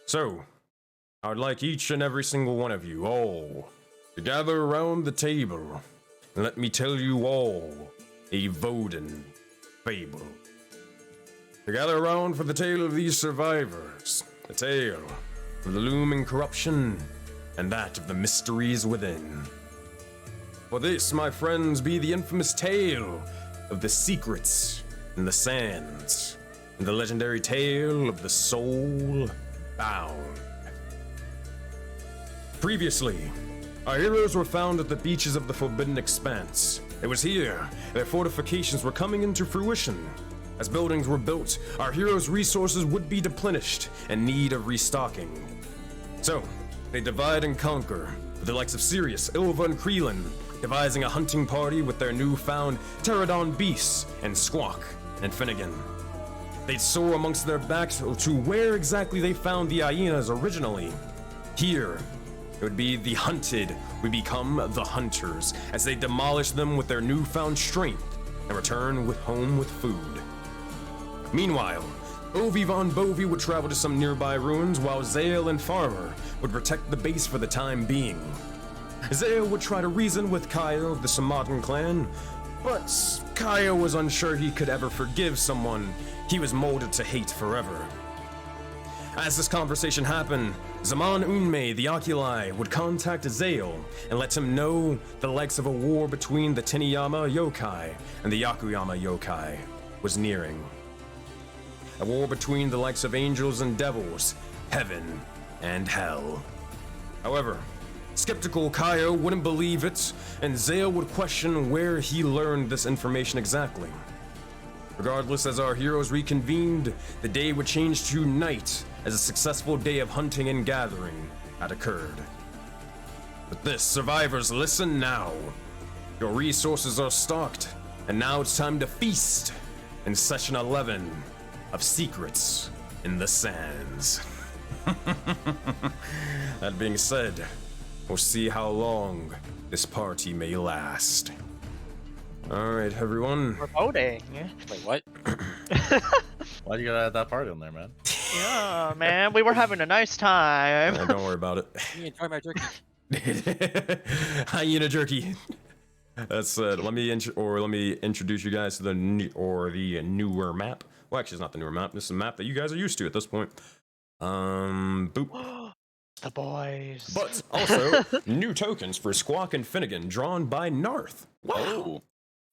So, I would like each and every single one of you all to gather around the table and let me tell you all a Voden fable. To gather around for the tale of these survivors, the tale of the looming corruption and that of the mysteries within. For this, my friends, be the infamous tale of the secrets in the sands, and the legendary tale of the Soulbound. Previously, our heroes were found at the beaches of the Forbidden Expanse. It was here their fortifications were coming into fruition. As buildings were built, our heroes' resources would be deplenished and need of restocking. So, they divide and conquer, with the likes of Sirius, E.11, and Krillin, devising a hunting party with their newfound pterodon beasts and Squawk and Finnegan. They'd soar amongst their backs to where exactly they found the hyenas originally. Here, it would be the hunted would become the hunters as they demolish them with their newfound strength and return home with food. Meanwhile, Ovi von Bovi would travel to some nearby ruins while Zale and Farmer would protect the base for the time being. Zale would try to reason with Kaya of the Samadin clan, but Kaya was unsure he could ever forgive someone he was molded to hate forever. As this conversation happened, Zaman Unmei, the Oculi, would contact Zale and let him know the likes of a war between the Teniyama yokai and the Yakuyama yokai was nearing. A war between the likes of angels and devils, heaven and hell. However, skeptical Kaio wouldn't believe it, and Zale would question where he learned this information exactly. Regardless, as our heroes reconvened, the day would change to night as a successful day of hunting and gathering had occurred. But this, survivors, listen now. Your resources are stocked, and now it's time to feast in session 11 of Secrets in the Sands. That being said, we'll see how long this party may last. Alright, everyone. We're voting. Yeah. Wait, what? Why'd you gotta add that part in there, man? Yeah, man, we were having a nice time. Don't worry about it. You enjoy my jerky. Hyena jerky. That's let me introduce you guys to the newer map. Well, actually, it's not the newer map. This is a map that you guys are used to at this point. Boop. The boys. But also new tokens for Squawk and Finnegan, drawn by Narth. Wow. Oh,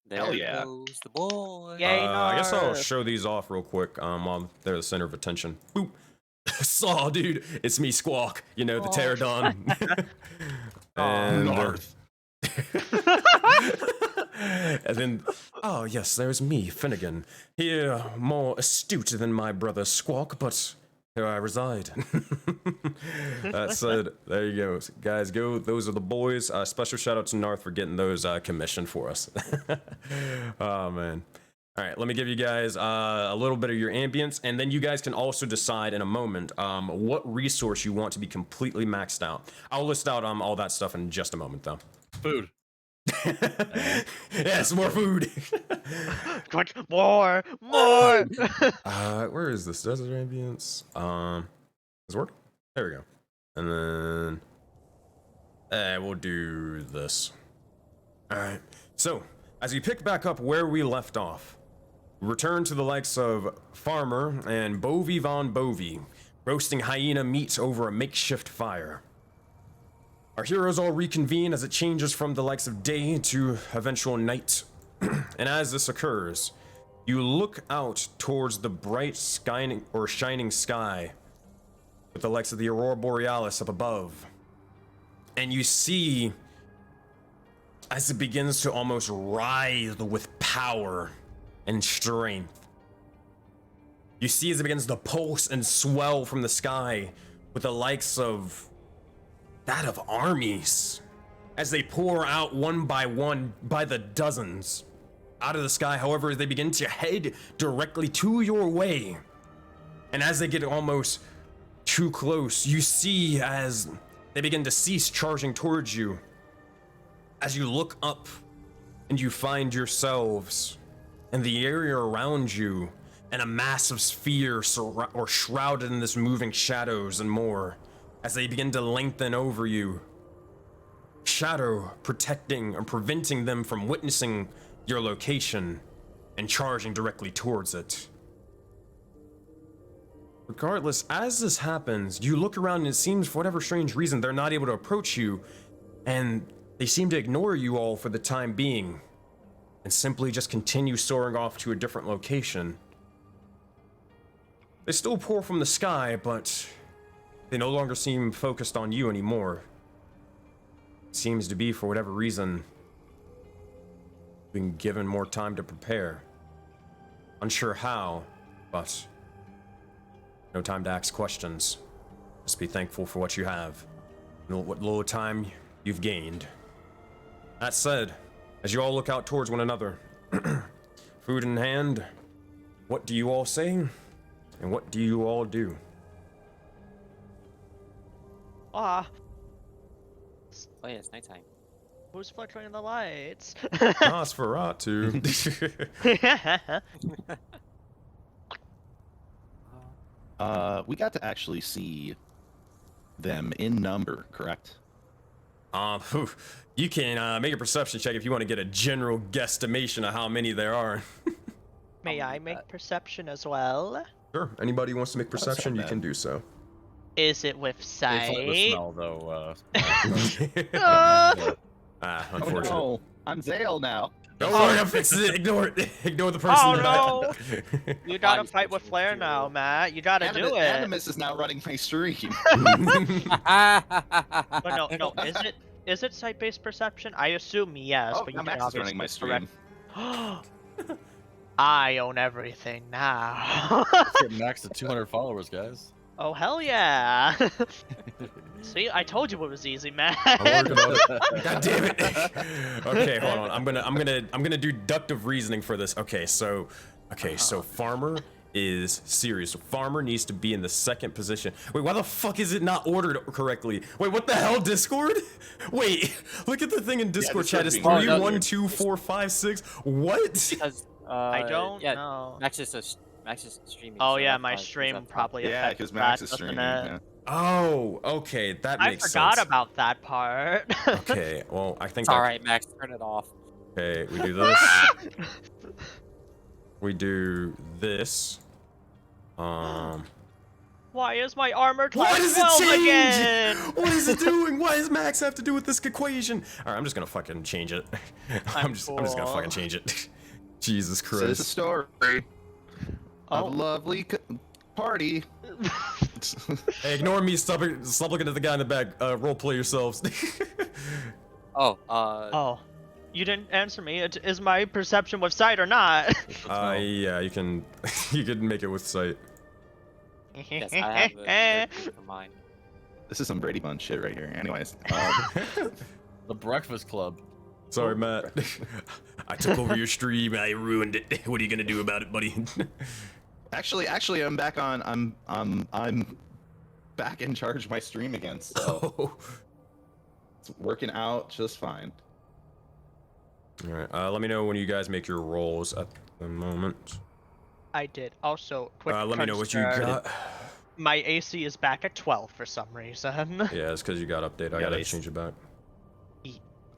Hell yeah. goes the boy. Yay, I guess I'll Narth. show these off real quick. While they're the center of attention. Boop. Saw, dude. It's me, Squawk. You know, the pterodon. And Narth. And then, oh yes, there's me, Finnegan. Here, more astute than my brother Squawk, but here I reside. That said, there you go, guys. Go. Those are the boys. Special shout out to Narth for getting those commissioned for us. Oh man. All right, let me give you guys a little bit of your ambience, and then you guys can also decide in a moment what resource you want to be completely maxed out. I'll list out all that stuff in just a moment, though. Food. Yes, more food. More. Where is this desert ambience? Does it work? There we go. And then we'll do this. All right. So as we pick back up where we left off, return to the likes of Farmer and Bovi von Bovi, roasting hyena meat over a makeshift fire. Our heroes all reconvene as it changes from the likes of day to eventual night. And as this occurs, you look out towards the bright shining sky with the likes of the Aurora Borealis up above. And you see, as it begins to almost writhe with power and strength, you see as it begins to pulse and swell from the sky with the likes of that of armies, as they pour out one by the dozens out of the sky. However, they begin to head directly to your way, and as they get almost too close, you see as they begin to cease charging towards you. As you look up and you find yourselves in the area around you and a massive sphere or shrouded in this moving shadows and more as they begin to lengthen over you. Shadow protecting and preventing them from witnessing your location and charging directly towards it. Regardless, as this happens, you look around and it seems for whatever strange reason they're not able to approach you, and they seem to ignore you all for the time being and simply just continue soaring off to a different location. They still pour from the sky, but they no longer seem focused on you anymore. Seems to be, for whatever reason, being given more time to prepare. Unsure how, but no time to ask questions. Just be thankful for what you have, and what little time you've gained. That said, as you all look out towards one another, food in hand, what do you all say, and what do you all do? Oh yeah, it's nighttime. Who's flickering the lights? Nosferatu. We got to actually see them in number, correct? You can make a perception check if you want to get a general guesstimation of how many there are. May I make perception as well? Sure. Anybody who wants to make perception, you bad. can do so. Is it with It's like the sight? smell, though. Unfortunate. Oh, no. I'm Zale now. Don't worry, I'll fix it. Ignore it. Ignore the person. Oh in the no! back. You gotta Body fight with switching Flair too. now, Matt. You gotta do it. Animus is now running my stream. But no. Is it sight-based perception? I assume yes, Oh, but you now can Max is obviously running my correct. stream. I own everything now. Get Max to 200 followers, guys. Oh hell yeah! See, I told you it was easy, man. I'm working on it. God damn it. Okay, hold on. I'm gonna do deductive reasoning for this. Okay, so Farmer is serious. So Farmer needs to be in the second position. Wait, why the fuck is it not ordered correctly? Wait, what the hell, Discord? Wait, look at the thing in Discord chat. It's Discord 3, being 1, 2, 4, 5, 6. What? Because I don't yeah, know. Max is streaming. Oh so yeah, that's my why stream that's why. probably Yeah, affects because Max that, is doesn't streaming. it? Yeah. Oh, okay, that I makes forgot sense. about that part. Okay, well, I think It's alright, Max. Turn it off. Okay, we do this. We do this. Why is my armor Why class does 12 it change? again? What is it doing? Why does Max have to do with this equation? All right, I'm just gonna fucking change it. I'm just gonna cool. fucking change it. Jesus So this is a Christ. story of a lovely party. Hey, ignore me. Stop looking at the guy in the back. Role play yourselves. Oh, Oh, you didn't answer me. Is my perception with sight or not? Yeah, you can make it with sight. yes, I have a good for mine. This is some Brady Bunch shit right here. Anyways, The Breakfast Club. Sorry, Matt. I took over your stream. I ruined it. What are you gonna do about it, buddy? actually, I'm back on. I'm back in charge of my stream again. So Oh. it's working out just fine. All right. Let me know when you guys make your rolls at the moment. I did. Also, quick Let me know what you concern. got. My AC is back at 12 for some reason. Yeah, it's because you got updated. I Yeah, gotta they- change it back.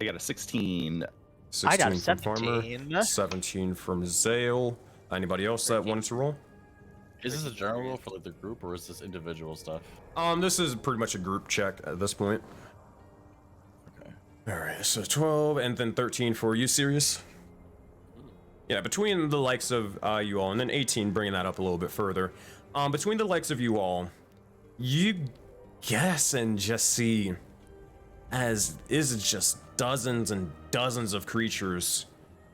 I got a 16. 16 I got from Farmer, 17. 17 from Zale. Anybody else that wanted to roll? Is this a general rule for like the group, or is this individual stuff? This is pretty much a group check at this point. Okay. All right, so 12 and then 13 for you, Sirius. Yeah, between the likes of you all, and then 18, bringing that up a little bit further. Between the likes of you all, you guess and just see as is just dozens and dozens of creatures,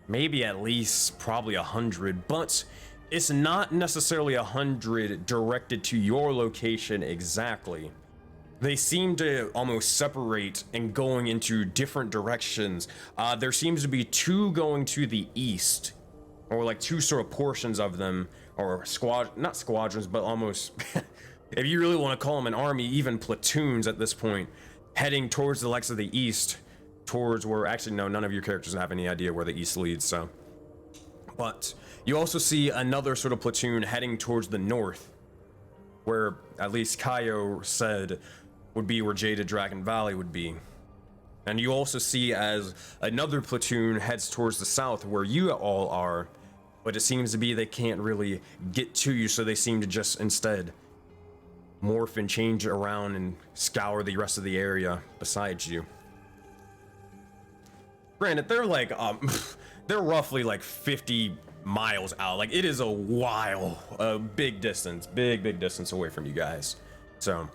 maybe at least probably 100, but it's not necessarily 100 directed to your location exactly. They seem to almost separate and going into different directions. There seems to be 2 going to the east, or like 2 sort of portions of them, or not squadrons, but almost, if you really want to call them an army, even platoons at this point, heading towards the likes of the east, towards where, actually no, none of your characters have any idea where the east leads, so. But You also see another sort of platoon heading towards the north, where at least Kaio said would be where Jaded Dragon Valley would be. And you also see as another platoon heads towards the south where you all are, but it seems to be they can't really get to you, so they seem to just instead morph and change around and scour the rest of the area besides you. Granted, they're like, they're roughly like 50 miles out. Like, it is a while, a big distance away from you guys. So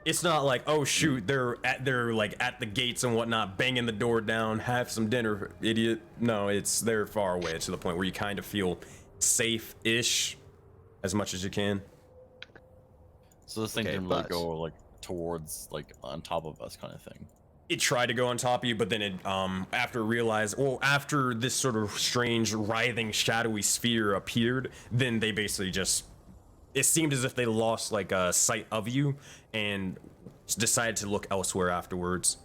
it's not like, oh shoot, they're like at the gates and whatnot, banging the door down, have some dinner, idiot. No, they're far away to the point where you kind of feel safe-ish as much as you can. So this thing didn't really go like towards like on top of us kind of thing. It tried to go on top of you, but then it after this sort of strange writhing shadowy sphere appeared, then they basically just, it seemed as if they lost like a sight of you and decided to look elsewhere afterwards.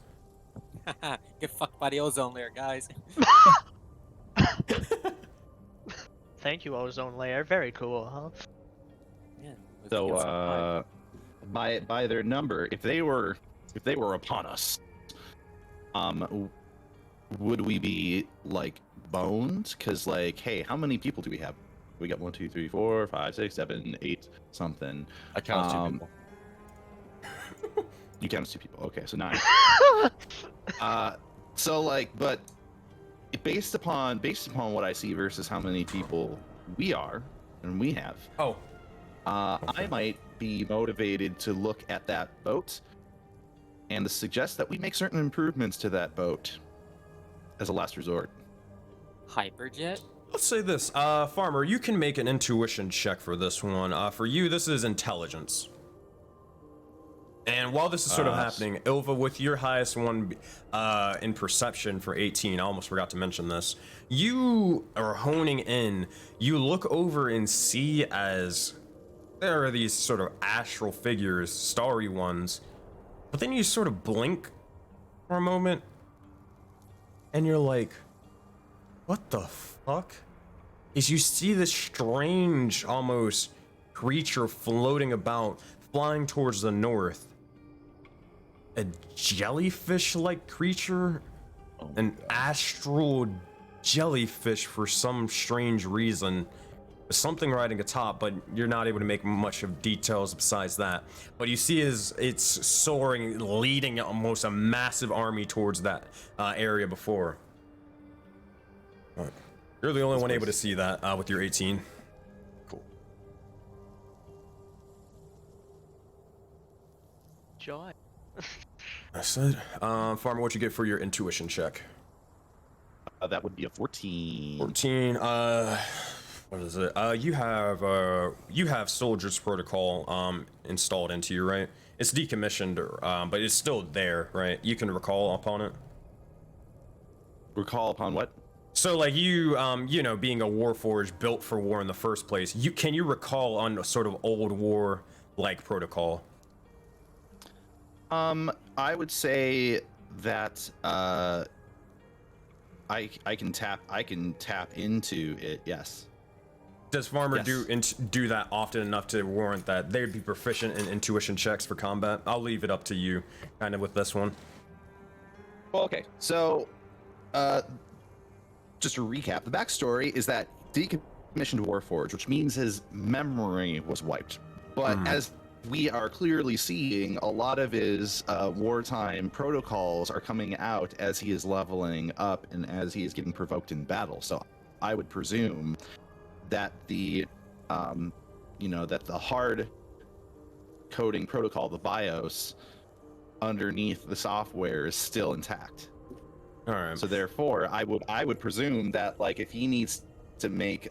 Get fucked by the ozone layer, guys. Thank you, ozone layer. Very cool, huh? Yeah, So by their number, if they were upon us, would we be like boned? Because like, hey, how many people do we have? We got 1, 2, 3, 4, 5, 6, 7, 8 something. I count 2 people. You count as 2 people. Okay, so 9. So like, but based upon what I see versus how many people we are and we have. Oh. I might be motivated to look at that boat and to suggest that we make certain improvements to that boat as a last resort. Hyperjet? Let's say this, Farmer, you can make an intuition check for this one. For you, this is intelligence. And while this is sort of happening, Ilva, with your highest one in perception for 18, I almost forgot to mention this, you are honing in, you look over and see as there are these sort of astral figures, starry ones, but then you sort of blink for a moment, and you're like, what the fuck? Is you see this strange, almost, creature floating about, flying towards the north. A jellyfish-like creature? An astral jellyfish for some strange reason. There's something riding atop, but you're not able to make much of details besides that. What you see is it's soaring, leading almost a massive army towards that area before. You're the only one able to see that with your 18. Cool. Joy. I said, Farmer, what'd you get for your intuition check? That would be a 14. 14. What is it? You have Soldier's Protocol installed into you, right? It's decommissioned, but it's still there, right? You can recall upon it. Recall upon what? So, like, you know, being a Warforged built for war in the first place, can you recall on a sort of old war-like protocol? I would say that I can tap into it. Yes. Does Farmer Yes. do that often enough to warrant that they'd be proficient in intuition checks for combat? I'll leave it up to you, kind of, with this one. Well, okay. So, just to recap, the backstory is that decommissioned Warforged, which means his memory was wiped. But as we are clearly seeing, a lot of his wartime protocols are coming out as he is leveling up and as he is getting provoked in battle. So I would presume that the hard coding protocol, the BIOS, underneath the software is still intact. All right. So therefore, I would presume that, like, if he needs to make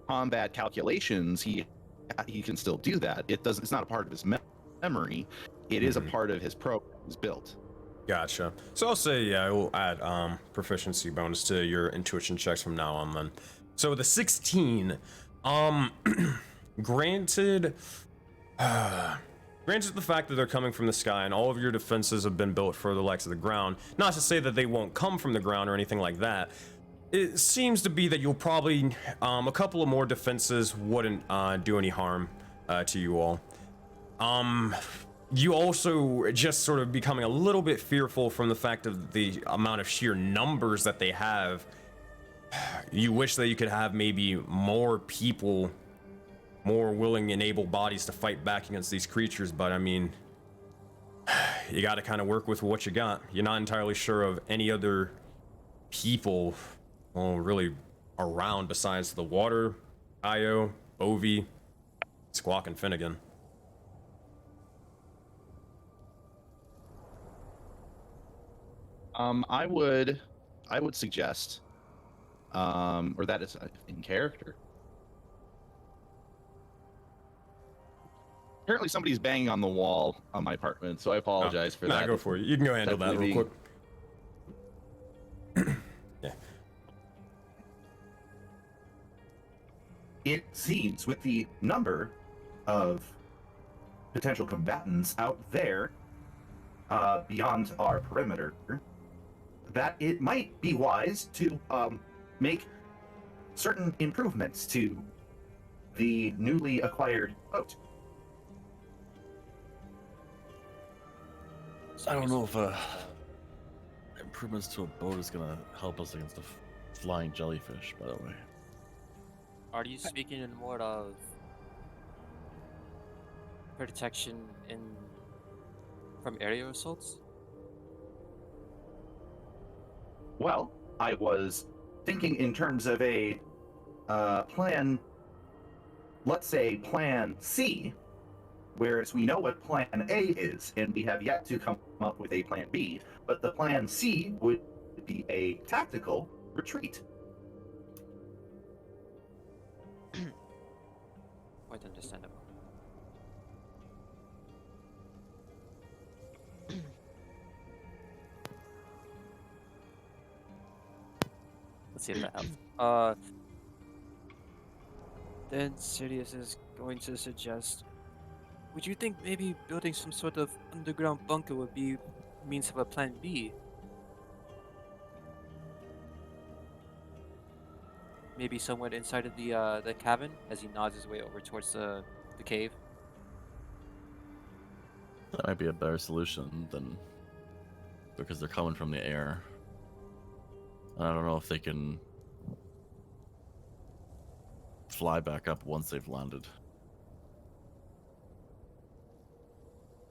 combat calculations, he can still do that. It's not a part of his memory. It is a part of his program. It's built. Gotcha. So I'll say, yeah, we'll add proficiency bonus to your intuition checks from now on then. So the 16, granted the fact that they're coming from the sky and all of your defenses have been built for the likes of the ground, not to say that they won't come from the ground or anything like that, it seems to be that you'll probably a couple of more defenses wouldn't do any harm to you all. You also just sort of becoming a little bit fearful from the fact of the amount of sheer numbers that they have. You wish that you could have maybe more people, more willing and able bodies to fight back against these creatures, but I mean, you got to kind of work with what you got. You're not entirely sure of any other people, well, really around besides the water, Io, Ovi, Squawk, and Finnegan. I would suggest, or that is in character. Apparently somebody's banging on the wall on my apartment, so I apologize for that. Nah, go for it. You can go handle that real quick. Yeah. It seems with the number of potential combatants out there beyond our perimeter, that it might be wise to make certain improvements to the newly acquired boat. I don't know if improvements to a boat is gonna help us against the flying jellyfish, by the way. Are you speaking in more of protection from aerial assaults? Well, I was thinking in terms of a plan, let's say Plan C, whereas we know what Plan A is, and we have yet to come up with a Plan B, but the Plan C would be a tactical retreat. Quite understandable. Let's see if that helps. Then Sirius is going to suggest, would you think maybe building some sort of underground bunker would be means of a Plan B? Maybe somewhere inside of the cabin, as he nods his way over towards the cave. That might be a better solution than, because they're coming from the air. I don't know if they can fly back up once they've landed.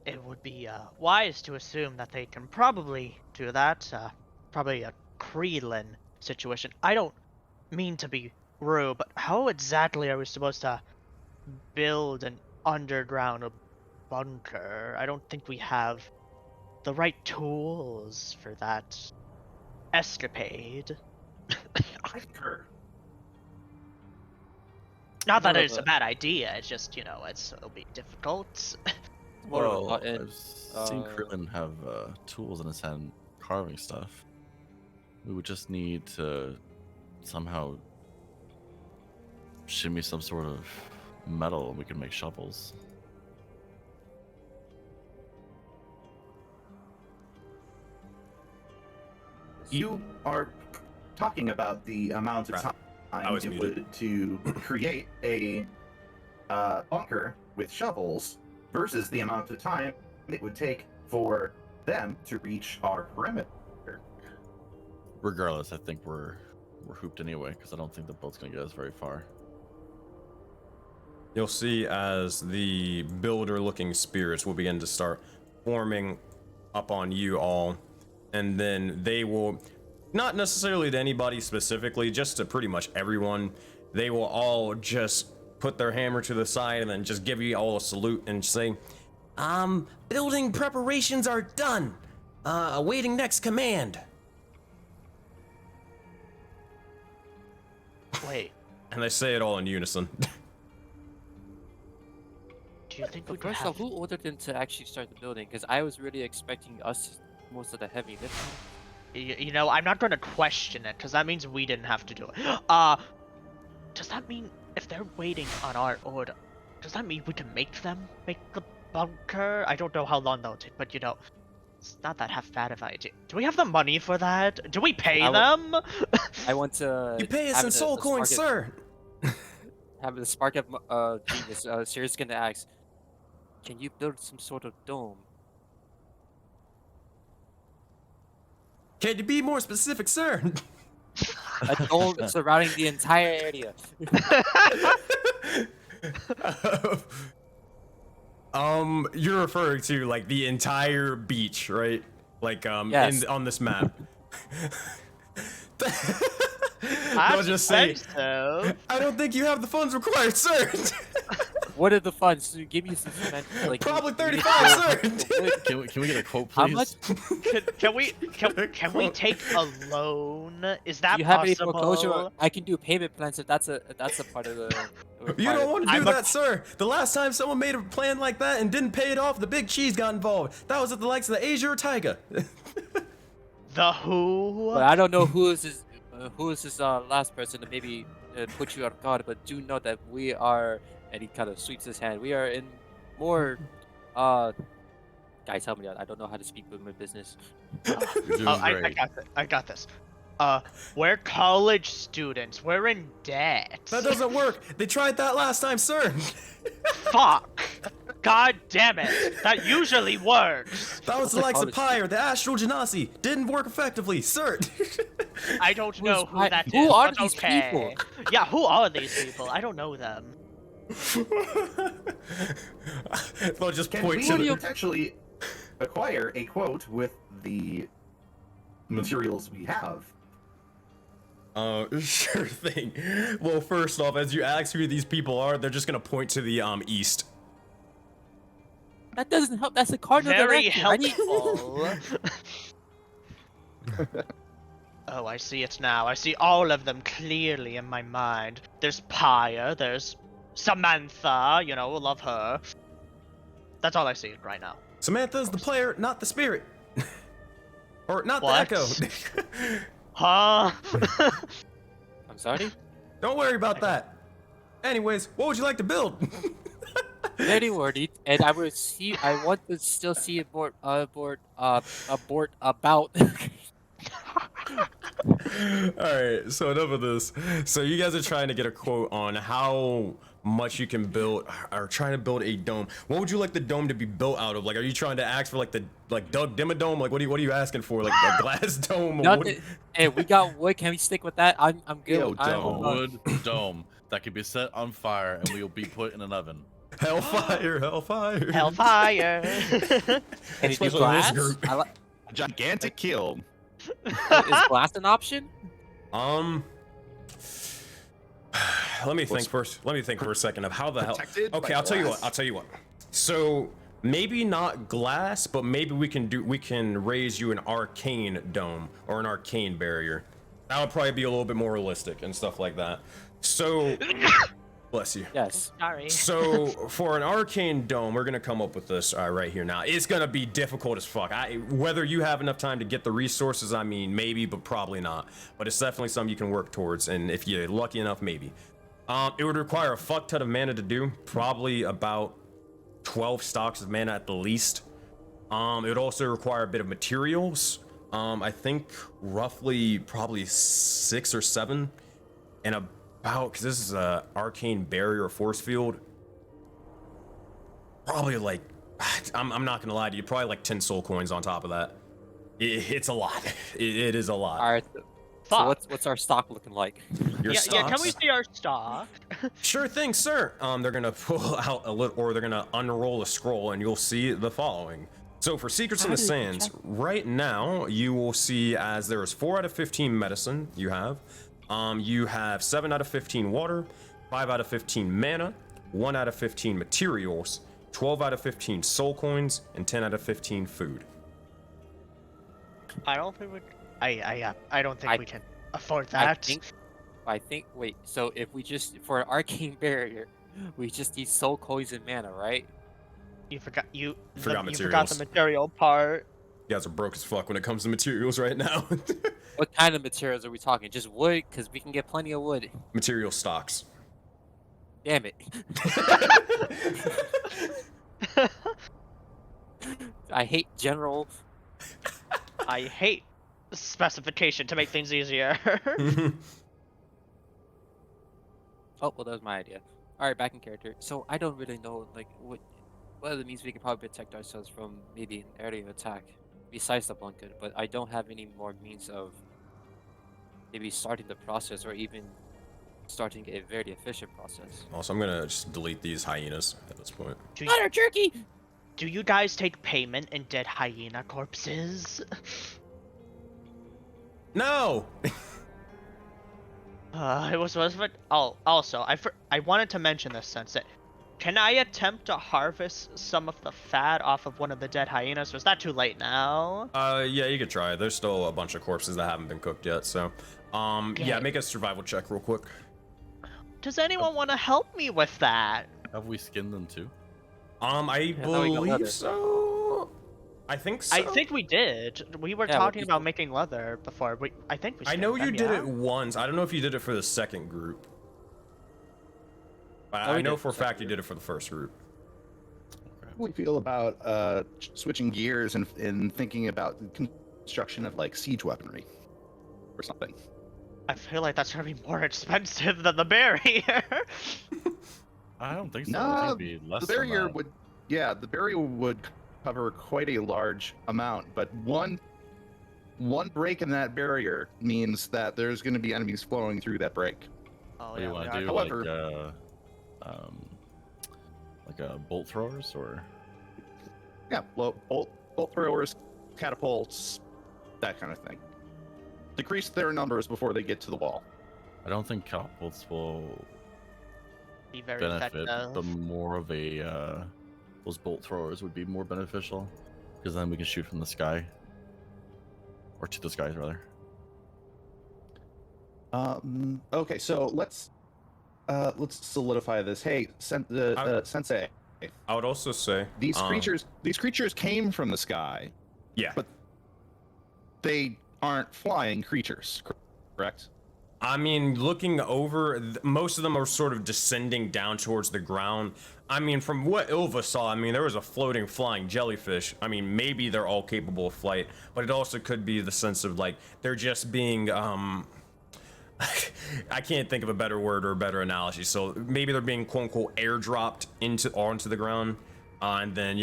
It would be wise to assume that they can probably do that. Probably a Kreelan situation. I don't mean to be rude, but how exactly are we supposed to build an underground bunker? I don't think we have the right tools for that escapade. I concur. Not that it's a bad idea, it's just, you know, it'll be difficult. Well, I've seen Krillin have tools in his hand carving stuff. We would just need to somehow shimmy some sort of metal and we can make shovels. You are talking about the amount of time it would to create a bunker with shovels versus the amount of time it would take for them to reach our perimeter. Regardless, I think we're hooped anyway, because I don't think the boat's gonna get us very far. You'll see as the builder-looking spirits will begin to start forming up on you all, and then they will, not necessarily to anybody specifically, just to pretty much everyone, they will all just put their hammer to the side and then just give you all a salute and say, building preparations are done. Awaiting next command. Wait, And they say it all in unison. do you think we But could first have... off, who ordered them to actually start the building? Because I was really expecting us most of the heavy lifting. You know, I'm not going to question it, because that means we didn't have to do it. Does that mean if they're waiting on our order, does that mean we can make them make the bunker? I don't know how long that'll take, but you know, It's not that half bad of an idea. Do we have the money for that? Do we pay I would- them? I want to. You pay us have in soul coins, sir. Have the spark of genius. Sirius gonna ask, can you build some sort of dome? Can you be more specific, sir? A dome surrounding the entire area. You're referring to like the entire beach, right? Like Yes. on this map. I I'll just say, think so. I don't think you have the funds required, sir. What are the funds? Give me some cement. Like, Probably we need to 35, go- sir. Can we get a quote, please? How much? Can we take a loan? Is that Do you have any possible? foreclosure? I can do payment plans if that's a part of the. You don't want to do I'm that, sir. The last time someone made a plan like that and didn't pay it off, the big cheese got involved. That was at the likes of the Asia or Tiger. The who? But I don't know who is this last person to maybe put you on guard. But do know that we are. And he kind of sweeps his hand. We are in more. Guys, help me out. I don't know how to speak with my business. You're doing Oh, I great. got this. I got this. We're college students. We're in debt. That doesn't work. They tried that last time, sir. Fuck. God damn it. That usually works. That was What's the a likes of college Pyre, the Astral Genasi. Didn't work effectively, sir. I don't know who Who's- that is. who are but these okay. people? Yeah, who are these people? I don't know them. They'll just Can point we to the... potentially acquire a quote with the materials we have? Sure thing. Well, first off, as you ask who these people are, they're just gonna point to the east. That doesn't help. That's a cardinal Very direction. I need- helpful. Oh, I see it now. I see all of them clearly in my mind. There's Pyre, there's Samantha, you know, love her. That's all I see right now. Samantha's the player, not the spirit. Or not What? the echo. Huh? I'm sorry. Don't worry about that. Anyways, what would you like to build? Very wordy, and I will see. I want to still see abort about. Alright, so enough of this. So you guys are trying to get a quote on how much you can build, or trying to build a dome. What would you like the dome to be built out of? Like, are you trying to ask for like the Doug Dimmadome? Like, what are you asking for? Like a glass dome? Or Nothing. Hey, we got wood. Can we stick with that? I'm good. Yo, I'm- dome. Wood dome that could be set on fire and will be put in an oven. Hellfire, hellfire. Hellfire. Can you do Especially in this glass? group. A gigantic kiln. Is glass an option? Let me think first. Let me think for a second of how the hell. Protected by Okay, I'll tell you what. glass. I'll tell you what. So maybe not glass, but maybe we can raise you an arcane dome or an arcane barrier. That would probably be a little bit more realistic and stuff like that. So, bless you. Yes. Sorry. So for an arcane dome, we're gonna come up with this right here now. It's gonna be difficult as fuck. Whether you have enough time to get the resources, I mean, maybe, but probably not. But it's definitely something you can work towards, and if you're lucky enough, maybe. It would require a fuck ton of mana to do, probably about 12 stocks of mana at the least. It would also require a bit of materials. I think roughly probably 6 or 7, and about, because this is a arcane barrier or force field, probably like, I'm not gonna lie to you, probably like 10 soul coins on top of that. It's a lot. It is a lot. All right. Fuck. So what's our stock looking like? Your Yeah, can we stocks? see our stock? Sure thing, sir. They're gonna pull out a little, or they're gonna unroll a scroll, and you'll see the following. So for Secrets in the Sands, right now you will see as there is 4 out of 15 medicine you have. You have 7 out of 15 water, 5 out of 15 mana, 1 out of 15 materials, 12 out of 15 soul coins, and 10 out of 15 food. I don't think we. I don't think I- we can afford I that. think. Wait. So if we just for an arcane barrier, we just need soul coins and mana, right? You forgot you. Forgot You forgot the material part. You guys are broke as fuck when it comes to materials right now. What kind of materials are we talking? Just wood, because we can get plenty of wood. Material stocks. Damn it. I hate general I hate specification to make things easier. Oh, well, that was my idea. All right, back in character. So I don't really know, like, what other means we can probably protect ourselves from maybe an area of attack besides the bunker, but I don't have any more means of maybe starting the process or even starting a very efficient process. Also, I'm gonna just delete these hyenas at this point. Butter jerky! Do you guys take payment in dead hyena corpses? No! It was but also I wanted to mention this, Sensei. Can I attempt to harvest some of the fat off of one of the dead hyenas? Or is that too late now? Yeah, you could try. There's still a bunch of corpses that haven't been cooked yet, so yeah, make a survival check real quick. Does anyone want to help me with that? Have we skinned them too? I thought we got leather. believe so. I think so. I think we did. We were Yeah, talking we- about making leather before. I think we. I know skipped you them, did yeah? it once. I don't know if you did it for the second group. But Oh, I we know did for a the second fact you did it for the first group. How do we feel about switching gears and thinking about construction of like siege weaponry or something? I feel like that's gonna be more expensive than the barrier. I don't think so. I think No, it'd be less the than barrier that. would, yeah, the barrier would cover quite a large amount, but one break in that barrier means that there's going to be enemies flowing through that break. Oh What do you want we to are- do? However- Like bolt throwers or? Yeah, bolt throwers, catapults, that kind of thing. Decrease their numbers before they get to the wall. I don't think catapults will be very benefit, effective. but more of a those bolt throwers would be more beneficial because then we can shoot from the sky or to the skies rather. Okay, so let's solidify this. Hey, Sensei, I would also say these creatures came from the sky, Yeah. but they aren't flying creatures, correct? I mean, looking over, most of them are sort of descending down towards the ground. I mean, from what E.11 saw, I mean, there was a floating flying jellyfish. I mean, maybe they're all capable of flight, but it also could be the sense of like they're just being I can't think of a better word or a better analogy. So maybe they're being quote unquote airdropped onto the ground, and then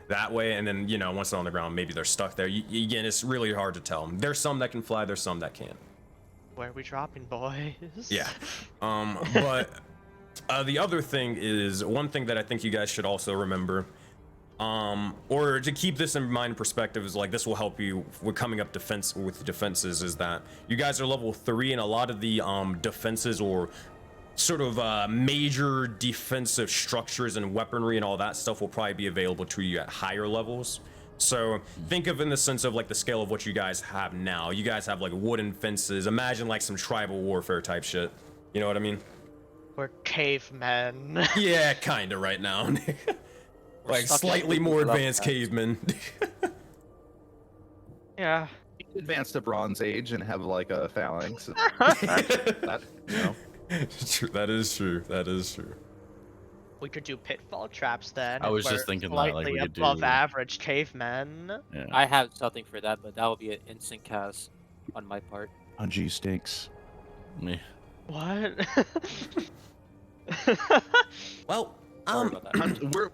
that way, and then once they're on the ground, maybe they're stuck there. Again, it's really hard to tell. There's some that can fly, there's some that can't. Where are we dropping, boys? Yeah. But the other thing is one thing that I think you guys should also remember, or to keep this in mind perspective, is like this will help you with coming up defenses, is that you guys are level 3 and a lot of the defenses or sort of major defensive structures and weaponry and all that stuff will probably be available to you at higher levels. So think of in the sense of like the scale of what you guys have now. You guys have like wooden fences. Imagine like some tribal warfare type shit. You know what I mean? We're cavemen. Yeah, kinda right now. Like stuck in slightly the more level advanced pack. cavemen. Yeah. Advance to Bronze Age and have like a phalanx. That, True, that is true. That is true. We could do pitfall traps then. I was if just we're thinking that, like, slightly we could above do- average cavemen. Yeah. I have something for that, but that will be an instant cast on my part. Bungee stinks. Me. What? Well, Sorry about that.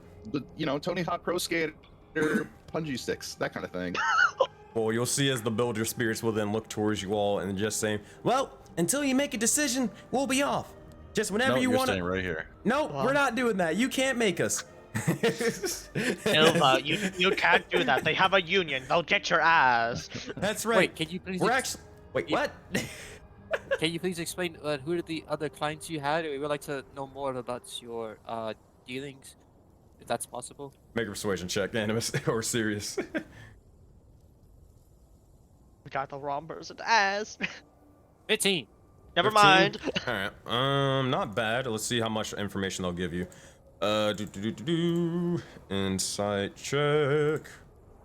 We're Tony Hawk Pro Skater, punji sticks, that kind of thing. well, you'll see as the builder spirits will then look towards you all and just say, "Well, until you make a decision, we'll be off. Just whenever No, you you're want staying to." right here. No, Well- we're not doing that. You can't make us. Ilva, you can't do that. They have a union. They'll get your ass. That's right. Wait, can you please? We're actually. Wait, what? Can you please explain who are the other clients you had? We would like to know more about your dealings, if that's possible. Make a persuasion check, animus or serious. We got the wrong person's ass. 15. Never 15? mind. All right. Not bad. Let's see how much information they'll give you. Insight check.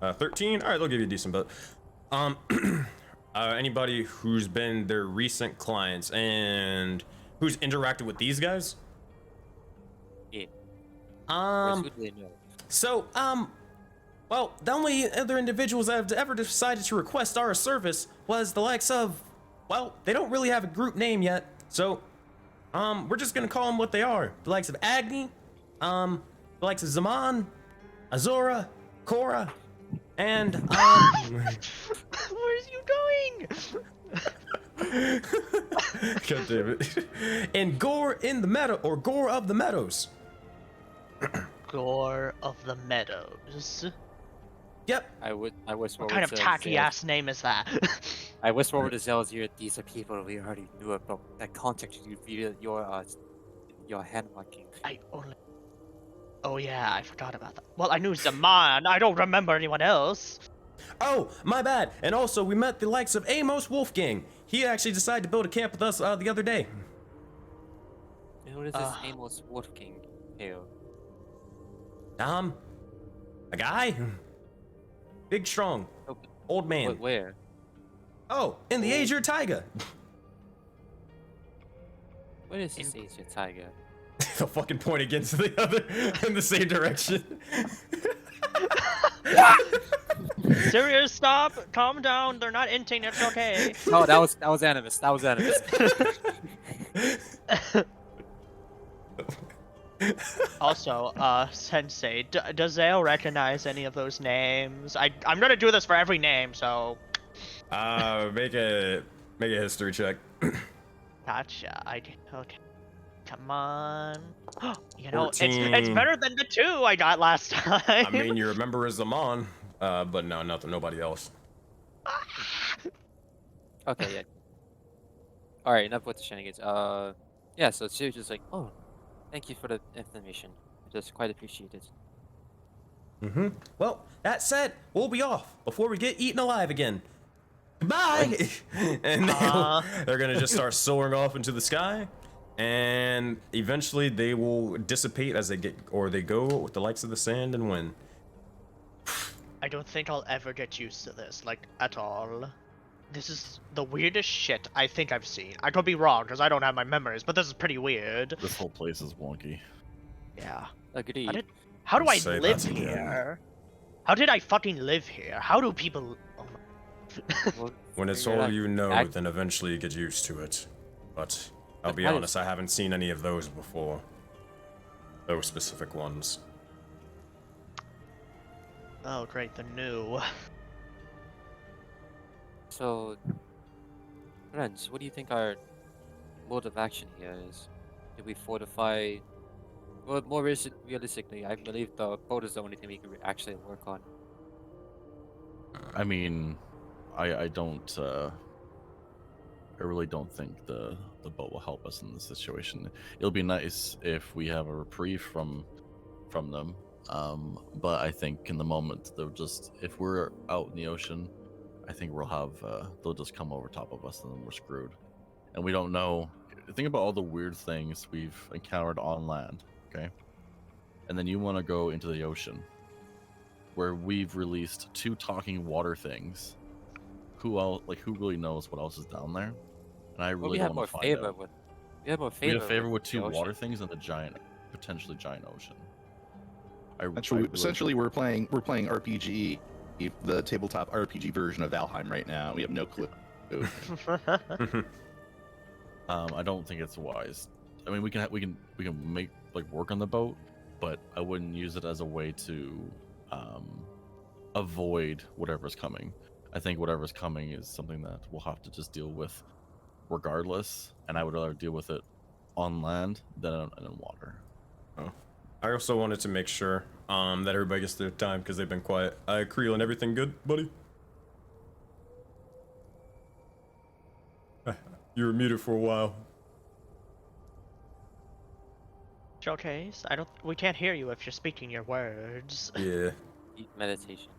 13. All right, they'll give you a decent bit. Anybody who's been their recent clients and who's interacted with these guys? Yeah. Um. Who do they know? So, Well, the only other individuals that have ever decided to request our service was the likes of, well, they don't really have a group name yet, so, we're just gonna call them what they are. The likes of Agni, the likes of Zaman, Azora, Korra, and, Where's you going? God damn it. And Gore in the Meadow, or Gore of the Meadows. Gore of the Meadows. Yep. I whisper What kind of tacky ass name is that? I whisper over to Zell's ear. These are people we already knew about. That context you via your hand marking. I only. Oh yeah, I forgot about that. Well, I knew Zaman. I don't remember anyone else. Oh, my bad. And also, we met the likes of Amos Wolfgang. He actually decided to build a camp with us the other day. And what is this Amos Wolfgang hail? A guy? Big, strong, Oh, old man. where? Oh, in the Azure Taiga. What is this Asia Tiger? They'll fucking point against the other in the same direction. Serious, stop. Calm down. They're not inting. It's okay. No, that was animus. That was animus. Also, Sensei, does Zale recognize any of those names? I'm gonna do this for every name, so. Make a history check. Gotcha. Okay. Come on. You know, 14. it's better than the 2 I got last time. I mean, you remember Zaman, but no, nobody else. Okay, yeah. All right, enough with the shenanigans. Yeah. So she was just like, oh, thank you for the information. Just quite appreciate it. Mm-hmm. Well, that said, we'll be off before we get eaten alive again. Goodbye! And they're gonna just start soaring off into the sky, and eventually they will dissipate as they go with the likes of the sand and wind. I don't think I'll ever get used to this, like, at all. This is the weirdest shit I think I've seen. I could be wrong, because I don't have my memories, but this is pretty weird. This whole place is wonky. Yeah. Agreed. How do I Say live that again. here? How did I fucking live here? How do people... Oh my... Well, When it's figure it all out. you know, Act- then eventually you get used to it. But I'll be how does- honest, I haven't seen any of those before. Those specific ones. Oh great, the new. So, friends, what do you think our mode of action here is? Do we fortify? Well, more realistically, I believe the boat is the only thing we can actually work on. I mean, I don't. I really don't think the boat will help us in this situation. It'll be nice if we have a reprieve from them. But I think in the moment they'll just, if we're out in the ocean, I think we'll have they'll just come over top of us and then we're screwed. And we don't know. Think about all the weird things we've encountered on land, okay? And then you want to go into the ocean, where we've released 2 talking water things. Who else? Like, who really knows what else is down there? And I Well, really we have don't more want to find favor out. with. We have more We favor. have favor with the 2 ocean. water things and the potentially giant ocean. Essentially, we're playing RPG, the tabletop RPG version of Valheim right now. We have no clue. I don't think it's wise. I mean, we can make work on the boat, but I wouldn't use it as a way to avoid whatever's coming. I think whatever's coming is something that we'll have to just deal with regardless, and I would rather deal with it on land than in water. Oh. I also wanted to make sure that everybody gets their time because they've been quiet. Creel, and everything good, buddy? You were muted for a while. Showcase, we can't hear you if you're speaking your words. Yeah. Deep meditation.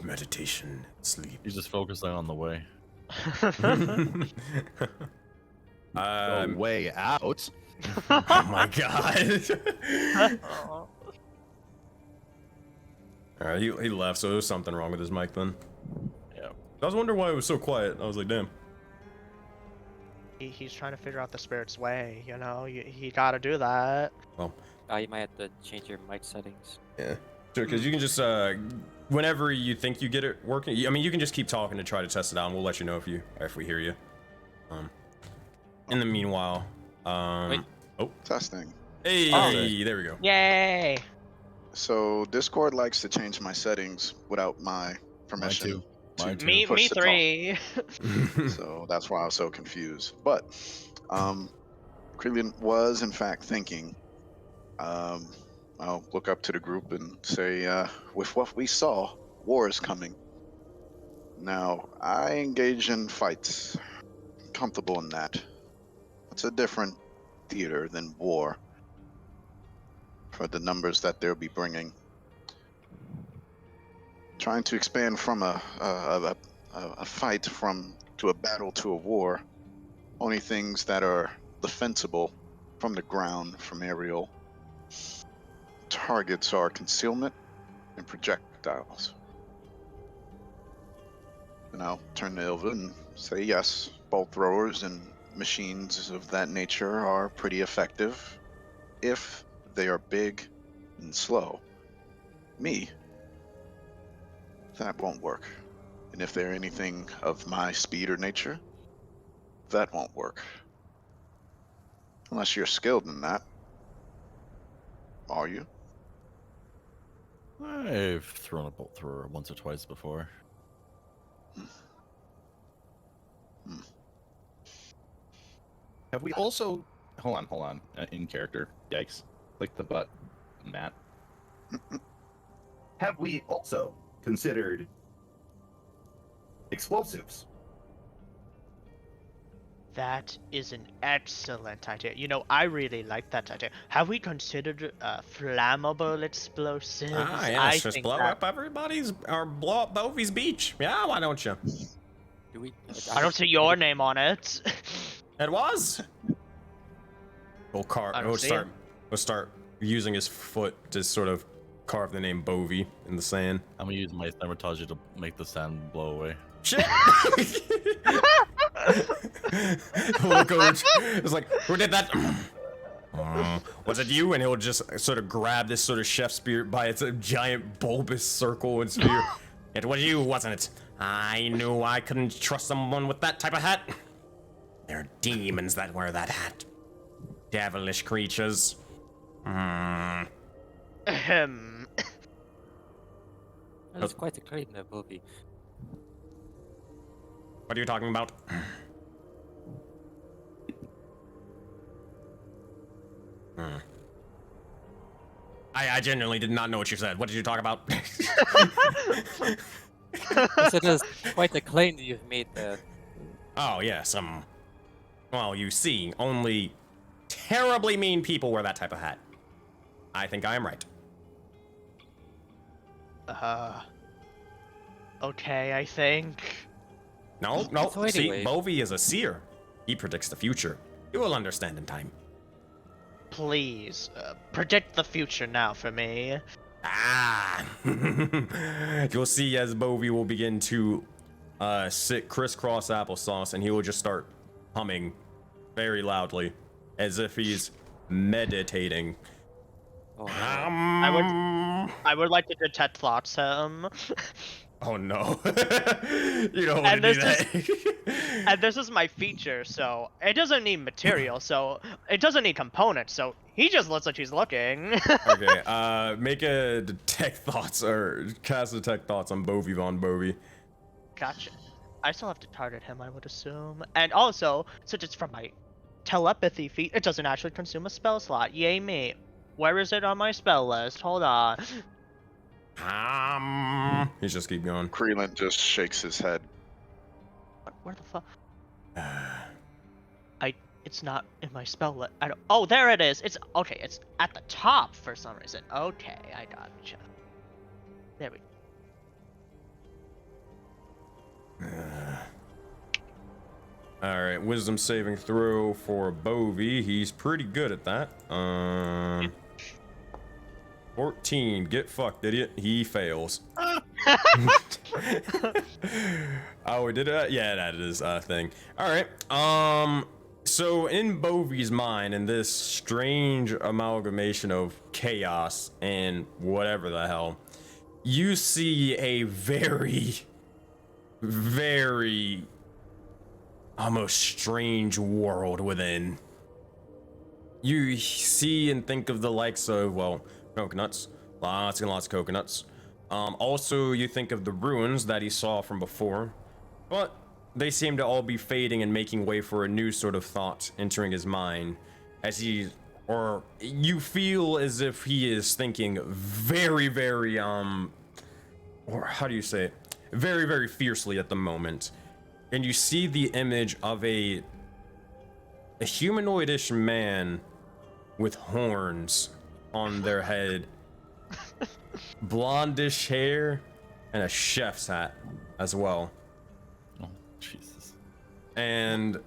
Meditation, sleep. He's just focusing on the way. Way out. Oh my god. Alright, he left, so there was something wrong with his mic then. Yeah. I was wondering why it was so quiet. I was like, damn. He's trying to figure out the spirit's way, you know? He gotta do that. Well, You might have to change your mic settings. yeah. Because you can just whenever you think you get it working, I mean, you can just keep talking to try to test it out, and we'll let you know if we hear you. In the meanwhile, Wait. oh, Testing. hey, there we go. Yay! So Discord likes to change my settings without my permission. Mine too. Me push the talk. three. So that's why I was so confused. But Krillin was in fact thinking. I'll look up to the group and say, with what we saw, war is coming. Now, I engage in fights. Comfortable in that. It's a different theater than war. For the numbers that they'll be bringing. Trying to expand from a fight to a battle to a war. Only things that are defensible from the ground, from aerial. Targets are concealment and projectiles. And I'll turn to Ilva and say yes, bolt throwers and machines of that nature are pretty effective if they are big and slow. Me, that won't work. And if they're anything of my speed or nature, that won't work. Unless you're skilled in that. Are you? I've thrown a bolt thrower once or twice before. Have we also... Hold on. In character. Yikes. Click the butt, Matt. Have we also considered explosives? That is an excellent idea. You know, I really like that idea. Have we considered flammable explosives? Ah, I yes, just think blow that- up everybody's, or blow up Bovie's beach. Yeah, why don't you? Do we? I don't see your name on it. It was. I don't see it. We'll start using his foot to sort of carve the name Bovie in the sand. I'm gonna use my thermatogy to make the sand blow away. Shit! Look over. It's like, who did that? Was it you? And he'll just sort of grab this sort of chef spirit by its giant bulbous circle and spear. It was you, wasn't it? I knew I couldn't trust someone with that type of hat. There are demons that wear that hat. Devilish creatures. Ahem. That's quite a claim there, Bobby. What are you talking about? I genuinely did not know what you said. What did you talk about? I said there's quite a claim that you've made there. Oh, yes, well, you see, only terribly mean people wear that type of hat. I think I am right. Okay, I think. No, So see, anyway. Bovie is a seer. He predicts the future. You will understand in time. Please, predict the future now for me. Ah! You'll see as Bovie will begin to sit crisscross applesauce, and he will just start humming very loudly, as if he's meditating. Oh, no. I would like to detect thoughts him. Oh no! You don't want And to do this that. And this is my feature, so it doesn't need material, so it doesn't need components, so he just looks like he's looking. Okay, make a detect thoughts or cast detect thoughts on Bovie Von Bovie. Gotcha. I still have to target him, I would assume. And also, since it's from my telepathy feat, it doesn't actually consume a spell slot. Yay me. Where is it on my spell list? Hold on. He's just keep going. Krillin just shakes his head. Where the fuck? It's not in my spell list. I don't. Oh, there it is. It's okay. It's at the top for some reason. Okay, I gotcha. There we go. Alright, wisdom saving throw for Bovie. He's pretty good at that. 14. Get fucked, idiot. He fails. Oh, we did it? Yeah, that is a thing. Alright. So in Bovie's mind, in this strange amalgamation of chaos and whatever the hell, you see a very, very almost strange world within. You see and think of the likes of, well, coconuts, lots and lots of coconuts. Also, you think of the ruins that he saw from before, but they seem to all be fading and making way for a new sort of thought entering his mind as he, or you feel as if he is thinking very, very, or how do you say it? Very, very fiercely at the moment. And you see the image of a humanoidish man with horns on their head, blondish hair, and a chef's hat as well. Oh, Jesus. And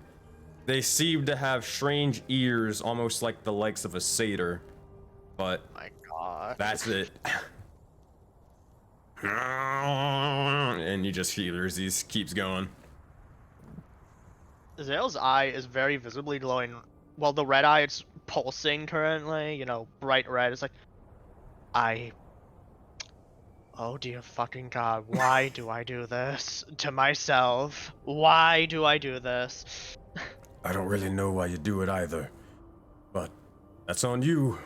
they seem to have strange ears, almost like the likes of a satyr, but My God. that's it. And you just hear as he keeps going. Zale's eye is very visibly glowing. Well, the red eye, it's pulsing currently, you know, bright red. It's like, oh dear fucking God, why do I do this to myself? Why do I do this? I don't really know why you do it either, but that's on you.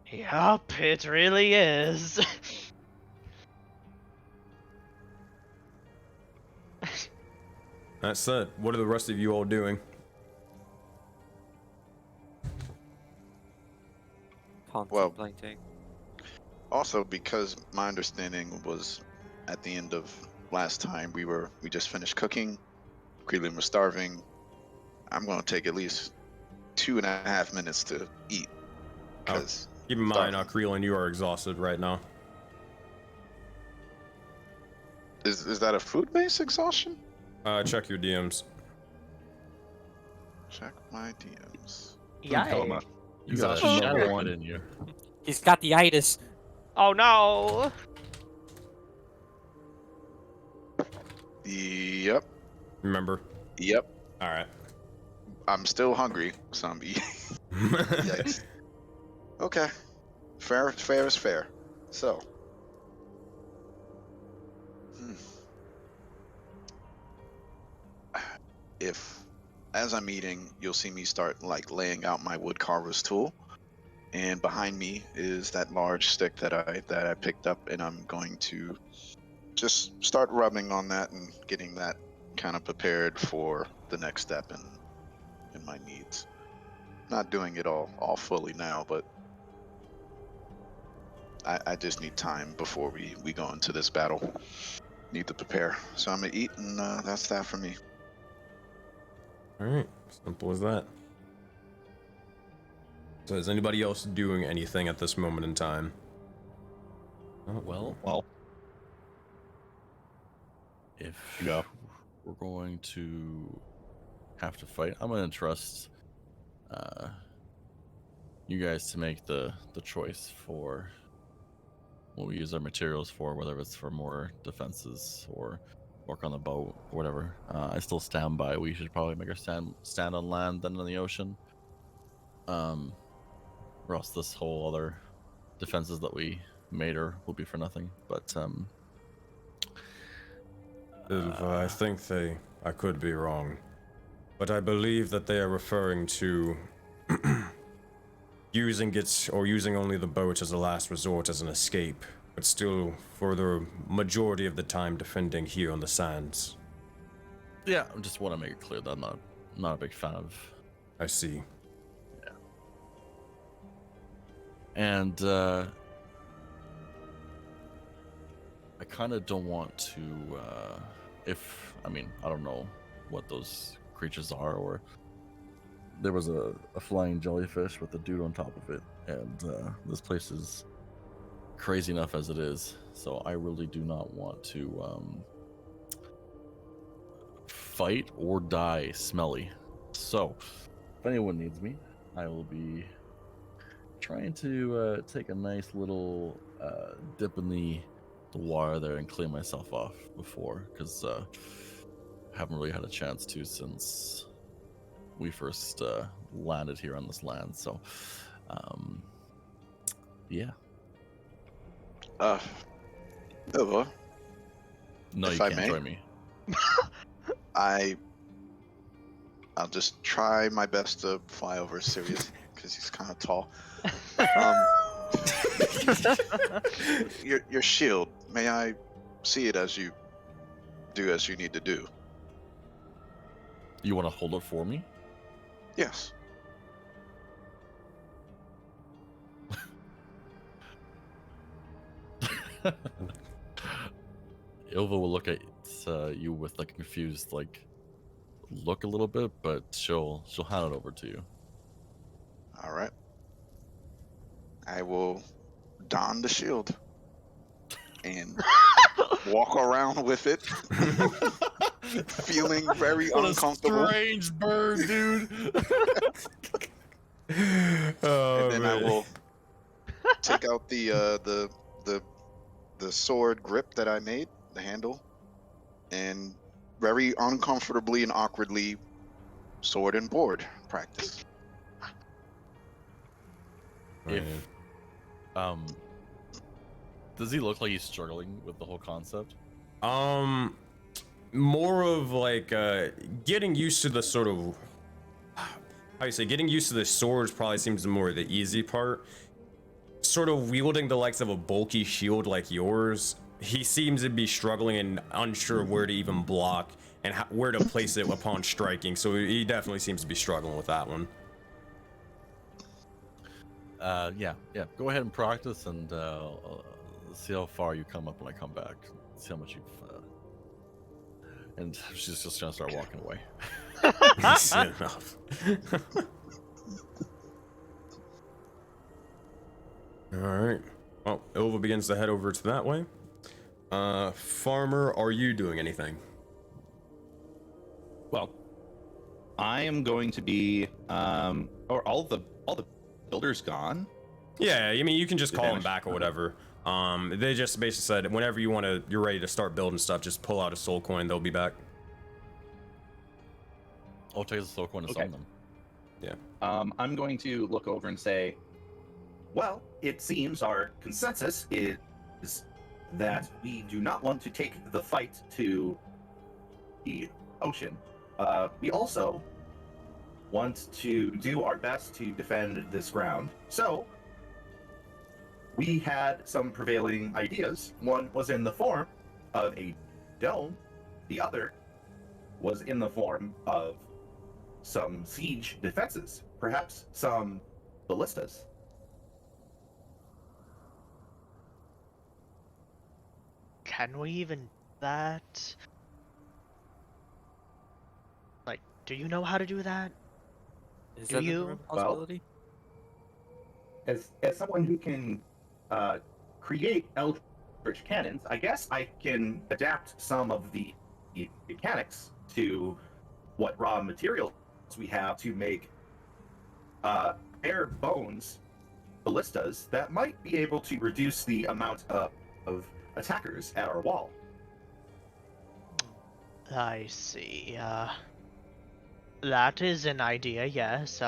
Yup, it really is. That said, what are the rest of you all doing? Contemplating. Also, because my understanding was at the end of last time we just finished cooking, Creelan was starving. I'm gonna take at least 2.5 minutes to eat. Because Keep in mind, Creelan, you are exhausted right now. is that a food-based exhaustion? Check your DMs. Check my DMs. Yikes. You got Oh, another shit. one in you. He's got the itis. Oh no! Yep. Remember? Yep. All right. I'm still hungry, so I'm eating. Yikes. Okay. Fair is fair. So. If, as I'm eating, you'll see me start like laying out my woodcarver's tool, and behind me is that large stick that I picked up, and I'm going to just start rubbing on that and getting that kind of prepared for the next step in my needs. Not doing it all fully now, but I just need time before we go into this battle. Need to prepare. So I'm gonna eat, and that's that for me. All right. Simple as that. So is anybody else doing anything at this moment in time? Oh, Well, if we're going to have to fight, I'm going to trust you guys to make the choice for what we use our materials for, whether it's for more defenses or work on the boat or whatever. I still stand by. We should probably make our stand on land than in the ocean. Or else this whole other defenses that we made will be for nothing. But I think I could be wrong, but I believe that they are referring to using only the boat as a last resort as an escape, but still for the majority of the time defending here on the sands. yeah, I just want to make it clear that I'm not a big fan of. I see. And I kind of don't want to, I don't know what those creatures are, or there was a flying jellyfish with a dude on top of it, and this place is crazy enough as it is, so I really do not want to fight or die smelly. So, if anyone needs me, I will be trying to take a nice little dip in the water there and clean myself off before, because I haven't really had a chance to since we first landed here on this land. So, yeah. Ilva, No, If you I can't may. join me. I'll just try my best to fly over Sirius because he's kind of tall. Um, your shield. May I see it as you do as you need to do? You want to hold it for me? Yes. Ilva will look at you with like a confused look a little bit, but she'll hand it over to you. All right. I will don the shield and walk around with it, feeling very What uncomfortable. a strange bird, dude. Oh, And then I man. will take out the sword grip that I made, the handle, and very uncomfortably and awkwardly sword and board practice. If does he look like he's struggling with the whole concept? More of like getting used to the sort of how you say getting used to the swords probably seems more the easy part. Sort of wielding the likes of a bulky shield like yours, he seems to be struggling and unsure where to even block and where to place it upon striking. So he definitely seems to be struggling with that one. Yeah. Go ahead and practice, and see how far you come up when I come back. See how much you've. And she's just gonna start walking away. Soon enough. All right. Well, Ilva begins to head over to that way. Farmer, are you doing anything? Well, I am going to be or all the builders gone. Yeah, I mean you can just They call them vanished. back or whatever. They just basically said whenever you're ready to start building stuff, just pull out a soul coin. They'll be back. I'll take the soul coin and Okay. summon them. I'm going to look over and say, Well, it seems our consensus is that we do not want to take the fight to the ocean. We also want to do our best to defend this ground. So, we had some prevailing ideas. One was in the form of a dome. The other was in the form of some siege defenses, perhaps some ballistas. Can we even do that? Like, do you know how to do that? Is Do that you? a possibility? As someone who can create eldritch cannons, I guess I can adapt some of the mechanics to what raw materials we have to make bare bones ballistas that might be able to reduce the amount of attackers at our wall. I see. That is an idea, yes.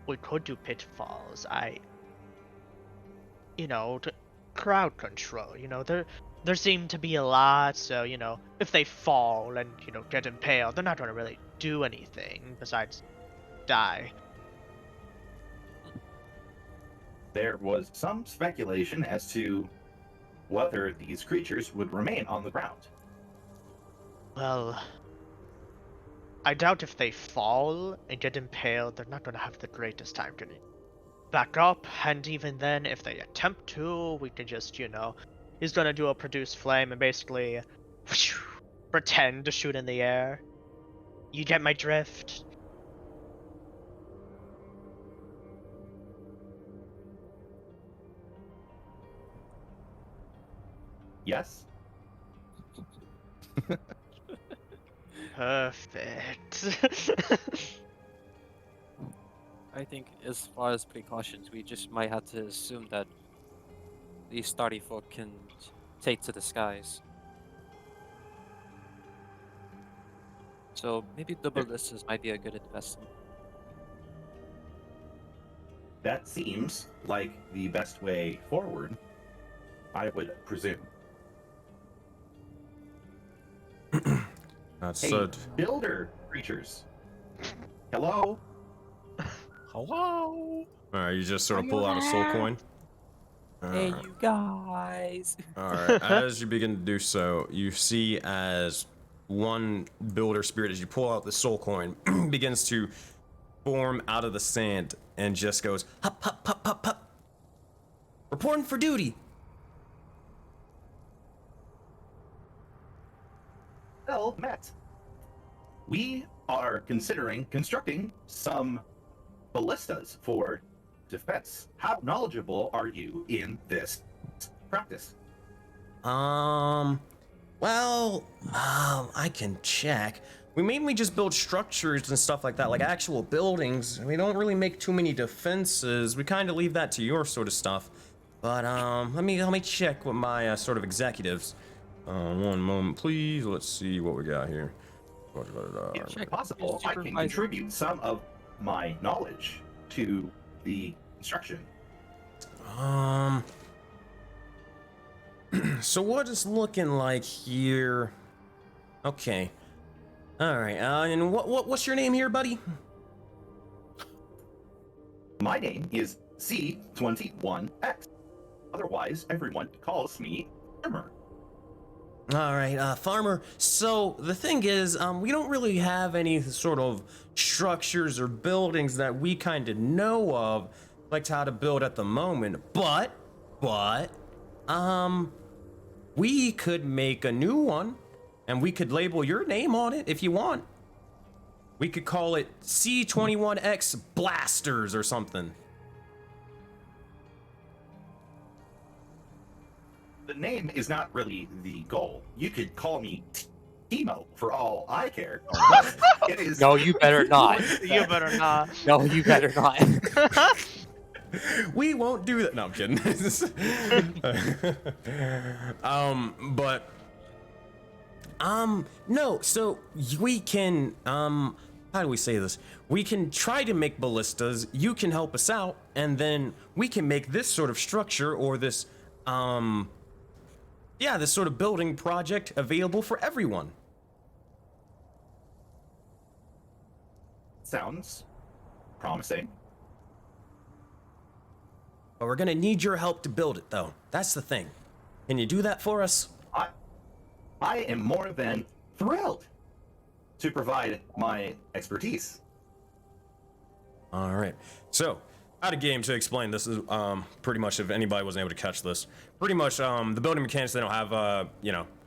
We could do pitfalls. To crowd control. There seem to be a lot. So if they fall and get impaled, they're not going to really do anything besides die. There was some speculation as to whether these creatures would remain on the ground. Well, I doubt if they fall and get impaled, they're not going to have the greatest time to back up. And even then, if they attempt to, we can just, he's going to do a produce flame and basically pretend to shoot in the air. You get my drift? Yes? Perfect. I think as far as precautions, we just might have to assume that these starry folk can take to the skies. So maybe the ballistas might be a good investment. That seems like the best way forward, I would presume. That's Hey, builder creatures. Hello? Hello. Alright, you just sort Are of you pull out a soul there? coin. Hey, you guys. Alright, as you begin to do so, you see as one builder spirit, as you pull out the soul coin, begins to form out of the sand and just goes, hup, hup, hup, hup, hup. Reporting for duty. Well met. We are considering constructing some ballistas for defense. How knowledgeable are you in this practice? I can check. We mainly just build structures and stuff like that, like actual buildings. We don't really make too many defenses. We kind of leave that to your sort of stuff. But let me check with my sort of executives. One moment, please. Let's see what we got here. If possible, I can contribute some of my knowledge to the construction. So what is looking like here? Okay. All right. And what's your name here, buddy? My name is C21X. Otherwise, everyone calls me Farmer. All right, Farmer. So the thing is, we don't really have any sort of structures or buildings that we kind of know of, like how to build at the moment. But, we could make a new one, and we could label your name on it if you want. We could call it C21X Blasters or something. The name is not really the goal. You could call me Timo for all I care. But it is. No, you better not. You better not. No, you better not. We won't do that. No, I'm kidding. No, so we can, how do we say this? We can try to make ballistas, you can help us out, and then we can make this sort of structure or this, this sort of building project available for everyone. Sounds promising. But we're gonna need your help to build it, though. That's the thing. Can you do that for us? I am more than thrilled to provide my expertise. All right. So, out of game to explain this is pretty much, if anybody wasn't able to catch this, pretty much the building mechanics, they don't have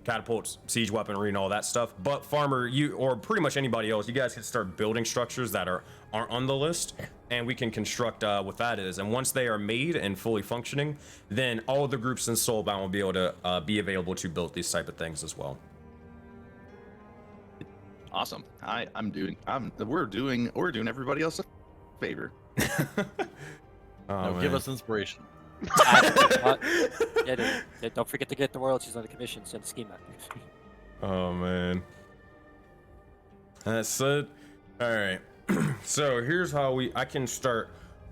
catapults, siege weaponry, and all that stuff. But Farmer, you or pretty much anybody else, you guys can start building structures that aren't on the list, and we can construct what that is. And once they are made and fully functioning, then all the groups in Soulbound will be able to be available to build these type of things as well. Awesome. We're doing everybody else a favor. Now give us inspiration. Don't forget to get the royalties on the commission. Send a scheme out. Oh man. That's it. All right. So here's how I can start.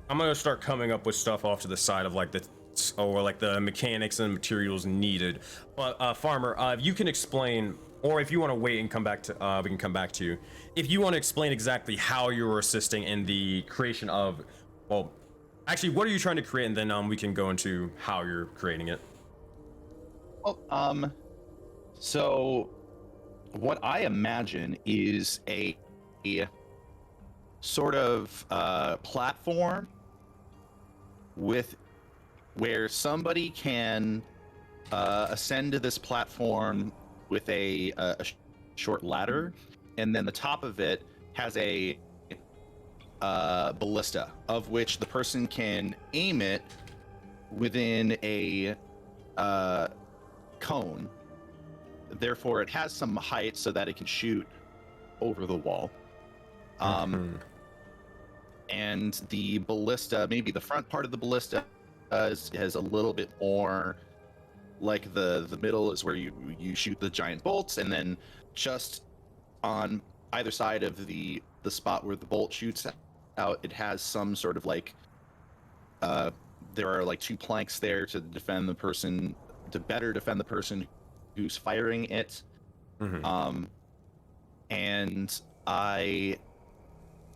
I'm gonna start coming up with stuff off to the side of like the mechanics and materials needed. But Farmer, if you can explain, or if you want to wait and come back to, we can come back to you. If you want to explain exactly how you were assisting in the creation of, well, actually, what are you trying to create, and then we can go into how you're creating it. Oh, so what I imagine is a sort of platform where somebody can ascend to this platform with a short ladder, and then the top of it has a ballista, of which the person can aim it within a cone. Therefore, it has some height so that it can shoot over the wall. And the ballista, maybe the front part of the ballista, has a little bit more, like the middle is where you shoot the giant bolts, and then just on either side of the spot where the bolt shoots out, it has some sort of like there are like 2 planks there to defend the person, to better defend the person who's firing it. Mhm. And I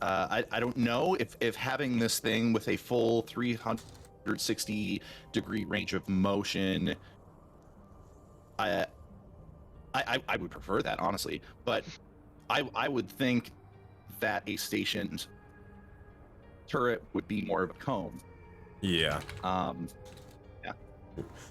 don't know if having this thing with a full 360-degree range of motion, I would prefer that, honestly, but I would think that a stationed turret would be more of a cone. Yeah. Yeah.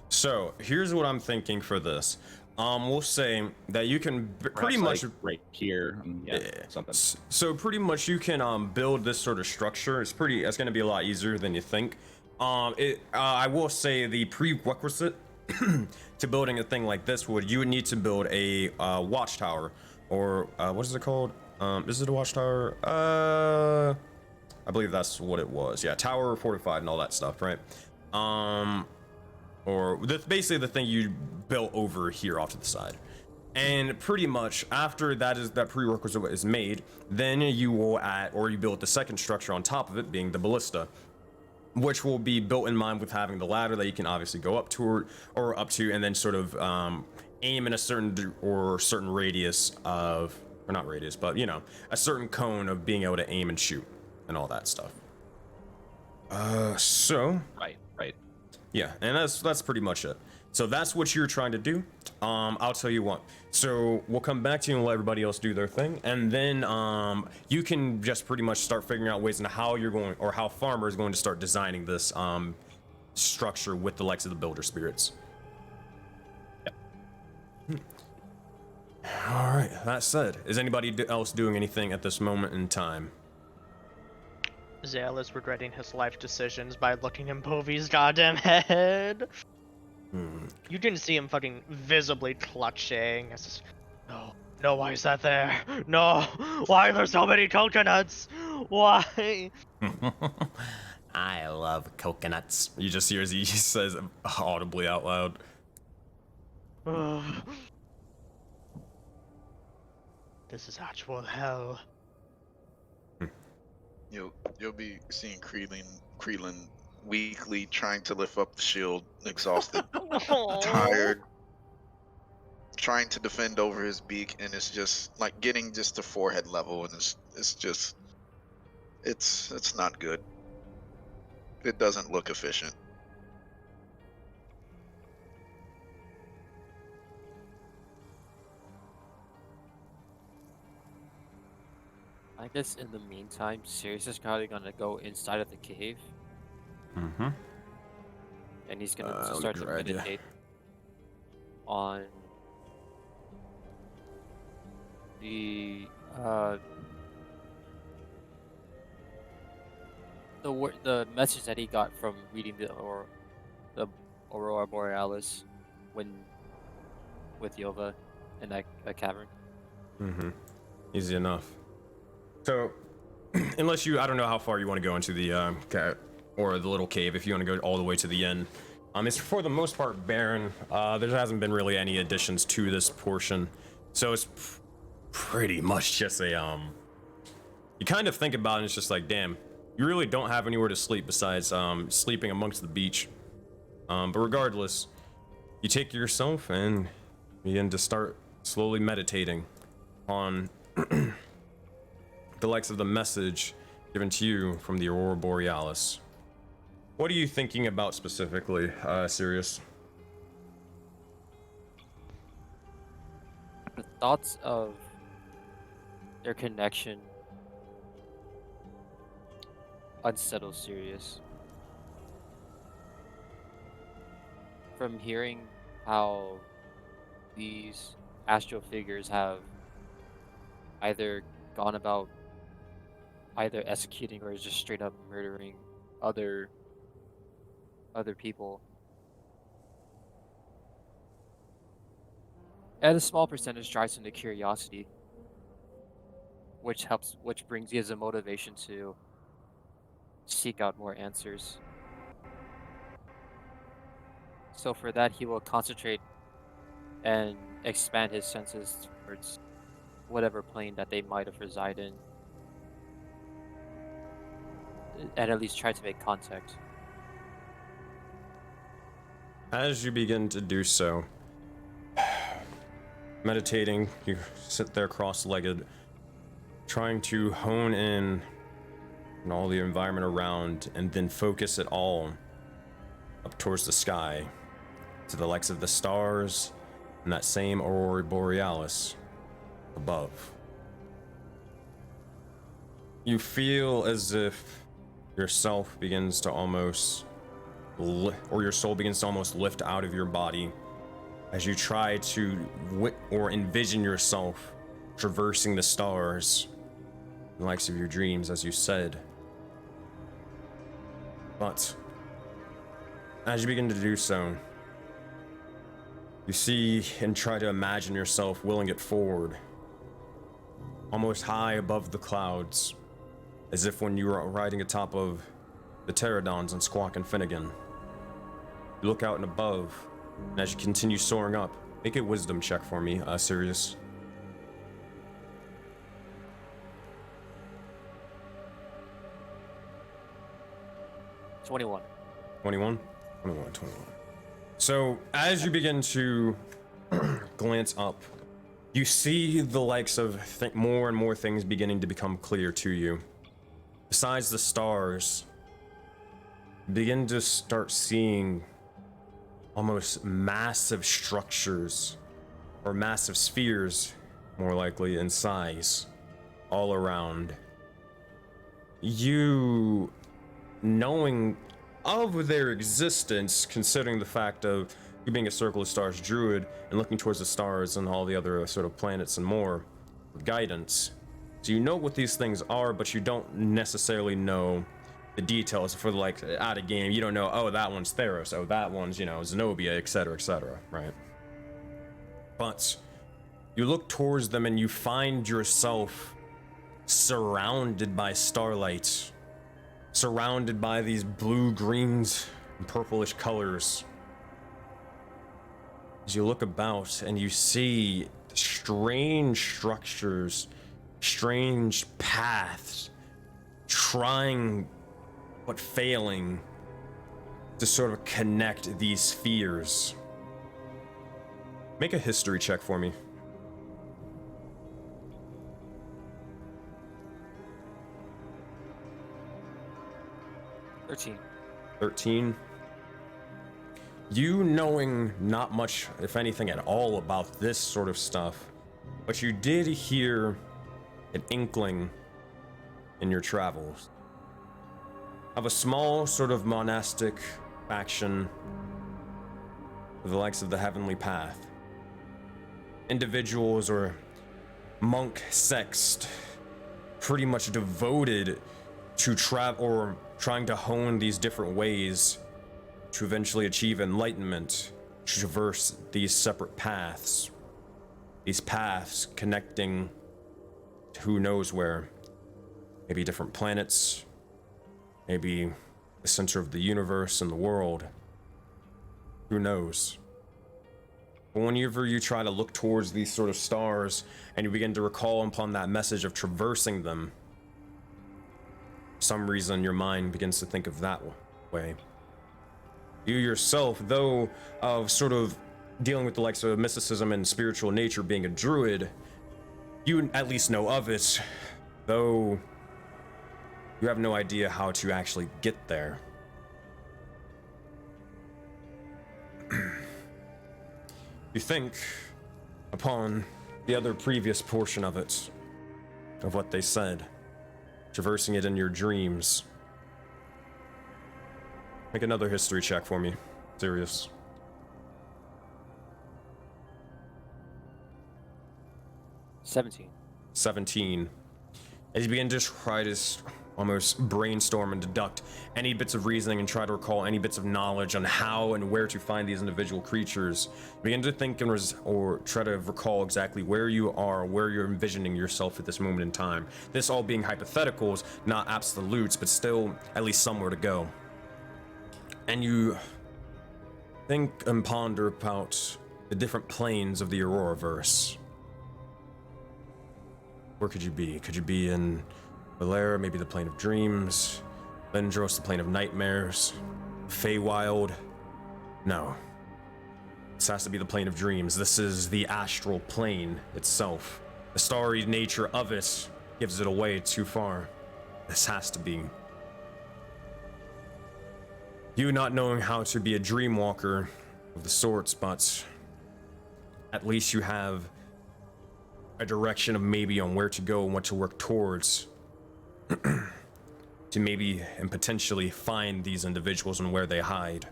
So here's what I'm thinking for this. We'll say that you can pretty much Perhaps, like, right here. Yeah, something. So pretty much you can build this sort of structure. It's going to be a lot easier than you think. I will say the prerequisite to building a thing like this you would need to build a watchtower, or what is it called? Is it a watchtower? I believe that's what it was. Yeah, tower fortified and all that stuff, right? Or basically the thing you built over here off to the side. And pretty much after that prerequisite is made, then you will add, or you build the second structure on top of it, being the ballista, which will be built in mind with having the ladder that you can obviously go up to, or up to, and then sort of aim in a certain radius of, or not radius, but you know, a certain cone of being able to aim and shoot and all that stuff. So Right. yeah, and that's pretty much it. So that's what you're trying to do. I'll tell you what. So we'll come back to you and let everybody else do their thing, and then you can just pretty much start figuring out ways into how you're going, or how Farmer is going to start designing this structure with the likes of the Builder Spirits. Yep. All right. That said, is anybody else doing anything at this moment in time? Zale is regretting his life decisions by looking in Povi's goddamn head. You didn't see him fucking visibly clutching. It's just, no, why is that there? No, why are there so many coconuts? Why? I love coconuts. You just hear as he says audibly out loud. This is actual hell. You'll be seeing Creelan weakly trying to lift up the shield, exhausted, tired, trying to defend over his beak, and it's just like getting just to forehead level, and it's not good. It doesn't look efficient. I guess in the meantime, Sirius is probably gonna go inside of the cave, Mm-hmm. and he's gonna let me start to grab ya. meditate on the message that he got from reading the Aurora Borealis when with Yova in that cavern. Mm-hmm. Easy enough. So, unless I don't know how far you want to go into the or the little cave. If you want to go all the way to the end, it's for the most part barren. There hasn't been really any additions to this portion, so it's pretty much just a You kind of think about it, and it's just like, damn, you really don't have anywhere to sleep besides sleeping amongst the beach. But regardless, you take yourself and begin to start slowly meditating on the likes of the message given to you from the Aurora Borealis. What are you thinking about specifically, Sirius? The thoughts of their connection unsettle Sirius. From hearing how these astral figures have either gone about either executing or just straight up murdering other people. And a small percentage drives into curiosity, which brings you as a motivation to seek out more answers. So for that, he will concentrate and expand his senses towards whatever plane that they might have resided in, and at least try to make contact. As you begin to do so, meditating, you sit there cross-legged, trying to hone in on all the environment around and then focus it all up towards the sky, to the likes of the stars and that same Aurora Borealis above. You feel as if yourself begins to almost, or your soul begins to almost lift out of your body as you try to or envision yourself traversing the stars, the likes of your dreams, as you said. But as you begin to do so, you see and try to imagine yourself willing it forward, almost high above the clouds, as if when you were riding atop of the pterodons and Squawk and Finnegan. You look out and above, and as you continue soaring up, make a wisdom check for me, Sirius. 21. 21? 21. So, as you begin to glance up, you see the likes of more and more things beginning to become clear to you. Besides the stars, you begin to start seeing almost massive structures, or massive spheres, more likely, in size, all around. You, knowing of their existence, considering the fact of you being a Circle of Stars druid and looking towards the stars and all the other sort of planets and more with guidance. So you know what these things are, but you don't necessarily know the details. For like out of game, you don't know, oh, that one's Theros, oh, that one's, you know, Zenobia, etc., right? But you look towards them and you find yourself surrounded by starlight, surrounded by these blue, greens, and purplish colors. As you look about and you see strange structures, strange paths, trying but failing to sort of connect these spheres. Make a history check for me. Thirteen. 13. You knowing not much, if anything at all, about this sort of stuff, but you did hear an inkling in your travels of a small sort of monastic faction of the likes of the Heavenly Path. Individuals or monk sects pretty much devoted to or trying to hone these different ways to eventually achieve enlightenment, to traverse these separate paths. These paths connecting to who knows where. Maybe different planets, maybe the center of the universe and the world. Who knows? But whenever you try to look towards these sort of stars and you begin to recall upon that message of traversing them, for some reason your mind begins to think of that way. You yourself, though of sort of dealing with the likes of mysticism and spiritual nature, being a druid, you at least know of it, though you have no idea how to actually get there. You think upon the other previous portion of it, of what they said, traversing it in your dreams. Make another history check for me, Sirius. 17. As you begin to try to almost brainstorm and deduct any bits of reasoning and try to recall any bits of knowledge on how and where to find these individual creatures, begin to think or try to recall exactly where you are, where you're envisioning yourself at this moment in time. This all being hypotheticals, not absolutes, but still at least somewhere to go. And you think and ponder about the different planes of the Auroraverse. Where could you be? Could you be in Valera, maybe the plane of dreams? Lindros, the plane of nightmares? Feywild? No. This has to be the plane of dreams. This is the astral plane itself. The starry nature of it gives it away too far. This has to be. You not knowing how to be a dream walker of the sorts, but at least you have a direction of maybe on where to go and what to work towards to maybe and potentially find these individuals and where they hide,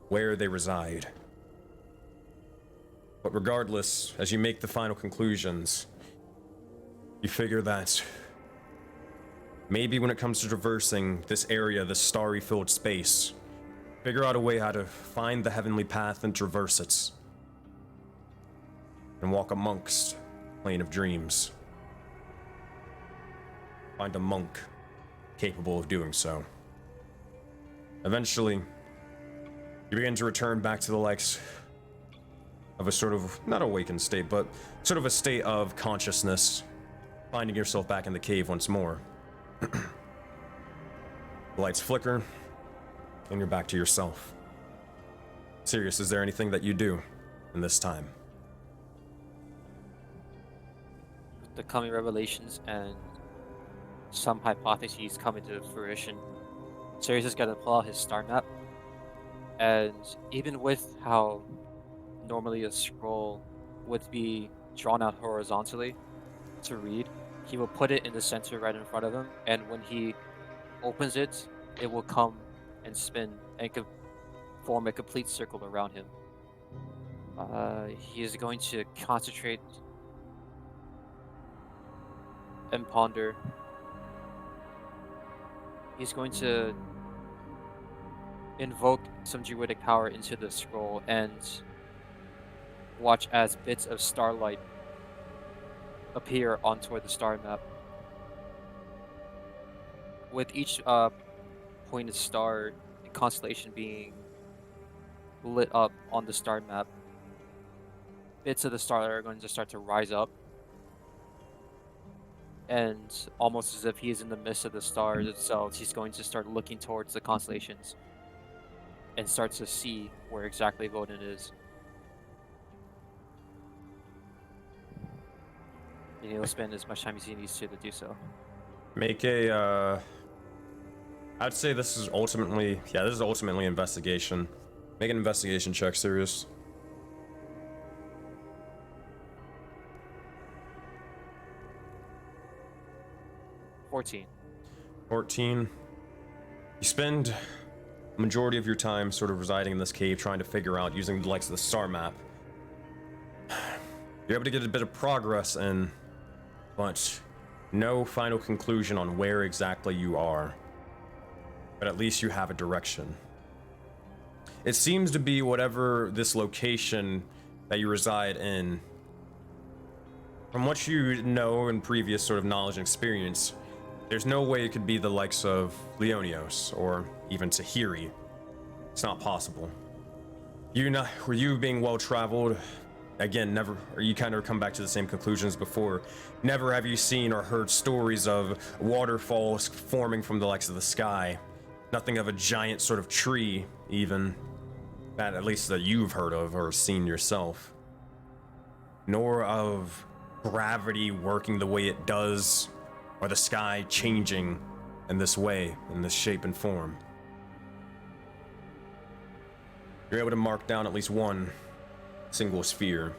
where they reside. But regardless, as you make the final conclusions, you figure that maybe when it comes to traversing this area, this starry filled space, figure out a way how to find the heavenly path and traverse it and walk amongst plane of dreams. Find a monk capable of doing so. Eventually, you begin to return back to the likes of a sort of, not awakened state, but sort of a state of consciousness, finding yourself back in the cave once more. The lights flicker, and you're back to yourself. Sirius, is there anything that you do in this time? The coming revelations and some hypotheses coming to fruition, Sirius is going to pull out his star map, and even with how normally a scroll would be drawn out horizontally to read, he will put it in the center right in front of him, and when he opens it, it will come and spin and form a complete circle around him. He is going to concentrate and ponder. He's going to invoke some druidic power into the scroll and watch as bits of starlight appear onto the star map. With each pointed star and constellation being lit up on the star map, bits of the star are going to start to rise up, and almost as if he is in the midst of the stars itself, he's going to start looking towards the constellations and start to see where exactly Voden is. And he'll spend as much time as he needs to do so. Make a, I'd say this is ultimately, investigation. Make an investigation check, Sirius. 14. 14. You spend a majority of your time sort of residing in this cave, trying to figure out, using the likes of the star map. You're able to get a bit of progress in, but no final conclusion on where exactly you are. But at least you have a direction. It seems to be whatever this location that you reside in. From what you know in previous sort of knowledge and experience, there's no way it could be the likes of Leonios or even Tahiri. It's not possible. Were you being well traveled? Again, never, or you kind of come back to the same conclusions before. Never have you seen or heard stories of waterfalls forming from the likes of the sky. Nothing of a giant sort of tree, even. That at least that you've heard of or seen yourself. Nor of gravity working the way it does, or the sky changing in this way, in this shape and form. You're able to mark down at least one single sphere.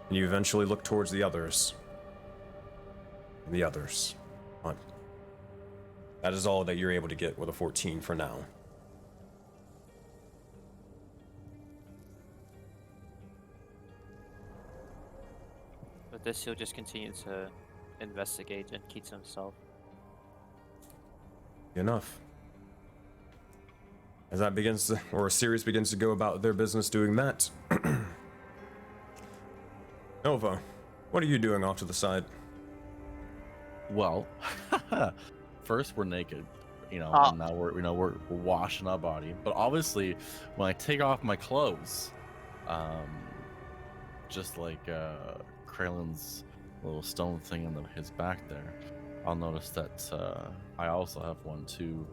And you eventually look towards the others. The others. But that is all that you're able to get with a 14 for now. With this, he'll just continue to investigate and keep to himself. Enough. As that begins to, or a series begins to go about their business doing that. Nova, what are you doing off to the side? Well, first we're naked, and now we're washing our body. But obviously, when I take off my clothes, just like Kralen's little stone thing in his back there, I'll notice that I also have one too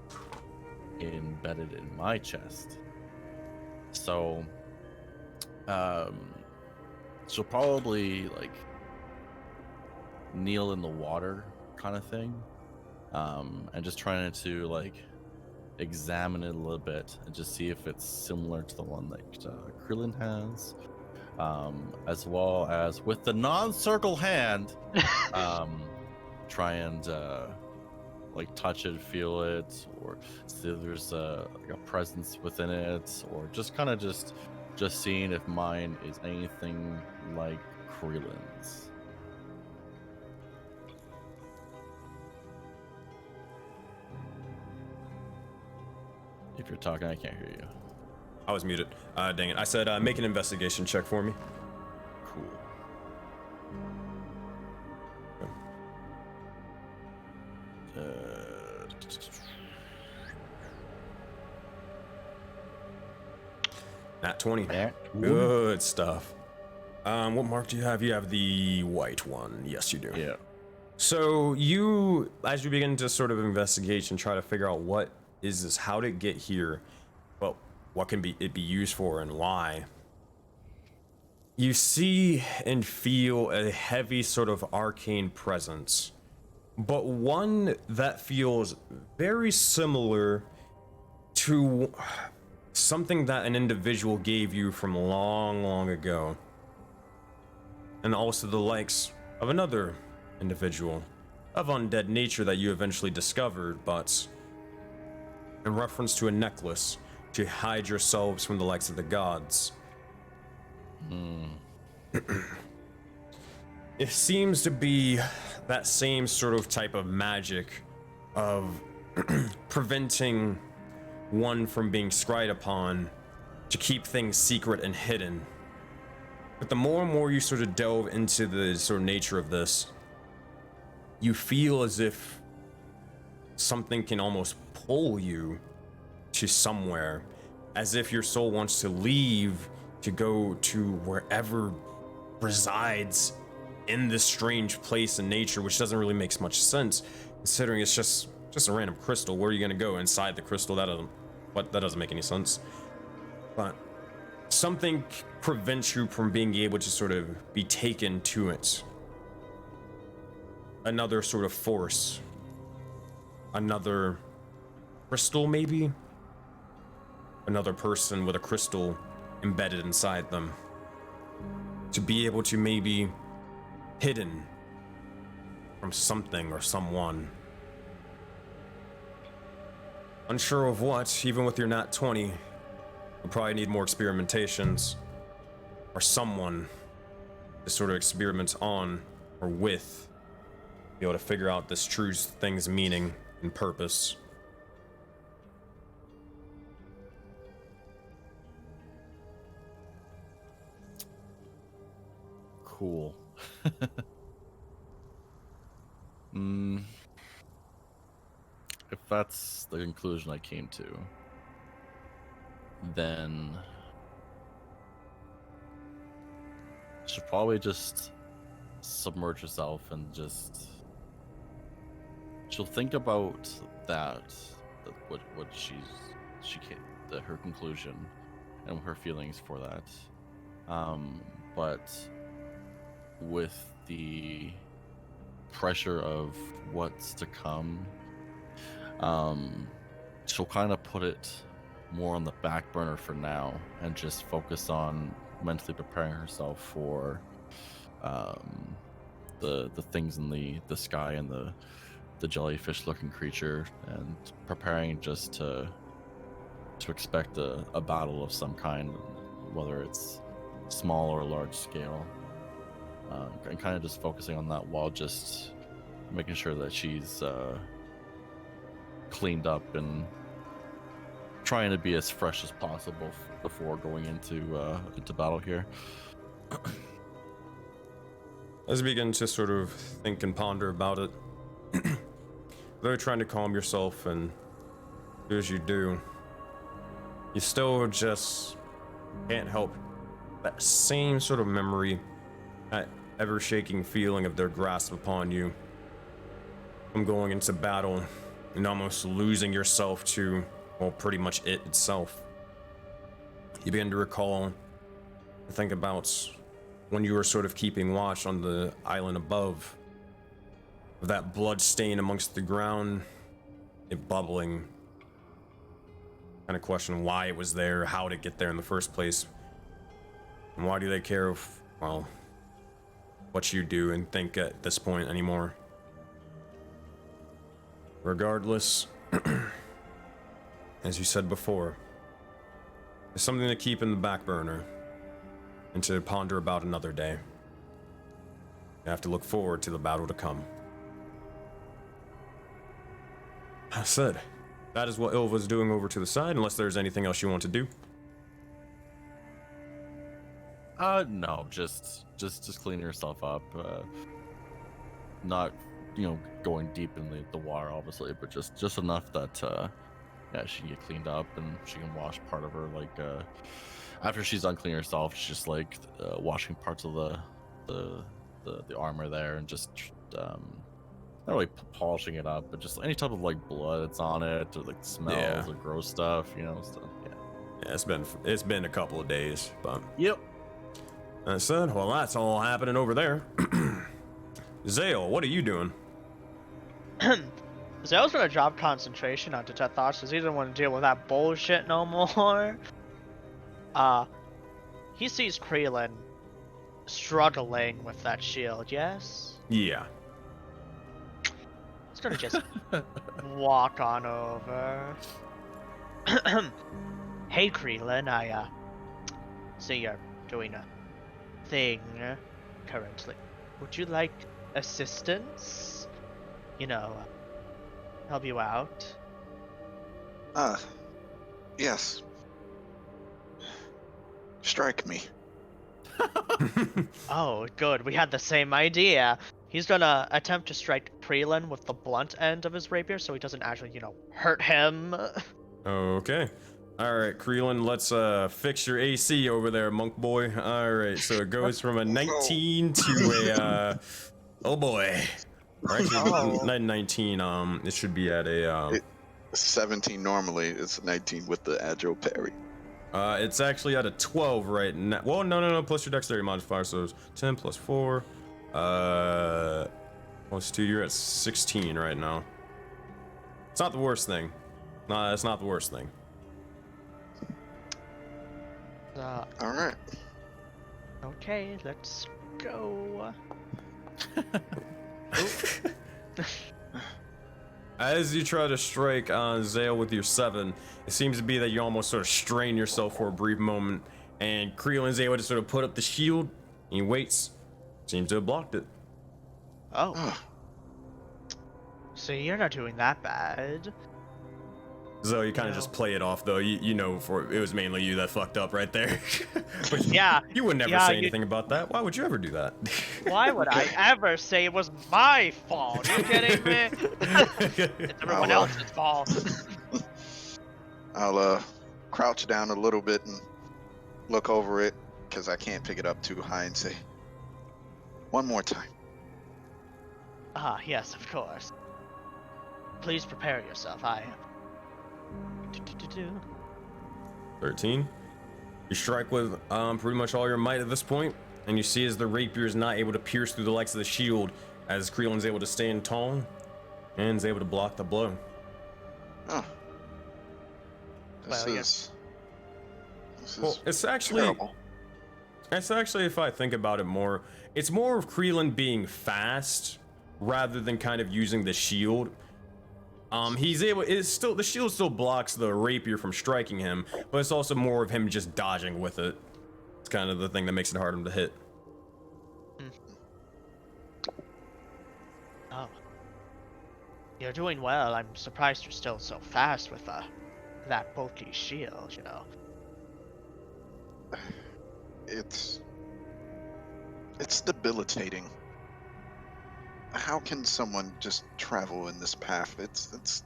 embedded in my chest. So she'll probably like kneel in the water kind of thing, and just trying to like examine it a little bit and just see if it's similar to the one that Krillin has, as well as with the non-circle hand, try and like touch it, feel it, or see if there's like a presence within it, or just kind of just seeing if mine is anything like Krillin's. If you're talking, I can't hear you. I was muted. Dang it. I said make an investigation check for me. Cool. Nat 20. Nat 20. Good stuff. What mark do you have? You have the white one. Yes, you do. Yeah. So you, as you begin to sort of investigate and try to figure out what is this, how did it get here, well, what can it be used for and why, you see and feel a heavy sort of arcane presence, but one that feels very similar to something that an individual gave you from long, long ago, and also the likes of another individual of undead nature that you eventually discovered, but in reference to a necklace to hide yourselves from the likes of the gods. It seems to be that same sort of type of magic of preventing one from being scryed upon, to keep things secret and hidden. But the more and more you sort of delve into the sort of nature of this, you feel as if something can almost pull you to somewhere, as if your soul wants to leave to go to wherever resides in this strange place in nature, which doesn't really make much sense considering it's just a random crystal. Where are you going to go inside the crystal? That doesn't make any sense. But something prevents you from being able to sort of be taken to it. Another sort of force, another crystal, maybe another person with a crystal embedded inside them, to be able to maybe hidden from something or someone. Unsure of what, even with your nat 20, you'll probably need more experimentations or someone to sort of experiment on or with, be able to figure out this true thing's meaning and purpose. Cool. If that's the conclusion I came to, then she'll probably just submerge herself and she'll think about what her conclusion and her feelings for that. But with the pressure of what's to come, she'll kind of put it more on the back burner for now and just focus on mentally preparing herself for the things in the sky and the jellyfish looking creature, and preparing just to expect a battle of some kind, whether it's small or large scale, and kind of just focusing on that while just making sure that she's cleaned up and trying to be as fresh as possible before going into battle here. As you begin to sort of think and ponder about it, though trying to calm yourself and do as you do, you still just can't help that same sort of memory that ever-shaking feeling of their grasp upon you. From going into battle and almost losing yourself to, well, pretty much it itself. You begin to recall and think about when you were sort of keeping watch on the island above. Of that blood stain amongst the ground, it bubbling. Kind of question why it was there, how did it get there in the first place. And why do they care of, well, what you do and think at this point anymore? Regardless, as you said before, it's something to keep in the back burner and to ponder about another day. You have to look forward to the battle to come. I said, that is what Ilva's doing over to the side, unless there's anything else you want to do. No, just cleaning yourself up. Not, going deep in the water, obviously, but just enough that, yeah, she can get cleaned up and she can wash part of her, after she's done cleaning herself, she's just, washing parts of the armor there and just, not really polishing it up, but just any type of, blood that's on it, or, smells or gross stuff, stuff, yeah. Yeah, it's been a couple of days, but... Yep. I said, well, that's all happening over there. Zale, what are you doing? Zale's gonna drop concentration on detect thoughts because he doesn't want to deal with that bullshit no more. He sees Krelin struggling with that shield, yes? Yeah. He's gonna just walk on over. Hey Krelin, I see you're doing a thing currently. Would you like assistance? Help you out? Yes. Strike me. Oh, good. We had the same idea. He's gonna attempt to strike Krelin with the blunt end of his rapier so he doesn't actually, hurt him. Okay. Alright, Krelin, let's fix your AC over there, monk boy. Alright, so it goes from a 19 to a, oh boy. Or actually, not 19, it should be at a, It's 17 normally, it's 19 with the agile parry. it's actually at a 12 right now. Well, no, plus your dexterity modifier, so it's 10 plus 4, plus 2, you're at 16 right now. It's not the worst thing. No, it's not the worst thing. Alright. Okay, let's go. As you try to strike Zale with your 7, it seems to be that you almost sort of strain yourself for a brief moment, and Kreelin's able to sort of put up the shield, and he waits. Seems to have blocked it. Oh. So you're not doing that bad. So you kind of just play it off, though. You know, it was mainly you that fucked up right there. But yeah, you would never say anything about that. Why would you ever do that? Why would I ever say it was my fault? You kidding me? It's everyone else's fault. I'll crouch down a little bit and look over it because I can't pick it up too high and say, one more time. Ah, yes, of course. Please prepare yourself. I am. 13. You strike with pretty much all your might at this point, and you see as the rapier is not able to pierce through the likes of the shield, as Kreelin's able to stand tall and is able to block the blow. Oh. This Well, is Well, it's actually terrible. if I think about it more, it's more of Kreelin being fast rather than kind of using the shield. He's able. The shield still blocks the rapier from striking him, but it's also more of him just dodging with it. It's kind of the thing that makes it harder to hit. Oh. You're doing well. I'm surprised you're still so fast with that bulky shield, you know. It's debilitating. How can someone just travel in this path? It's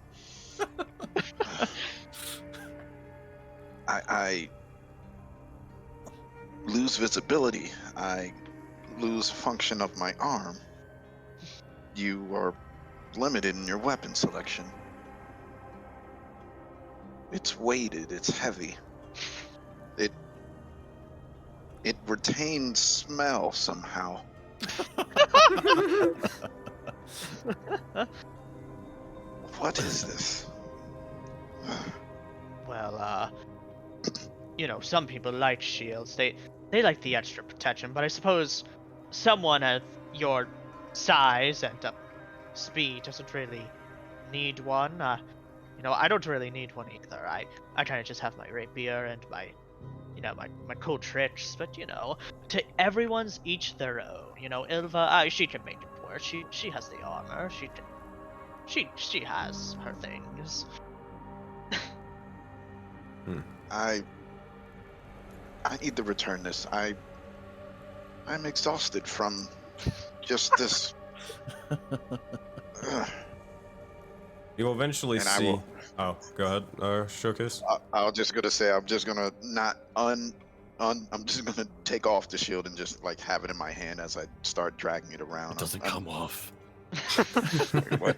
I lose visibility. I lose function of my arm, you are limited in your weapon selection. It's weighted, it's heavy. It retains smell somehow. What is this? Well, some people like shields. They like the extra protection, but I suppose someone of your size and speed doesn't really need one. I don't really need one either. I kind of just have my rapier and my cool tricks, but to everyone's each their own. Ilva, she can make it work. She has the armor. She has her things. I need to return this. I'm exhausted from just this. You'll eventually And see. Oh, go ahead, Showcase. I was just gonna say, I'm just gonna not I'm just gonna take off the shield and just like have it in my hand as I start dragging it around. It doesn't come off. What?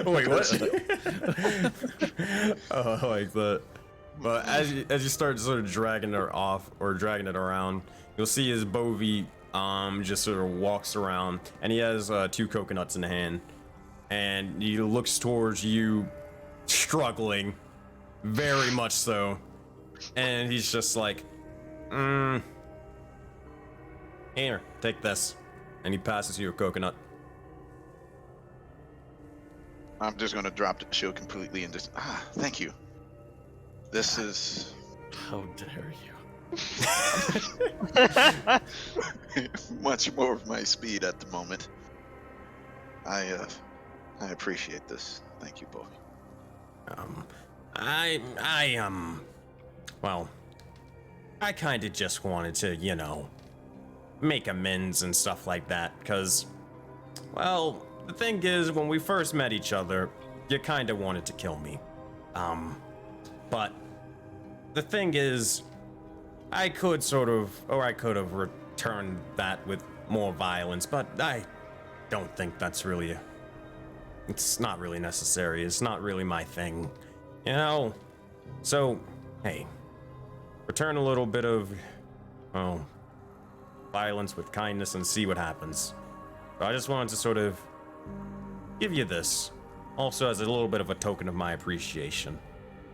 Wait, what? Oh, I like that. But as you start sort of dragging her off or dragging it around, you'll see his Bovie just sort of walks around, and he has 2 coconuts in the hand, and he looks towards you, struggling, very much so, and he's just like, here, take this, and he passes you a coconut. I'm just gonna drop the shield completely and just thank you. This is How dare you? much more of my speed at the moment. I appreciate this. Thank you both. Well, I kind of just wanted to, make amends and stuff like that, because, well, the thing is, when we first met each other, you kind of wanted to kill me. But the thing is, I could have returned that with more violence, but I don't think that's really, it's not really necessary. It's not really my thing, So, hey, return a little bit of, violence with kindness and see what happens. So I just wanted to sort of give you this, also as a little bit of a token of my appreciation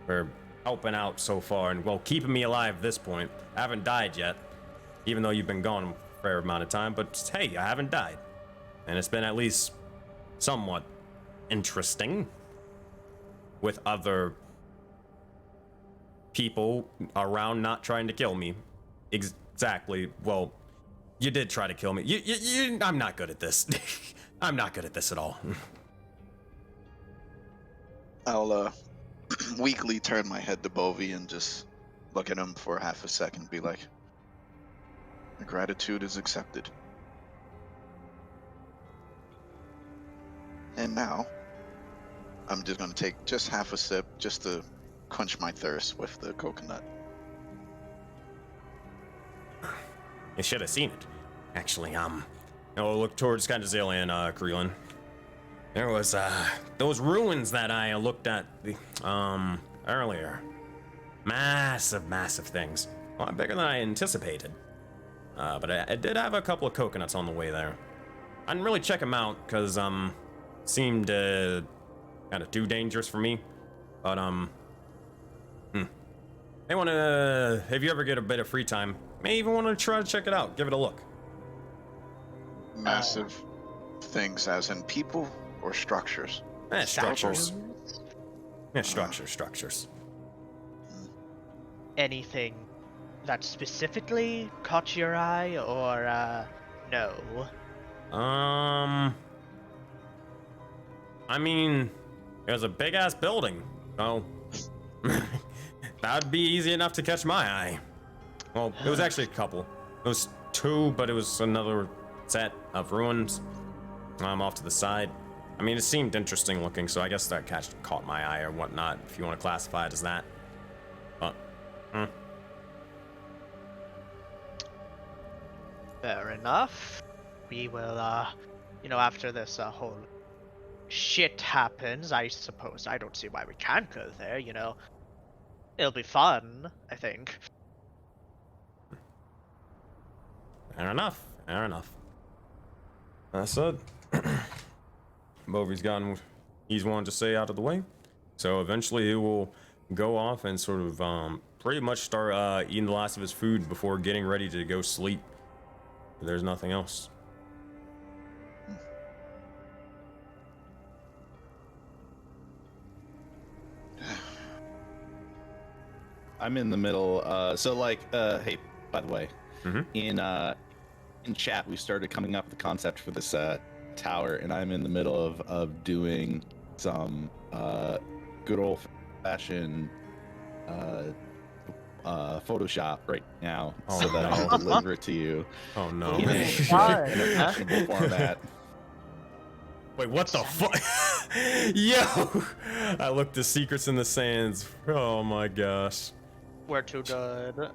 for helping out so far and, well, keeping me alive at this point. I haven't died yet, even though you've been gone a fair amount of time, but hey, I haven't died. And it's been at least somewhat interesting with other people around not trying to kill me. Exactly. Well, you did try to kill me. I'm not good at this. I'm not good at this at all. I'll weakly turn my head to Bovie and just look at him for half a second, be like, "My gratitude is accepted." And now, I'm just gonna take just half a sip just to quench my thirst with the coconut. You should have seen it. Actually, I'll look towards kind of Zillion, Krelin. There was, those ruins that I looked at, earlier. Massive things. A lot bigger than I anticipated. But I did have a couple of coconuts on the way there. I didn't really check them out, because, seemed, kind of too dangerous for me. But, May wanna, if you ever get a bit of free time, may even want to try to check it out, give it a look. Massive things as in people or structures? Structures. Yeah, structures. Anything that specifically caught your eye, or no? I mean, it was a big ass building, so that'd be easy enough to catch my eye. Well, it was actually a couple. It was 2, but it was another set of ruins off to the side. I mean, it seemed interesting looking, so I guess that caught my eye or whatnot, if you want to classify it as that. But, Fair enough. We will, after this whole shit happens, I suppose. I don't see why we can't go there, It'll be fun, I think. Fair enough. Fair enough. That's it. Bovie's gotten he's wanted to say out of the way. So eventually he will go off and sort of pretty much start eating the last of his food before getting ready to go sleep. There's nothing else. I'm in the middle. Hey, by the way, in chat we started coming up with the concept for this tower, and I'm in the middle of doing some good old fashioned Photoshop right now, so that I can deliver it to you. Oh no! In a fashionable format. Wait, what the fuck? Yo! I looked the secrets in the sands. Oh my gosh. We're too good.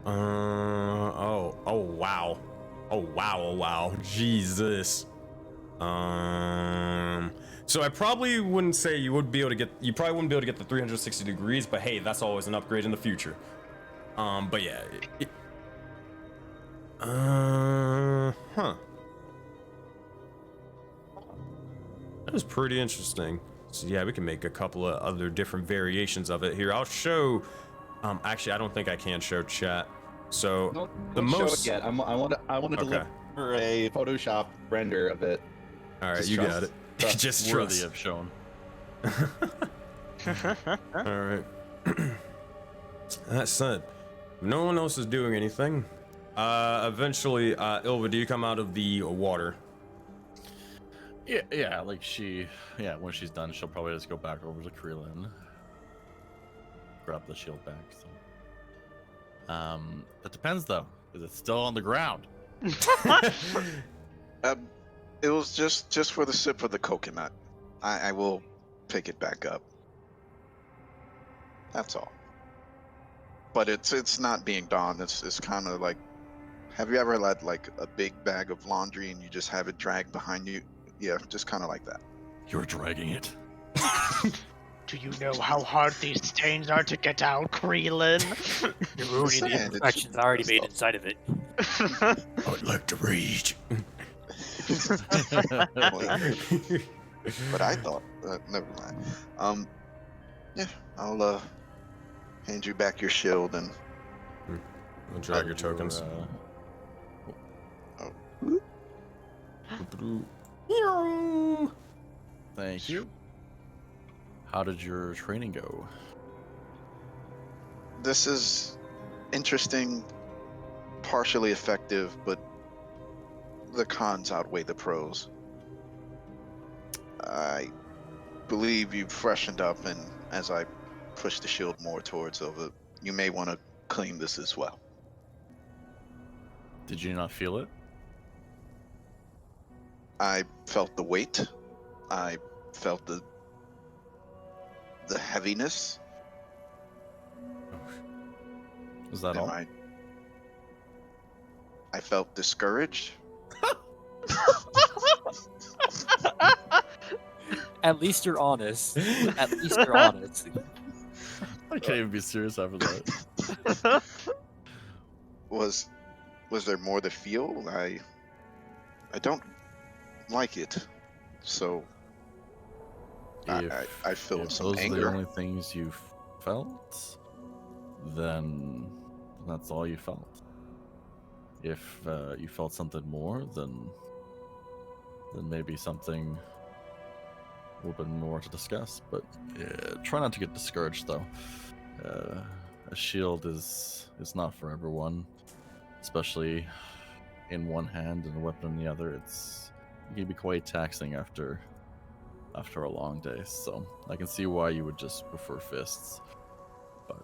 Oh wow. Oh wow. Jesus. So I probably wouldn't say you probably wouldn't be able to get the 360 degrees, but hey, that's always an upgrade in the future. But yeah. That was pretty interesting. So yeah, we can make a couple of other different variations of it here. I'll show. Actually, I don't think I can show chat. So Don't show it yet. I want to deliver a Photoshop render of it. All right, Just you trust. got it. Just Worthy trust. of shown. All right. That said, if no one else is doing anything, eventually, Ilva, do you come out of the water? Yeah, like when she's done, she'll probably just go back over to Krillin, grab the shield back. So, it depends though. Is it still on the ground? It was just for the sip of the coconut. I will pick it back up. That's all. But it's not being donned. It's kind of like, have you ever had like a big bag of laundry and you just have it dragged behind you? Yeah, just kind of like that. You're dragging it. Do you know how hard these stains are to get out, Krillin? You're ruining the imperfections already made inside of it. I'd like to read. But I thought, never mind. Yeah, I'll hand you back your shield and I'll drag your tokens. Thank you. How did your training go? This is interesting, partially effective, but the cons outweigh the pros. I believe you've freshened up, and as I push the shield more towards over, you may want to claim this as well. Did you not feel it? I felt the weight. I felt the heaviness. Was that all? I felt discouraged. At least you're honest. At least you're honest. I can't even be serious after that. Was there more to feel? I don't like it, so I feel if some those anger. are the only things you felt, then that's all you felt. If you felt something more, then maybe something a little bit more to discuss. But try not to get discouraged, though. A shield is not for everyone, especially in one hand and a weapon in the other. It can be quite taxing after a long day. So I can see why you would just prefer fists. But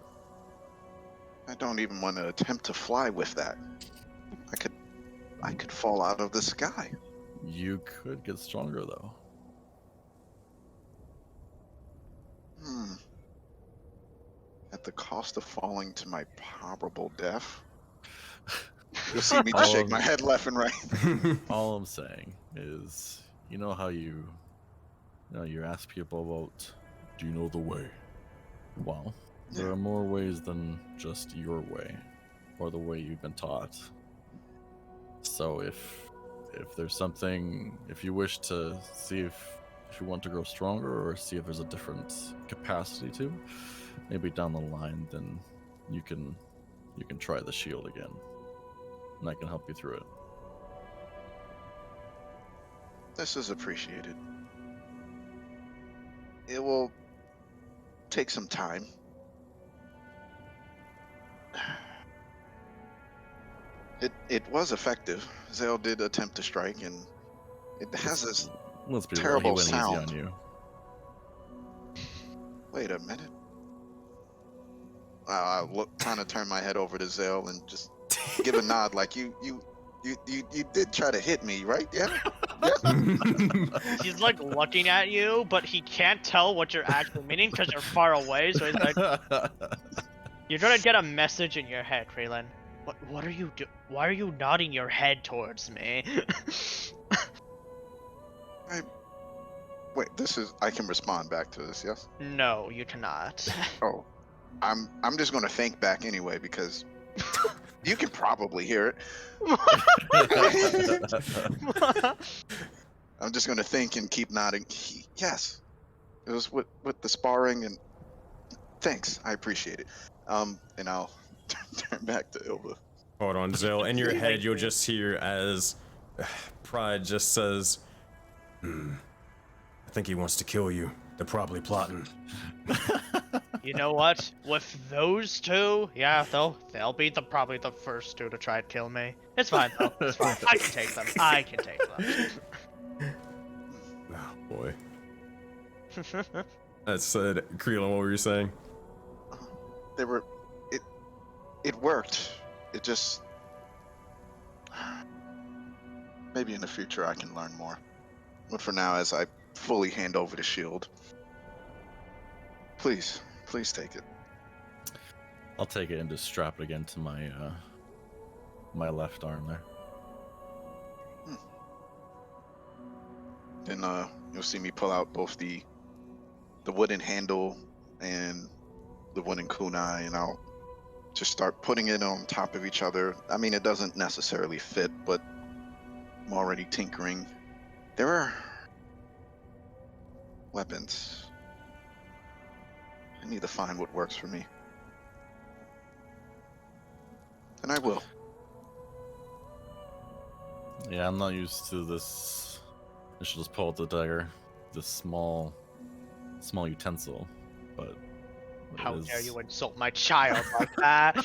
I don't even want to attempt to fly with that. I could fall out of the sky. you could get stronger, though. At the cost of falling to my probable death? You'll see me just shake my head left and right. All I'm saying is, you know how you ask people about, do you know the way? Well, there are more ways than just your way, or the way you've been taught. So if there's something, if you wish to see if you want to grow stronger, or see if there's a different capacity to, maybe down the line, then you can try the shield again, and I can help you through it. This is appreciated. It will take some time. It was effective. Zale did attempt to strike, and it has this Let's be terrible real, he went sound. easy on you. Wait a minute. I kind of turn my head over to Zale and just give a nod, like you did try to hit me, right? Yeah. He's like looking at you, but he can't tell what you're actually meaning because you're far away. So he's like, you're gonna get a message in your head, Krillin. What are you Why are you nodding your head towards me? Wait, I can respond back to this, yes? No, you cannot. Oh, I'm just gonna think back anyway because you can probably hear it. I'm just gonna think and keep nodding. Yes, it was with the sparring, and thanks, I appreciate it. And I'll turn back to Ilva. Hold on, Zale. In your head, you'll just hear as Pride just says, I think he wants to kill you. They're probably plotting. You know what? With those two, yeah, they'll be probably the first two to try to kill me. It's fine though. It's fine. I can take them. I can take them. Oh boy. That said, Krillin, what were you saying? It worked. It just maybe in the future I can learn more. But for now, as I fully hand over the shield, please take it. I'll take it and just strap it again to my my left arm there. Then you'll see me pull out both the wooden handle and the wooden kunai, and I'll just start putting it on top of each other. I mean, it doesn't necessarily fit, but I'm already tinkering. There are weapons. I need to find what works for me. And I will. Yeah, I'm not used to this. I should just pull out the dagger, this small utensil, but how dare you insult my child like that?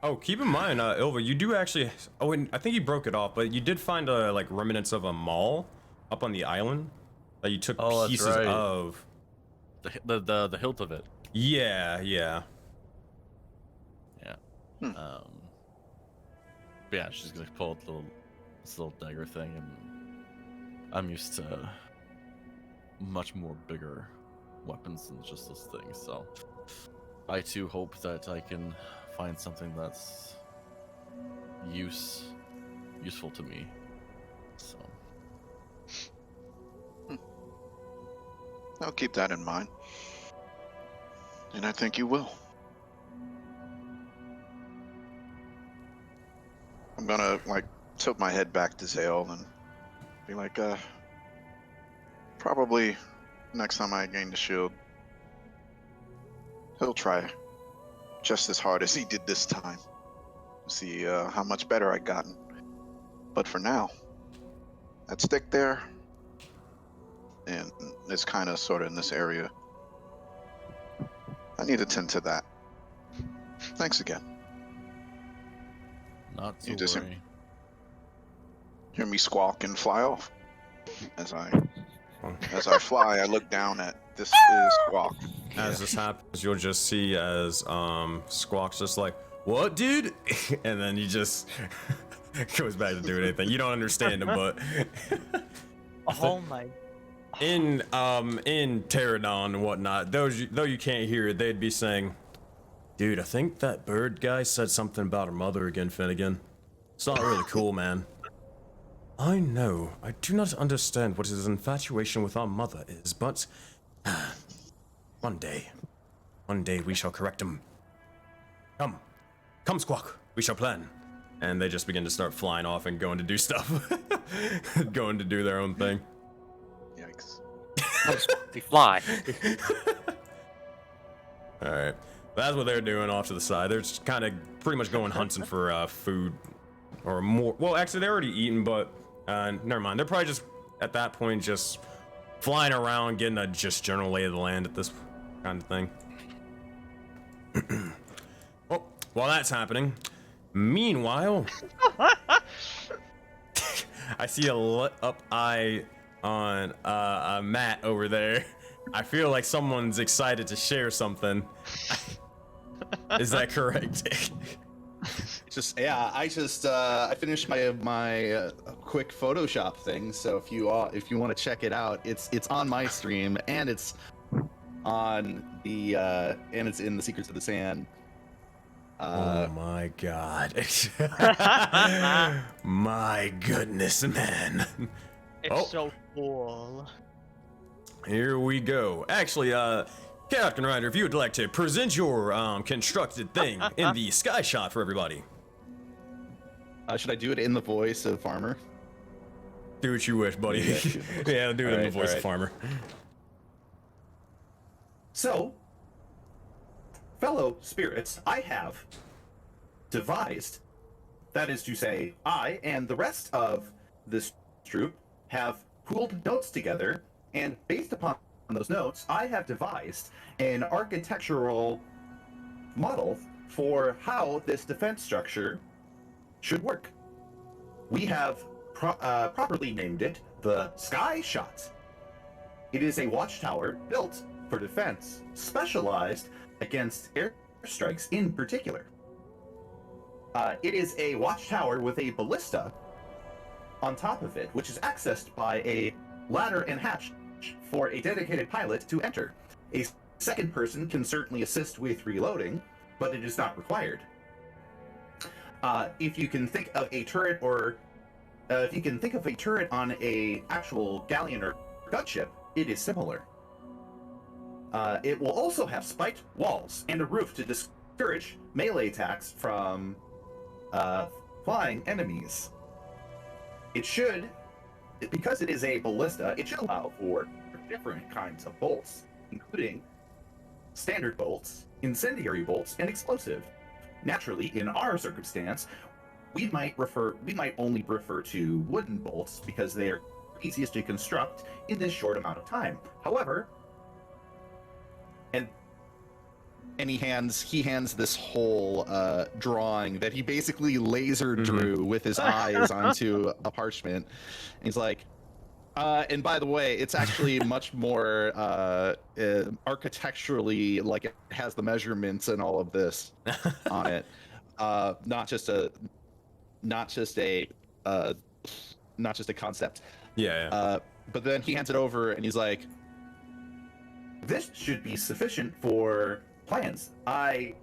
Oh, keep in mind, Ilva, you do actually. Oh, and I think you broke it off, but you did find like remnants of a maul up on the island that you took pieces right. of. The hilt of it. Yeah. But yeah, she's gonna pull out this little dagger thing, and I'm used to much more bigger weapons than just this thing, so I too hope that I can find something that's useful to me. So I'll keep that in mind. And I think you will. I'm gonna tilt my head back to Zale and be like, probably next time I gain the shield, he'll try just as hard as he did this time. See how much better I gotten. But for now, that stick there, and it's kind of sort of in this area. I need to tend to that. Thanks again. not to You just worry. Hear me squawk and fly off. As I fly, I look down at this is Squawk. As this happens, you'll just see as Squawk's just like, "What, dude?" And then he just goes back to doing anything. You don't understand him, but Oh my. in Pterodon and whatnot, though you can't hear it, they'd be saying, Dude, I think that bird guy said something about her mother again, Finnegan. It's not really cool, man. I know, I do not understand what his infatuation with our mother is, but one day we shall correct him. Come, Squawk, we shall plan. And they just begin to start flying off and going to do stuff. Going to do their own thing. Yikes. We fly. Alright. That's what they're doing off to the side. They're just kind of pretty much going hunting for food. Or more. Well, actually, they're already eating, but never mind. They're probably just, at that point, just flying around, getting a just general lay of the land at this kind of thing. Well, while that's happening, meanwhile, I see a lit up eye on Matt over there. I feel like someone's excited to share something. Is that correct? I finished my quick Photoshop thing. So if you want to check it out, it's on my stream and it's on the and it's in the Secrets of the Sand. Oh my god. My goodness, man. It's so cool. Here we go. Actually, Captain Ryder, if you would like to present your constructed thing in the sky shot for everybody. Should I do it in the voice of Farmer? Do what you wish, buddy. Yeah, do it in the voice of Farmer. So, fellow spirits, I have devised, that is to say, I and the rest of this troop have pooled notes together, and based upon those notes, I have devised an architectural model for how this defense structure should work. We have properly named it the Sky Shot. It is a watchtower built for defense, specialized against airstrikes in particular. It is a watchtower with a ballista on top of it, which is accessed by a ladder and hatch for a dedicated pilot to enter. A second person can certainly assist with reloading, but it is not required. If you can think of a turret, or if you can think of a turret on a actual galleon or gunship, it is similar. It will also have spiked walls and a roof to discourage melee attacks from flying enemies. It should, because it is a ballista, it should allow for different kinds of bolts, including standard bolts, incendiary bolts, and explosive. Naturally, in our circumstance, we might only refer to wooden bolts because they are easiest to construct in this short amount of time. However, and he hands this whole drawing that he basically laser drew with his eyes onto a parchment. And he's like, and by the way, it's actually much more architecturally, like it has the measurements and all of this on it. Not just a concept. Yeah. But then he hands it over and he's like, this should be sufficient for plans. I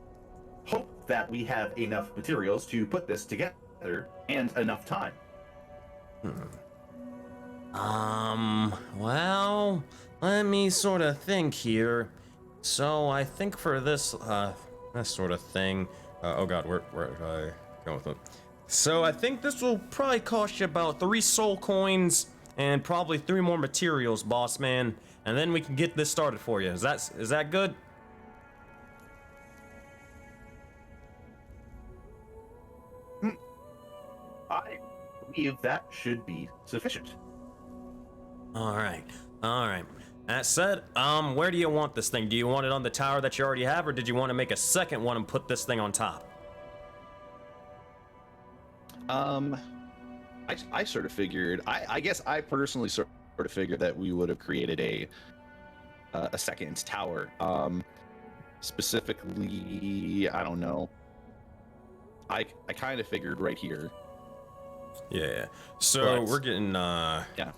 hope that we have enough materials to put this together and enough time. Well, let me sort of think here. So I think for this sort of thing, oh god, where did I go with it? So I think this will probably cost you about 3 soul coins and probably 3 more materials, boss man, and then we can get this started for you. Is that good? I believe that should be sufficient. All right. That said, where do you want this thing? Do you want it on the tower that you already have, or did you want to make a second one and put this thing on top? I sort of figured. I guess I personally sort of figured that we would have created a second tower. Specifically, I don't know. I kind of figured right here. Yeah. So But- we're getting Yeah.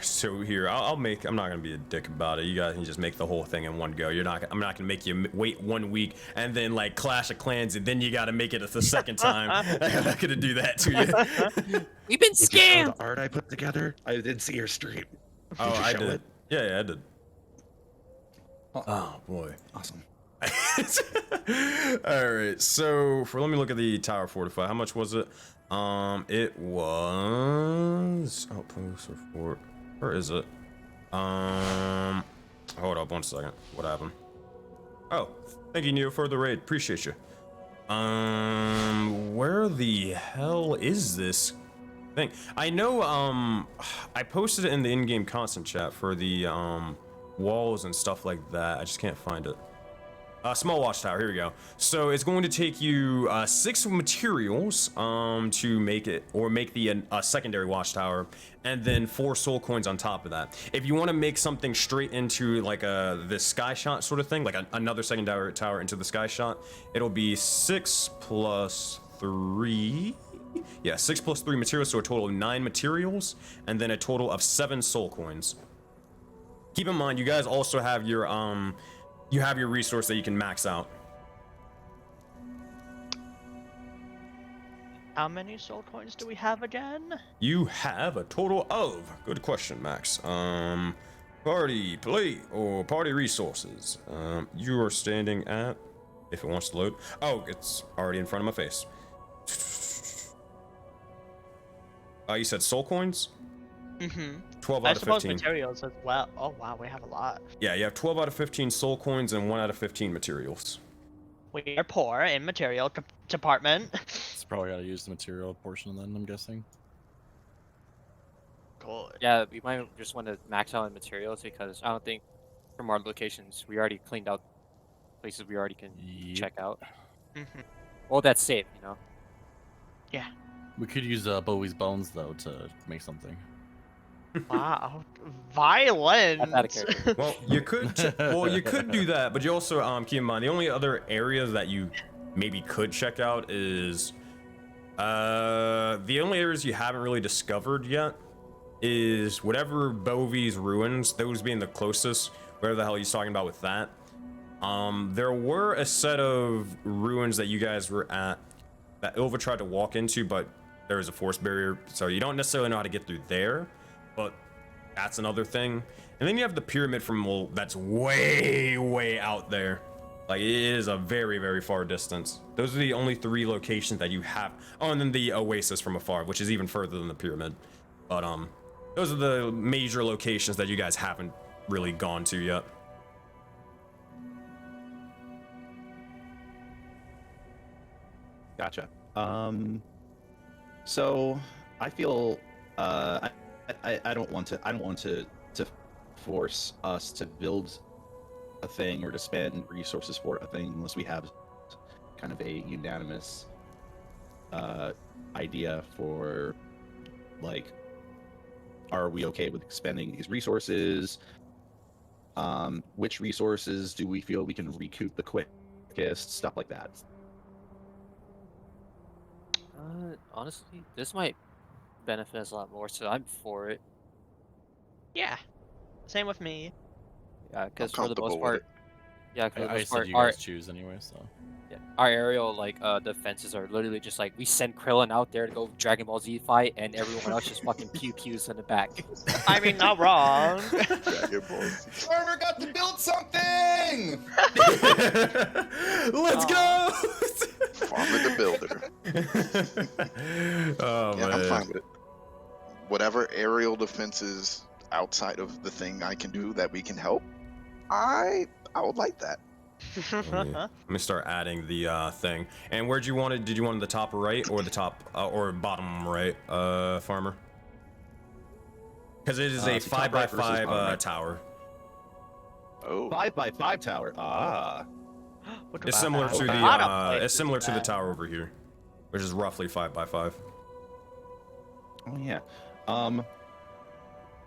So here, I'll make. I'm not gonna be a dick about it. You guys can just make the whole thing in one go. I'm not gonna make you wait 1 week and then like Clash of Clans and then you gotta make it the second time. I'm not gonna do that to you. We've been Did you show scammed. the art I put together? I didn't see your stream. Oh, you I show did. it? Yeah, I did. Oh boy. Awesome. All right. So let me look at the tower fortify. How much was it? It was outpost or fort. Where is it? Hold up 1 second. What happened? Oh, thank you, Neo, for the raid. Appreciate you. Where the hell is this thing? I know, I posted it in the in-game constant chat for the, walls and stuff like that. I just can't find it. Small watchtower, here we go. So it's going to take you 6 materials to make it, or make the secondary watchtower, and then 4 soul coins on top of that. If you want to make something straight into like this sky shot sort of thing, like another secondary tower into the sky shot, it'll be 6 plus 3. Yeah, 6 plus 3 materials, so a total of 9 materials, and then a total of 7 soul coins. Keep in mind, you guys also have your resource that you can max out. How many soul coins do we have again? You have a total of, good question, Max. Party plate or party resources. You are standing at, if it wants to load. Oh, it's already in front of my face. You said soul coins? Mm-hmm. 12 I out of suppose 15. materials as well. Oh wow, we have a lot. Yeah, you have 12 out of 15 soul coins and 1 out of 15 materials. We are poor in material department. It's probably got to use the material portion then, I'm guessing. Good. Yeah, we might just want to max out on materials because I don't think from our locations we already cleaned out places we already can check out. Mm-hmm. Well, that's safe, you know. Yeah. We could use Bowie's bones though to make something. Wow. Violent. That's out of character. Well, you could do that, but you also keep in mind the only other areas that you maybe could check out is the only areas you haven't really discovered yet is whatever Bovie's ruins, those being the closest, whatever the hell he's talking about with that. There were a set of ruins that you guys were at that Ilva tried to walk into, but there was a force barrier, so you don't necessarily know how to get through there, but that's another thing. And then you have the pyramid from that's way out there. Like, it is a very, very far distance. Those are the only 3 locations that you have. Oh, and then the oasis from afar, which is even further than the pyramid. But those are the major locations that you guys haven't really gone to yet. Gotcha. So I feel I don't want to force us to build a thing or to spend resources for a thing unless we have kind of a unanimous idea for, like, are we okay with spending these resources? Which resources do we feel we can recoup the quickest? Stuff like that. Honestly, this might benefit us a lot more, so I'm for it. Yeah. Same with me. Yeah, because I'm for the most comfortable with part, it. yeah, for the I most said part, you guys choose anyway, so. yeah, our aerial defenses are literally just like we send Krillin out there to go Dragon Ball Z fight, and everyone else just fucking pews in the back. I mean, not wrong. Dragon Ball Z. Farmer got to build something. Let's go! Farmer the Builder. Oh, Yeah, man. I'm fine with it. Whatever aerial defenses outside of the thing I can do that we can help, I would like that. Let me start adding the thing. And where'd you want it? Did you want it the top right or the top or bottom right, Farmer? Because it is a it's top 5x5 right versus bottom right. tower. Oh, 5x5 tower. Ah. What It's about similar that? to A the lot of it's places similar to the that- tower over here, which is roughly 5x5. Oh yeah.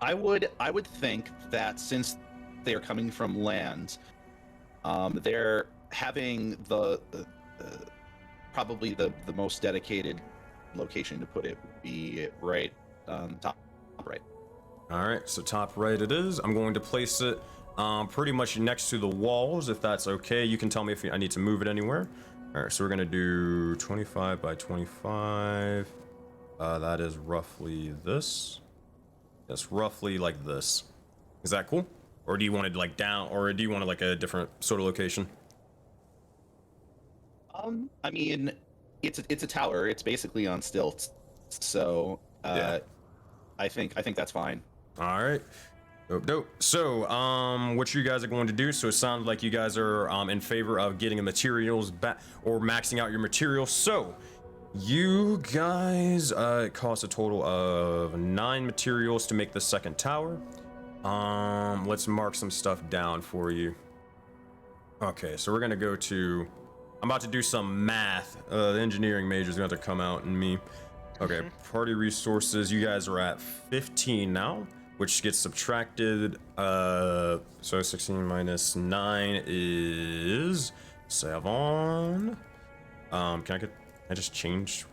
I would think that since they are coming from land, they're having the probably the most dedicated location to put it would be right top right. All right, so top right it is. I'm going to place it pretty much next to the walls, if that's okay. You can tell me if I need to move it anywhere. All right, so we're gonna do 25 by 25. That is roughly this. That's roughly like this. Is that cool? Or do you want it like down, or do you want it like a different sort of location? I mean, it's a tower. It's basically on stilts, so Yeah. I think that's fine. All right. Dope. So, what you guys are going to do? So it sounds like you guys are in favor of getting the materials back or maxing out your materials. So, you guys, it costs a total of 9 materials to make the second tower. Let's mark some stuff down for you. Okay, so we're gonna go to. I'm about to do some math. The engineering major's going to come out in me. Okay, party resources. You guys are at 15 now, which gets subtracted. So 16 minus 9 is 7. Can I just change?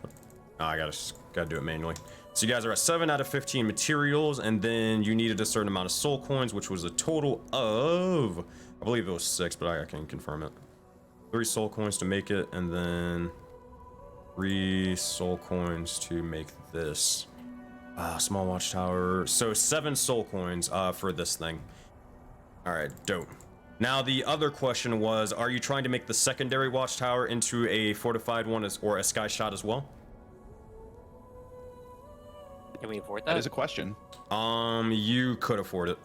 Oh, I gotta do it manually. So you guys are at 7 out of 15 materials, and then you needed a certain amount of soul coins, which was a total of, I believe it was 6, but I can confirm it. 3 soul coins to make it, and then 3 soul coins to make this. Small watchtower. So 7 soul coins for this thing. All right, dope. Now the other question was, are you trying to make the secondary watchtower into a fortified one or a sky shot as well? Can we afford That that? is a question. You could afford it.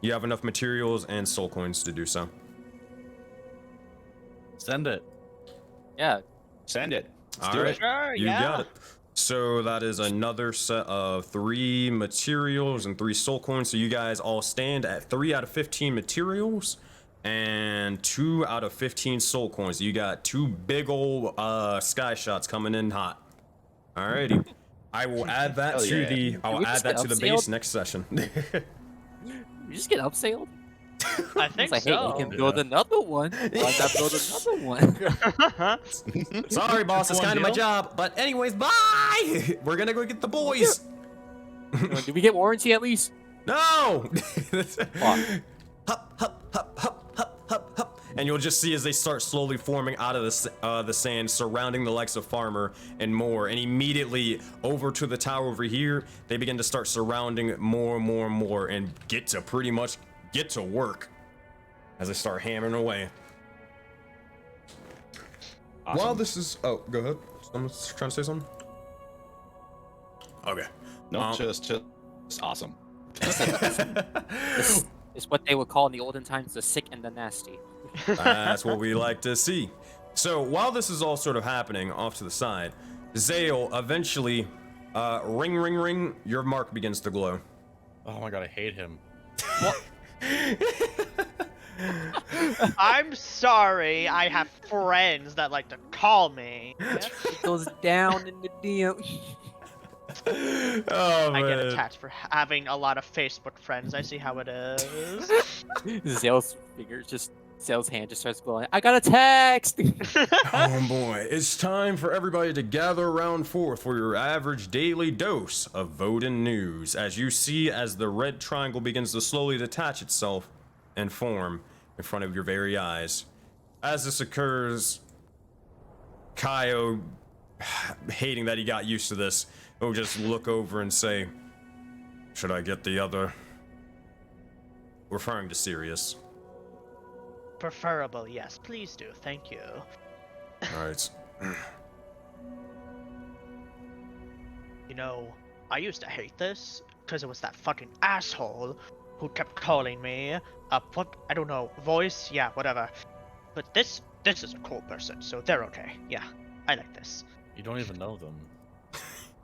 You have enough materials and soul coins to do so. Send it. Yeah. Send it. Let's All do right. it. Sure, You yeah. got it. So that is another set of 3 materials and 3 soul coins. So you guys all stand at 3 out of 15 materials and 2 out of 15 soul coins. You got 2 big old sky shots coming in hot. Alrighty. I will add that Hell to yeah. the. I will we add just that get to the base upscaled? next session. You just get upsailed? I It's think like, hey, so. you can build another one. Why not build another one? Sorry, boss. It's One kind of my deal? job. But anyways, bye. We're gonna go get the boys. Do we get warranty at least? No! Fuck. Hup, hup, hup, hup, hup, hup, hup. And you'll just see as they start slowly forming out of the sand, surrounding the likes of Farmer and more. And immediately over to the tower over here, they begin to start surrounding more and more and more, and pretty much get to work as they start hammering away. Awesome. While this is, oh, go ahead. Someone's trying to say something. Okay. No, just awesome. It's what they would call in the olden times the sick and the nasty. That's what we like to see. So while this is all sort of happening off to the side, Zale eventually, ring, ring, ring, your mark begins to glow. Oh my god, I hate him. I'm sorry, I have friends that like to call me. It goes down in the DM. Oh, I get man. attached for having a lot of Facebook friends. I see how it is. Zale's hand just starts glowing. I got a text! Oh boy, it's time for everybody to gather around forth for your average daily dose of Voden news. As you see, as the red triangle begins to slowly detach itself and form in front of your very eyes. As this occurs, Kaio, hating that he got used to this, will just look over and say, "Should I get the other?" Referring to Sirius. Preferable, yes. Please do. Thank you. Alright. You know, I used to hate this because it was that fucking asshole who kept calling me what, I don't know, voice? Yeah, whatever. But this is a cool person, so they're okay. Yeah, I like this. You don't even know them.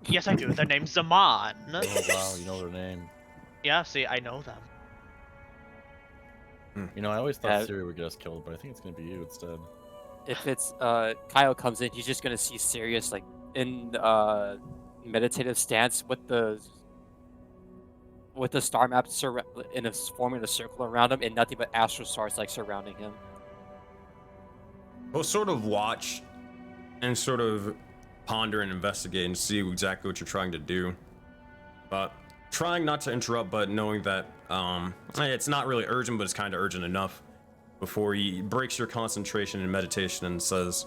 Yes, I do. Their name's Zaman. Oh wow, you know their name. Yeah, see, I know them. You know, I always thought Yeah. Siri would get us killed, but I think it's gonna be you instead. If it's Kyle comes in, he's just gonna see Sirius like in meditative stance with the star map forming a circle around him, and nothing but astral stars like surrounding him. We'll sort of watch and sort of ponder and investigate and see exactly what you're trying to do. But trying not to interrupt, but knowing that it's not really urgent, but it's kind of urgent enough, before he breaks your concentration and meditation and says,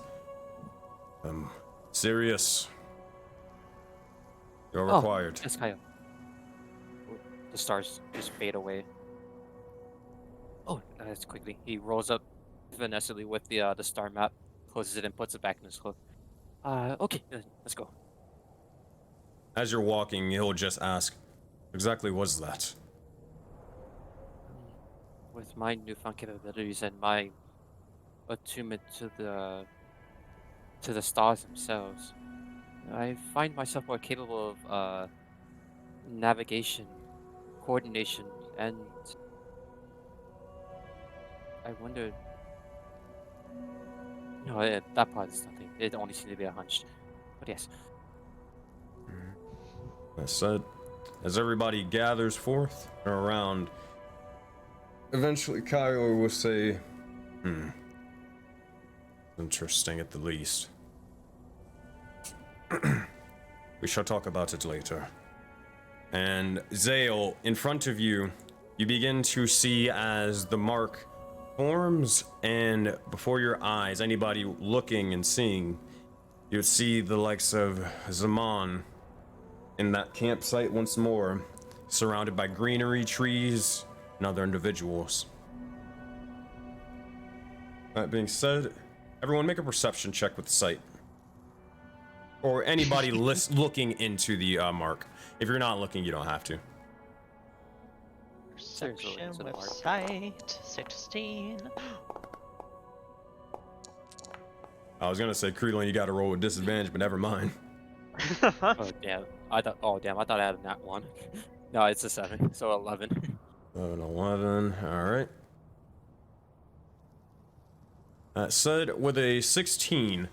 Sirius, you're required. Yes, Kyle. The stars just fade away. Oh, that's quickly. He rolls up finessely with the star map, closes it, and puts it back in his cloak. Okay, let's go. As you're walking, he'll just ask, exactly what's that? With my newfound capabilities and my attunement to the stars themselves, I find myself more capable of navigation, coordination, and I wonder. No, that part is nothing. It only seemed to be a hunch. But yes. That said, as everybody gathers forth around, eventually Kylo will say, interesting at the least. We shall talk about it later. And Zale, in front of you, you begin to see as the mark forms, and before your eyes, anybody looking and seeing, you would see the likes of Zaman in that campsite once more, surrounded by greenery, trees, and other individuals. That being said, everyone make a perception check with the sight. Or anybody looking into the mark. If you're not looking, you don't have to. Perception with sight, 16. I was gonna say, Creedlin, you gotta roll with disadvantage, but never mind. Oh damn! I thought I had a nat 1. No, it's a 7, so 11. 11, alright. That said, with a 16,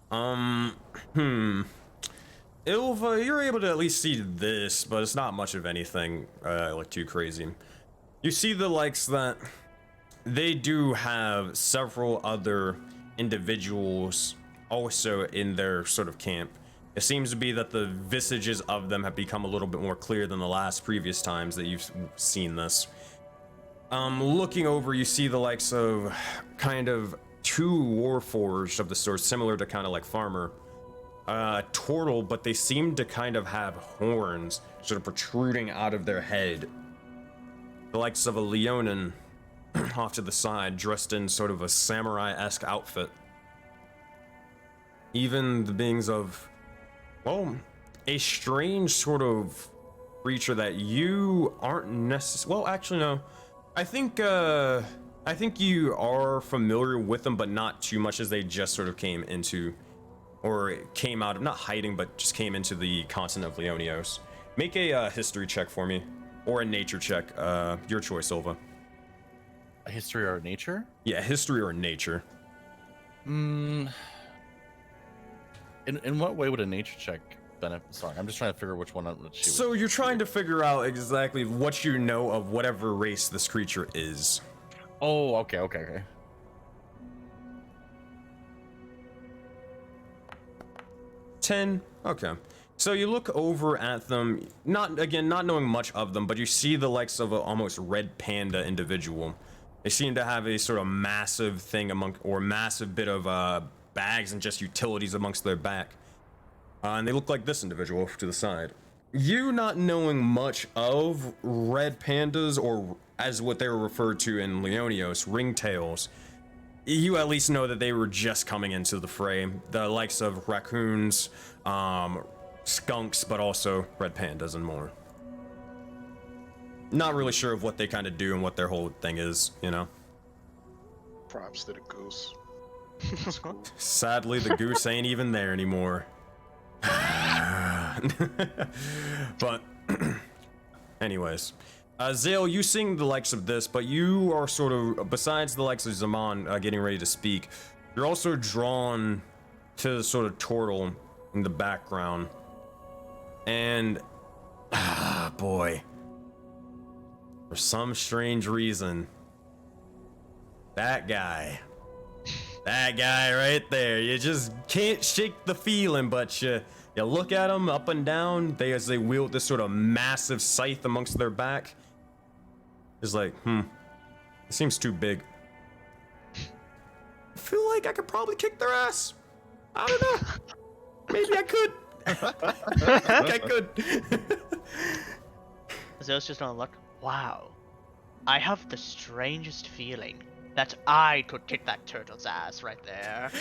Ilva, you're able to at least see this, but it's not much of anything, like too crazy. You see the likes that they do have several other individuals also in their sort of camp. It seems to be that the visages of them have become a little bit more clear than the previous times that you've seen this. Looking over, you see the likes of kind of 2 warforged of the sort, similar to kind of like Farmer. Turtle, but they seem to kind of have horns sort of protruding out of their head. The likes of a Leonin off to the side, dressed in sort of a samurai-esque outfit. Even the beings of, well, a strange sort of creature that you aren't necessarily, well, actually no. I think you are familiar with them, but not too much, as they just sort of came into, or came out of, not hiding, but just came into the continent of Leonios. Make a history check for me, or a nature check, your choice, Silva. A history or nature? Yeah, history or nature. In what way would a nature check benefit? Sorry, I'm just trying to figure which one. So you're trying to figure out exactly what you know of whatever race this creature is. Oh, okay. 10. Okay. So you look over at them, not knowing much of them, but you see the likes of a almost red panda individual. They seem to have a sort of massive thing massive bit of bags and just utilities amongst their back. And they look like this individual off to the side. You not knowing much of red pandas, or as what they were referred to in Leonios, ringtails, you at least know that they were just coming into the fray. The likes of raccoons, skunks, but also red pandas and more. Not really sure of what they kind of do and what their whole thing is, you know? Props to the goose. That's cool. Sadly, the goose ain't even there anymore. But anyways, Zale, you sing the likes of this, but you are sort of, besides the likes of Zaman getting ready to speak, you're also drawn to the sort of turtle in the background. And boy, for some strange reason, that guy right there, you just can't shake the feeling, but you You look at them up and down, as they wield this sort of massive scythe amongst their back. It's like, it seems too big. I feel like I could probably kick their ass. I don't know. Maybe I could. I think I could. Zeus just gonna look. Wow. I have the strangest feeling that I could kick that turtle's ass right there.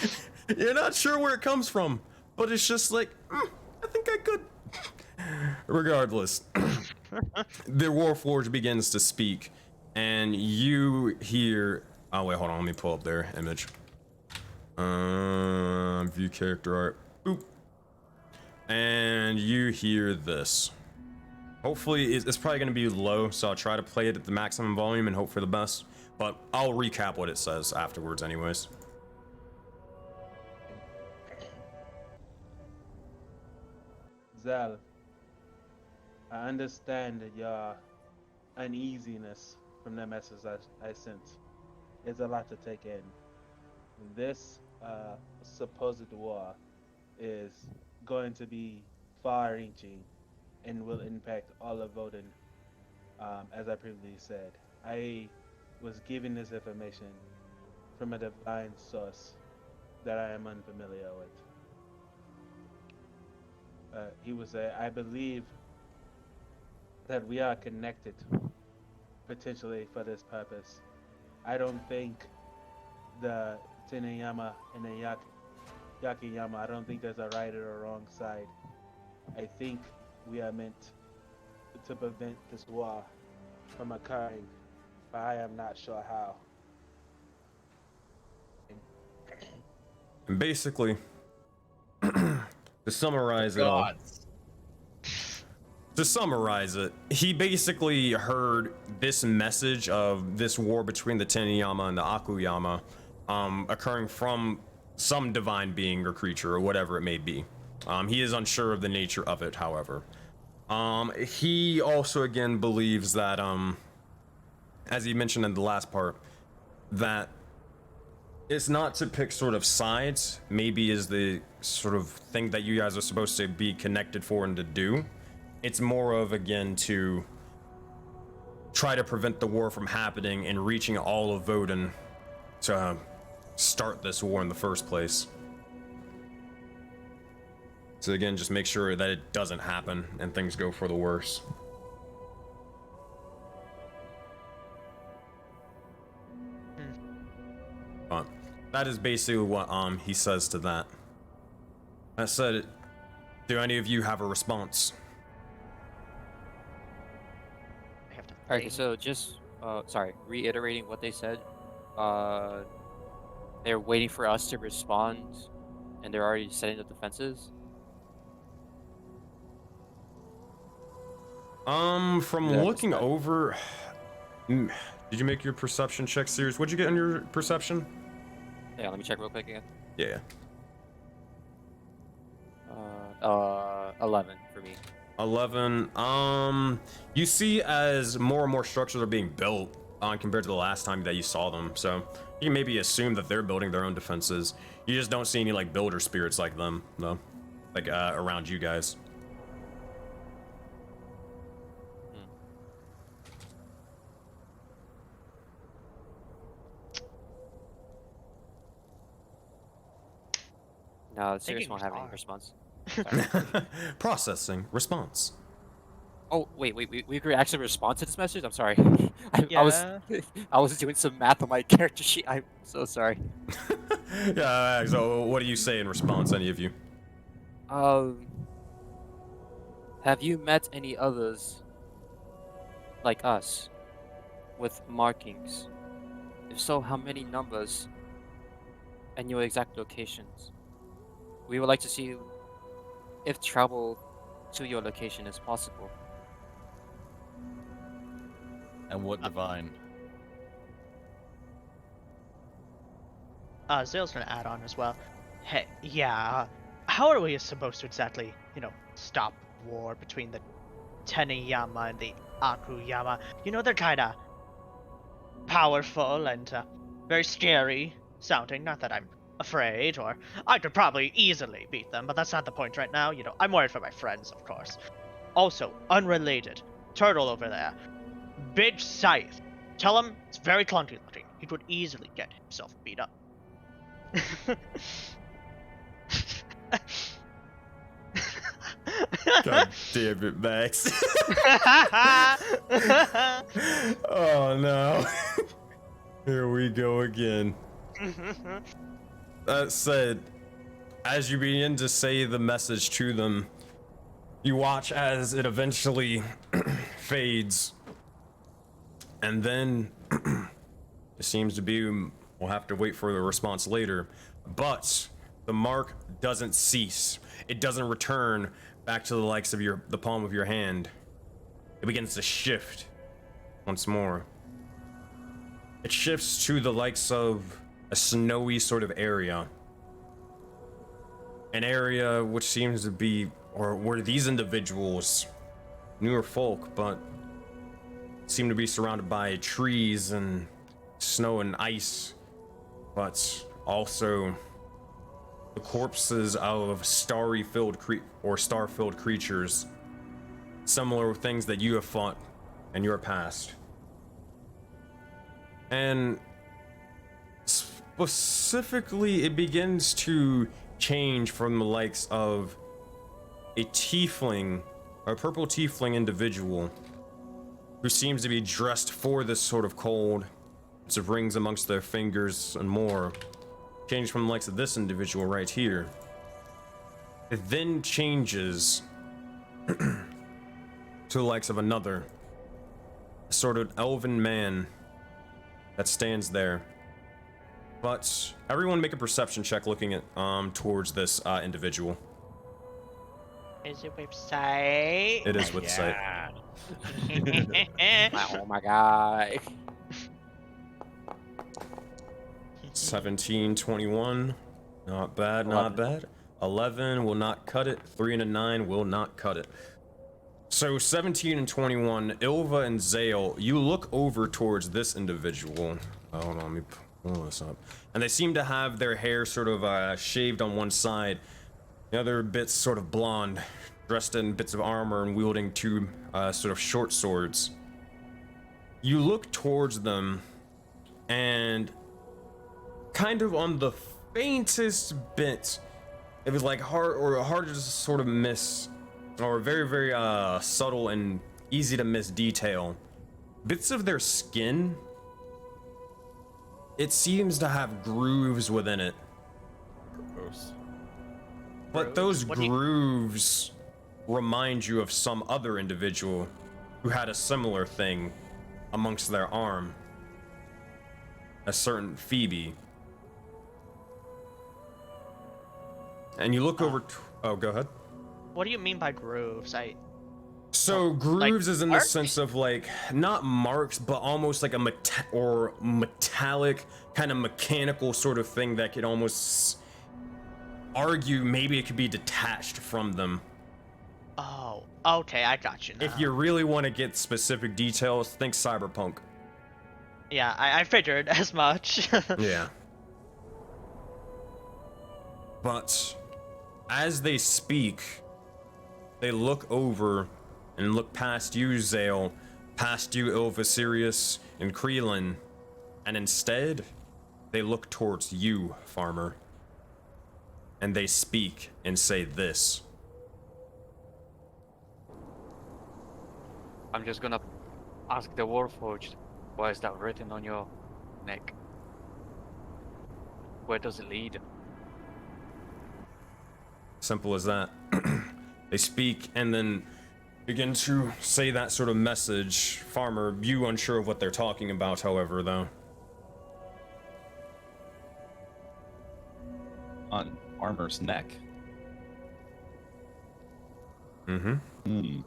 You're not sure where it comes from, but it's just like, I think I could. Regardless, the Warforged begins to speak, and you hear. Oh wait, hold on. Let me pull up their image. View character art. Boop. And you hear this. Hopefully, it's probably going to be low, so I'll try to play it at the maximum volume and hope for the best. But I'll recap what it says afterwards, anyways. Zal, I understand your uneasiness from the message I sent. It's a lot to take in. This supposed war is going to be far-reaching and will impact all of Voden. As I previously said, I was given this information from a divine source that I am unfamiliar with. He was I believe that we are connected potentially for this purpose. I don't think the Teneyama and the Yakiyama, I don't think there's a right or a wrong side. I think we are meant to prevent this war from occurring, but I am not sure how. And basically, to summarize it all. To summarize it, he basically heard this message of this war between the Teneyama and the Akuyama occurring from some divine being or creature or whatever it may be. He is unsure of the nature of it, however. He also again believes that, as he mentioned in the last part, that it's not to pick sort of sides, maybe is the sort of thing that you guys are supposed to be connected for and to do. It's more of, again, to try to prevent the war from happening and reaching all of Voden to start this war in the first place. So again, just make sure that it doesn't happen and things go for the worse. But that is basically what he says to that. That said, do any of you have a response? I have to Alright, think. so just reiterating what they said. They're waiting for us to respond, and they're already setting the defenses. From Yeah, looking over, did you make your perception check, Sirius? What'd you get on your perception? Yeah, let me check real quick again. Yeah. 11 for me. 11. You see as more and more structures are being built compared to the last time that you saw them. So you can maybe assume that they're building their own defenses. You just don't see any like builder spirits like them, though, like around you guys. No, Sirius Thinking won't have any hard. response. Processing response. Oh, wait, we could actually respond to this message? I'm sorry. Yeah. I was doing some math on my character sheet. I'm so sorry. Yeah, so what do you say in response, any of you? Have you met any others like us with markings? If so, how many numbers and your exact locations? We would like to see if travel to your location is possible. And what divine? Zale's gonna add on as well. Hey, yeah, how are we supposed to exactly, stop war between the Teneyama and the Akuyama? They're kinda powerful and very scary sounding. Not that I'm afraid, or I could probably easily beat them, but that's not the point right now. You know, I'm worried for my friends, of course. Also, unrelated, turtle over there, big scythe. Tell him it's very clunky looking. He could easily get himself beat up. God damn it, Max. Oh no. Here we go again. That said, as you begin to say the message to them, you watch as it eventually fades. And then it seems to be, we'll have to wait for the response later, but the mark doesn't cease. It doesn't return back to the likes of the palm of your hand. It begins to shift once more. It shifts to the likes of a snowy sort of area. An area which seems to be, or where these individuals, newer folk, but seem to be surrounded by trees and snow and ice, but also the corpses of star-filled creatures, similar things that you have fought in your past. And specifically, it begins to change from the likes of a tiefling, a purple tiefling individual who seems to be dressed for this sort of cold. It's of rings amongst their fingers and more. Change from the likes of this individual right here. It then changes to the likes of another, a sort of elven man that stands there. But everyone make a perception check looking at towards this individual. Is it website? It is website. Oh my god. 17, 21. Not bad, not 11. bad. 11 will not cut it. 3 and a 9 will not cut it. So 17 and 21, Ilva and Zale, you look over towards this individual. Hold on, let me pull this up. And they seem to have their hair sort of shaved on one side. The other bits sort of blonde, dressed in bits of armor and wielding two sort of short swords. You look towards them, and kind of on the faintest bit, it was like hard to sort of miss, or very, very subtle and easy to miss detail. Bits of their skin, it seems to have grooves within it. Gross. But those grooves remind you of some other individual who had a similar thing amongst their arm. A certain Phoebe. And you look over. Oh, go ahead. What do you mean by grooves? So grooves like is in the marks? sense of like not marks, but almost like a metallic kind of mechanical sort of thing that could almost argue maybe it could be detached from them. Oh, okay, I got you now. If you really want to get specific details, think cyberpunk. Yeah, I figured as much. Yeah. But as they speak, they look over and look past you, Zale, past you, Ilva, Sirius, and Kreelin, and instead, they look towards you, Farmer. And they speak and say this. I'm just gonna ask the Warforged, why is that written on your neck? Where does it lead? Simple as that. They speak and then begin to say that sort of message. Farmer, you unsure of what they're talking about, however, though. On Armor's neck. Mm-hmm.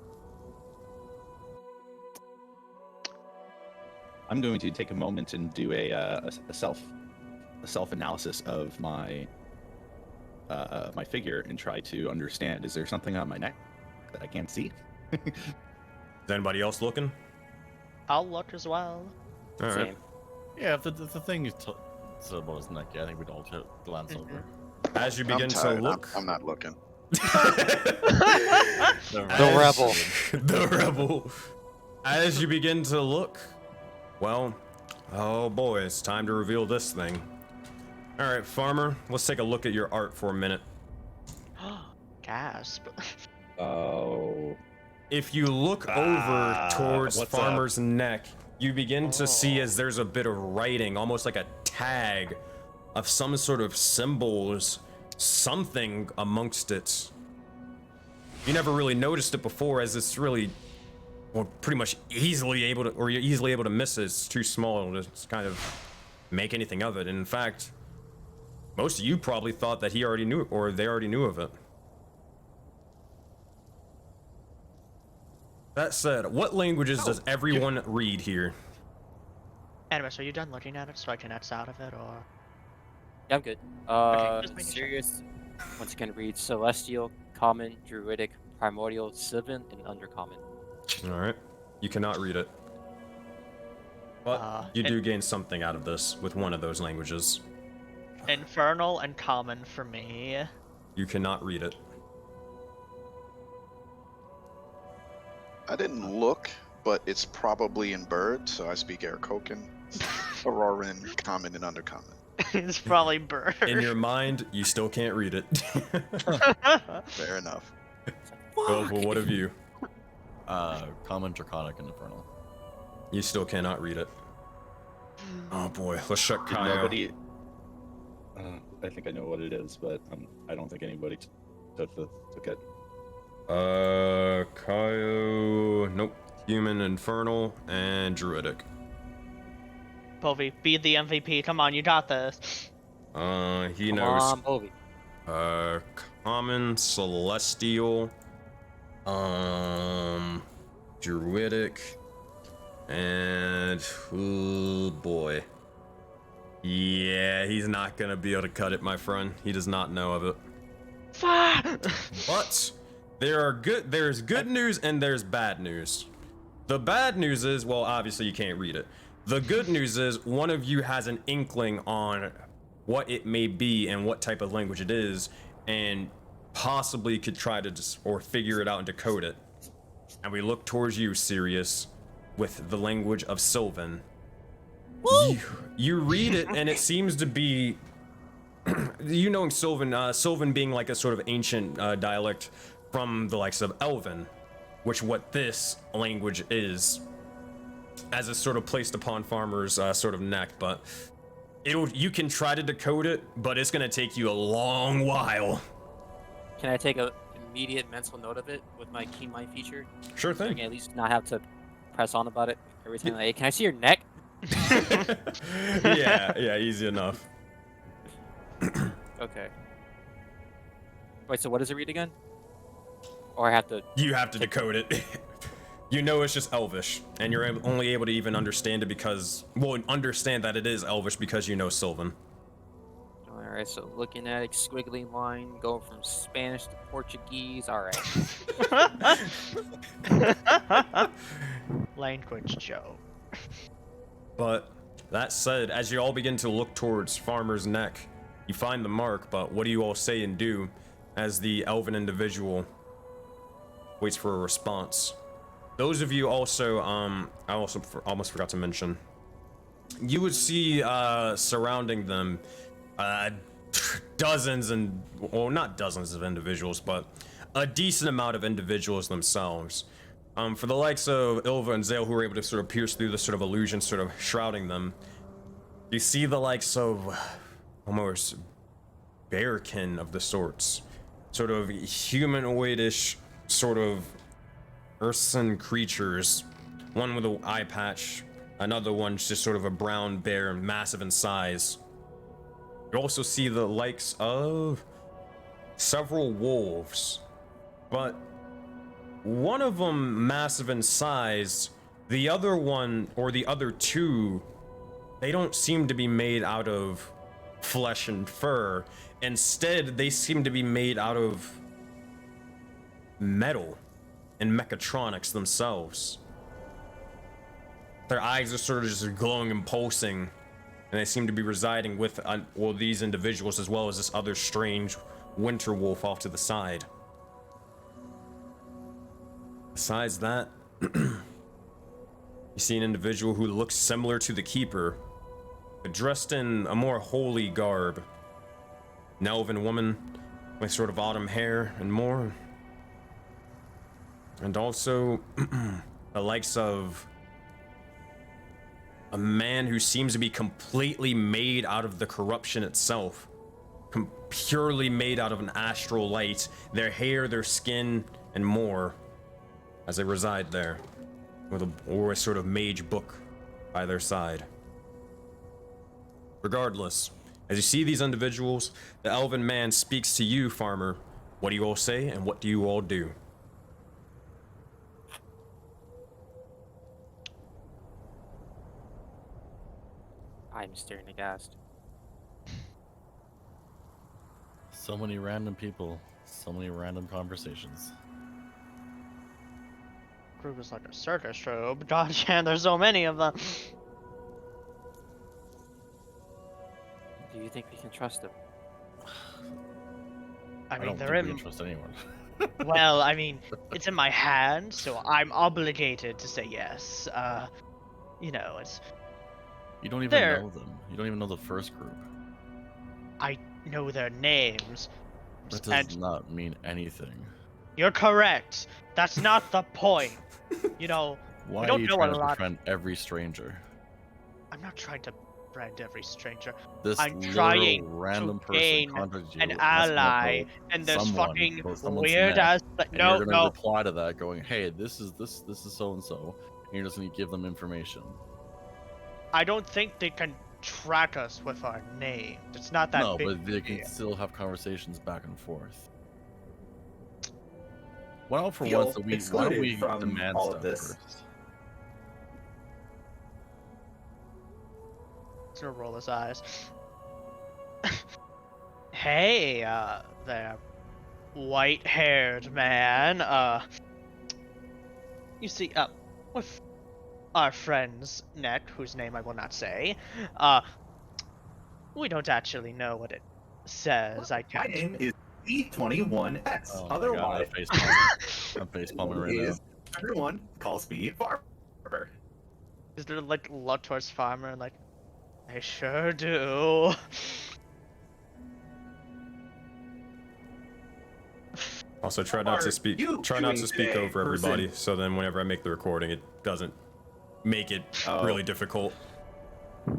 I'm going to take a moment and do a self analysis of my my figure and try to understand. Is there something on my neck that I can't see? Is anybody else looking? I'll look as well. All right. Same. Yeah, if the thing is to above his neck. Yeah, I think we'd all glance over. As you I'm begin to tired. look, I'm not looking. The rebel. The rebel. As you begin to look, well, oh boy, it's time to reveal this thing. All right, farmer, let's take a look at your art for a minute. Gasp. Oh. If you look over towards what's farmer's neck, you begin to see as there's a bit of writing, almost like a tag of some sort of symbols, something amongst it. You never really noticed it before, as it's really, well, pretty much easily able to, or you're easily able to miss it. It's too small to kind of make anything of it. And in fact, most of you probably thought that he already knew it, or they already knew of it. That said, what languages does everyone read here? Anyway, so you done looking at it so I can X out of it, or? Yeah, I'm good. just making sure. Serious. Once again, read Celestial, Common, Druidic, Primordial, Sylvan, and Undercommon. All right, you cannot read it, but you do gain something out of this with one of those languages. Infernal and Common for me. You cannot read it. I didn't look, but it's probably in bird, so I speak Aarakocra, Auroran, Common, and Undercommon. It's probably bird. In your mind, you still can't read it. Fair enough. Well, what have you? Common, Draconic, and Infernal. You still cannot read it. Oh boy, let's check Kyle. Nobody. I think I know what it is, but I don't think anybody took it. Kyle. Nope. Human, Infernal, and Druidic. Povey, be the MVP. Come on, you got this. He Come knows. on, Povey. Common, Celestial, Druidic, and oh boy. Yeah, he's not gonna be able to cut it, my friend. He does not know of it. But there's good news and there's bad news. The bad news is, well, obviously you can't read it. The good news is one of you has an inkling on what it may be and what type of language it is, and possibly could try to or figure it out and decode it. And we look towards you, Sirius, with the language of Sylvan. You read it, and it seems to be, you knowing Sylvan, Sylvan being like a sort of ancient dialect from the likes of Elven, which what this language is, as it's sort of placed upon farmers' sort of neck, but you can try to decode it, but it's gonna take you a long while. Can I take a immediate mental note of it with my key mind feature? Sure So I thing. can at least not have to press on about it every time. Like, hey, can I see your neck? yeah, easy enough. Okay. Wait, so what does it read again? Or I have to... You have to decode it. You know it's just Elvish, and you're only able to even understand it because, well, understand that it is Elvish because you know Sylvan. Alright, so looking at it, squiggly line, going from Spanish to Portuguese, alright. Language Joe. But that said, as you all begin to look towards Farmer's neck, you find the mark, but what do you all say and do as the elven individual waits for a response? Those of you also, I also almost forgot to mention, you would see surrounding them dozens and, well, not dozens of individuals, but a decent amount of individuals themselves. For the likes of Ilva and Zale, who were able to sort of pierce through the sort of illusion sort of shrouding them, you see the likes of almost bearkin of the sorts, sort of humanoidish sort of earthen creatures, one with an eye patch, another one's just sort of a brown bear, massive in size. You also see the likes of several wolves, but one of them massive in size, the other one, or the other two, they don't seem to be made out of flesh and fur. Instead, they seem to be made out of metal and mechatronics themselves. Their eyes are sort of just glowing and pulsing, and they seem to be residing with well, these individuals as well as this other strange winter wolf off to the side. Besides that, you see an individual who looks similar to the Keeper, but dressed in a more holy garb. An elven woman with sort of autumn hair and more. And also the likes of a man who seems to be completely made out of the corruption itself. Purely made out of an astral light. Their hair, their skin, and more. As they reside there. Or a sort of mage book by their side. Regardless, as you see these individuals, the elven man speaks to you, farmer. What do you all say, and what do you all do? I'm staring aghast. So many random people, so many random conversations. Group is like a circus show. God, yeah, there's so many of them. Do you think we can trust them? I mean, don't they're think we in. can trust anyone. Well, I mean, it's in my hand, so I'm obligated to say yes. You know, it's. You don't even They're- know them. You don't even know the first group. I know their names. That does And not mean anything. you're correct. That's not the point. You know, Why don't are you know a trying to lot. befriend every stranger? I'm not trying to friend every stranger. This I'm literal trying random to person gain contacted you. an must not ally, know and there's someone, fucking or someone's weird met, ass. and No, you're gonna no. reply to that going, "Hey, this is so and so," and you're just gonna give them information. I don't think they can track us with our name. It's not that No, big. but they can deal. still have conversations back and forth. Why don't for Feel once that why don't excluded we from demand all stuff of this. first? He's gonna roll his eyes. Hey, there, white-haired man. You see, with our friend's neck, whose name I will not say, we don't actually know what it says. I My can't. name is E.11. Oh Otherwise, my God, I'm face palming right now. is everyone calls me Farmer. Is there like look towards farmer and like, I sure do. Also, try not to Are speak. you Try not doing to speak today, over person? everybody. So then, whenever I make the recording, it doesn't make it Oh. really difficult.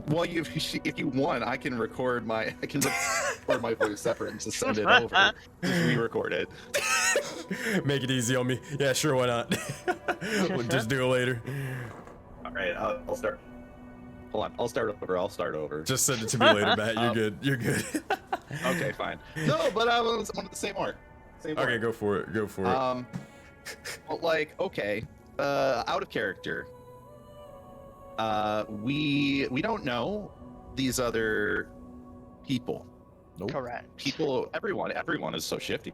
Well, if you want, I can record my voice separate and just send it over. Just re-record it. Make it easy on me. Yeah, sure. Why not? We'll just do it later. All right, I'll start. Hold on, I'll start over. Just send it to me later, Matt. You're good. You're good. Okay, fine. No, but I wanted to say more. Okay, go for it. Go for it. Well, like, okay, out of character. We don't know these other people. Nope. Correct. Everyone is so shifty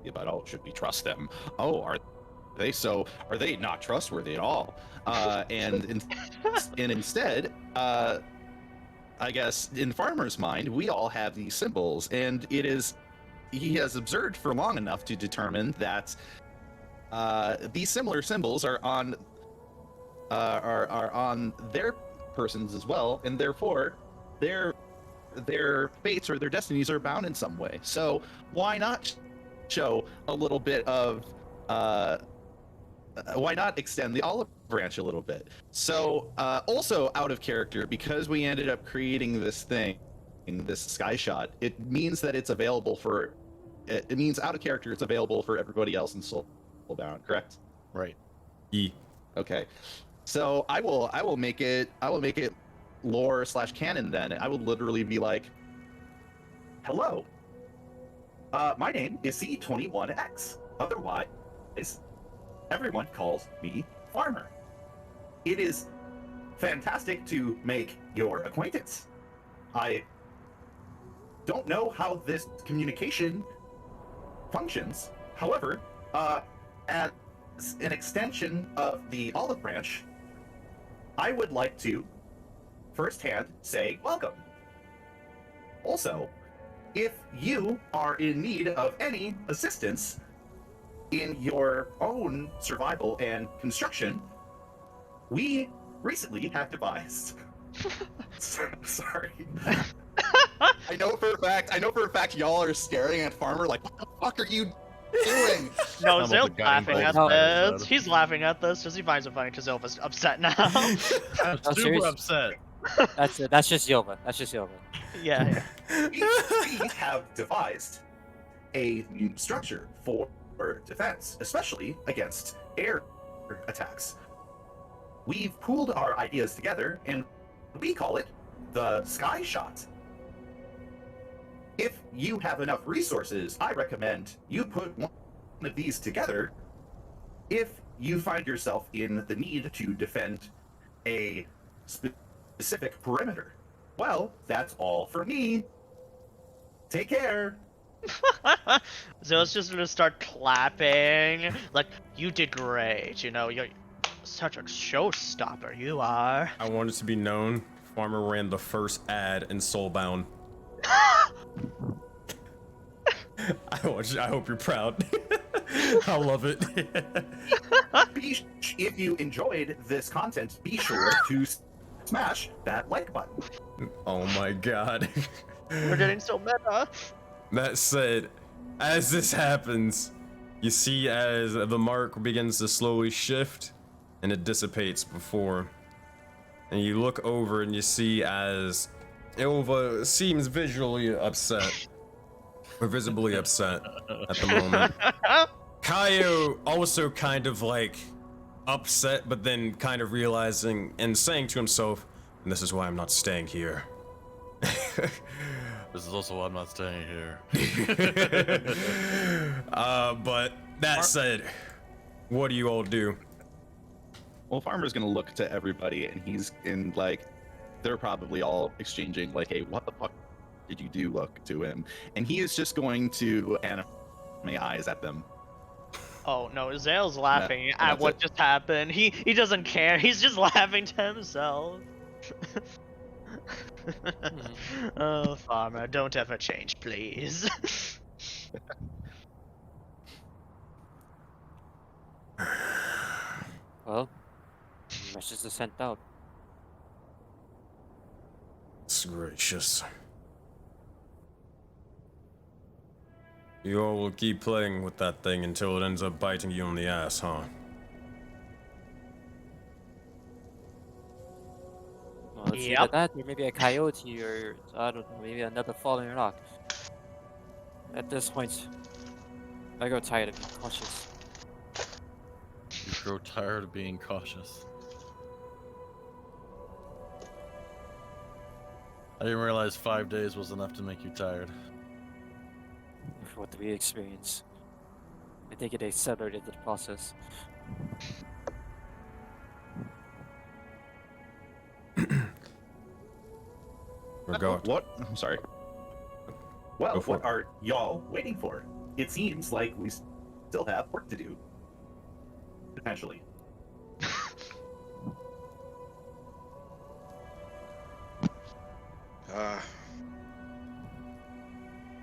about, oh, should we trust them? Oh, are they not trustworthy at all? And instead, I guess in Farmer's mind, we all have these symbols, and he has observed for long enough to determine that these similar symbols are on their persons as well, and therefore their fates or their destinies are bound in some way. So why not show a little bit of why not extend the olive branch a little bit? So also out of character, because we ended up creating this thing, this sky shot, it means that it's available for it means out of character it's available for everybody else in Soulbound, correct? Right. E. Okay. So I will make it lore / canon then. I will literally be like, Hello. My name is C21X. Otherwise, everyone calls me Farmer. It is fantastic to make your acquaintance. I don't know how this communication functions. However, as an extension of the olive branch, I would like to firsthand say welcome. Also, if you are in need of any assistance in your own survival and construction, we recently have devised. Sorry. I know for a fact y'all are staring at Farmer like, what the fuck are you doing? No, Almost Zill's a guiding laughing at bolt inside this. his He's laughing at this because he finds it funny because Zilva's upset now. I'm Oh, super serious? upset. That's it. That's just Yova. That's just Yova. yeah. We have devised a new structure for defense, especially against air attacks. We've pooled our ideas together and we call it the Sky Shot. If you have enough resources, I recommend you put one of these together if you find yourself in the need to defend a specific perimeter. Well, that's all for me. Take care. Zill's just gonna start clapping. Like, you did great. You know, you're such a showstopper. You are. I want it to be known, Farmer ran the first ad in Soulbound. I hope you're proud. I love it. If you enjoyed this content, be sure to smash that like button. Oh my god. We're getting so meta. That said, as this happens, you see as the mark begins to slowly shift and it dissipates before. And you look over and you see as Ilva seems visually upset. Or visibly upset at the moment. Kaio also kind of like upset, but then kind of realizing and saying to himself, and this is why I'm not staying here. This is also why I'm not staying here. But that said, what do you all do? Well, Farmer's gonna look to everybody, and he's in like, they're probably all exchanging like, "Hey, what the fuck did you do?" Look to him, and he is just going to anime eyes at them. Oh no, Zale's laughing at that's what it. just happened. He doesn't care. He's just laughing to himself. Oh, Farmer, don't ever change, please. Well, messages are sent out. It's gracious. You all will keep playing with that thing until it ends up biting you on the ass, huh? Well, it's Yep. either that or maybe a coyote or, I don't know, maybe another falling rock. At this point, I grow tired of being cautious. You grow tired of being cautious. I didn't realize 5 days was enough to make you tired. For what we experience. I think it accelerated the process. Regard. What? I'm sorry. Well, Go for what it. are y'all waiting for? It seems like we still have work to do. Potentially.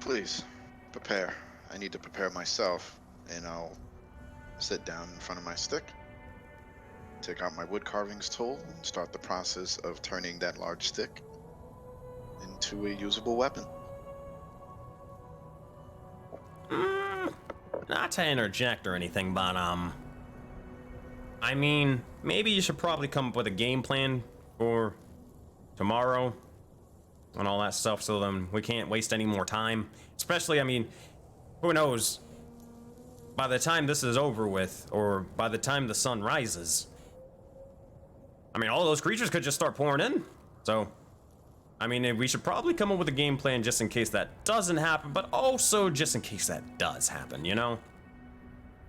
Please, prepare. I need to prepare myself, and I'll sit down in front of my stick, take out my wood carvings tool, and start the process of turning that large stick into a usable weapon. Not to interject or anything, but I mean, maybe you should probably come up with a game plan for tomorrow and all that stuff, so then we can't waste any more time. Especially, I mean, who knows? By the time this is over with, or by the time the sun rises, I mean, all those creatures could just start pouring in. So, I mean, we should probably come up with a game plan just in case that doesn't happen, but also just in case that does happen, you know?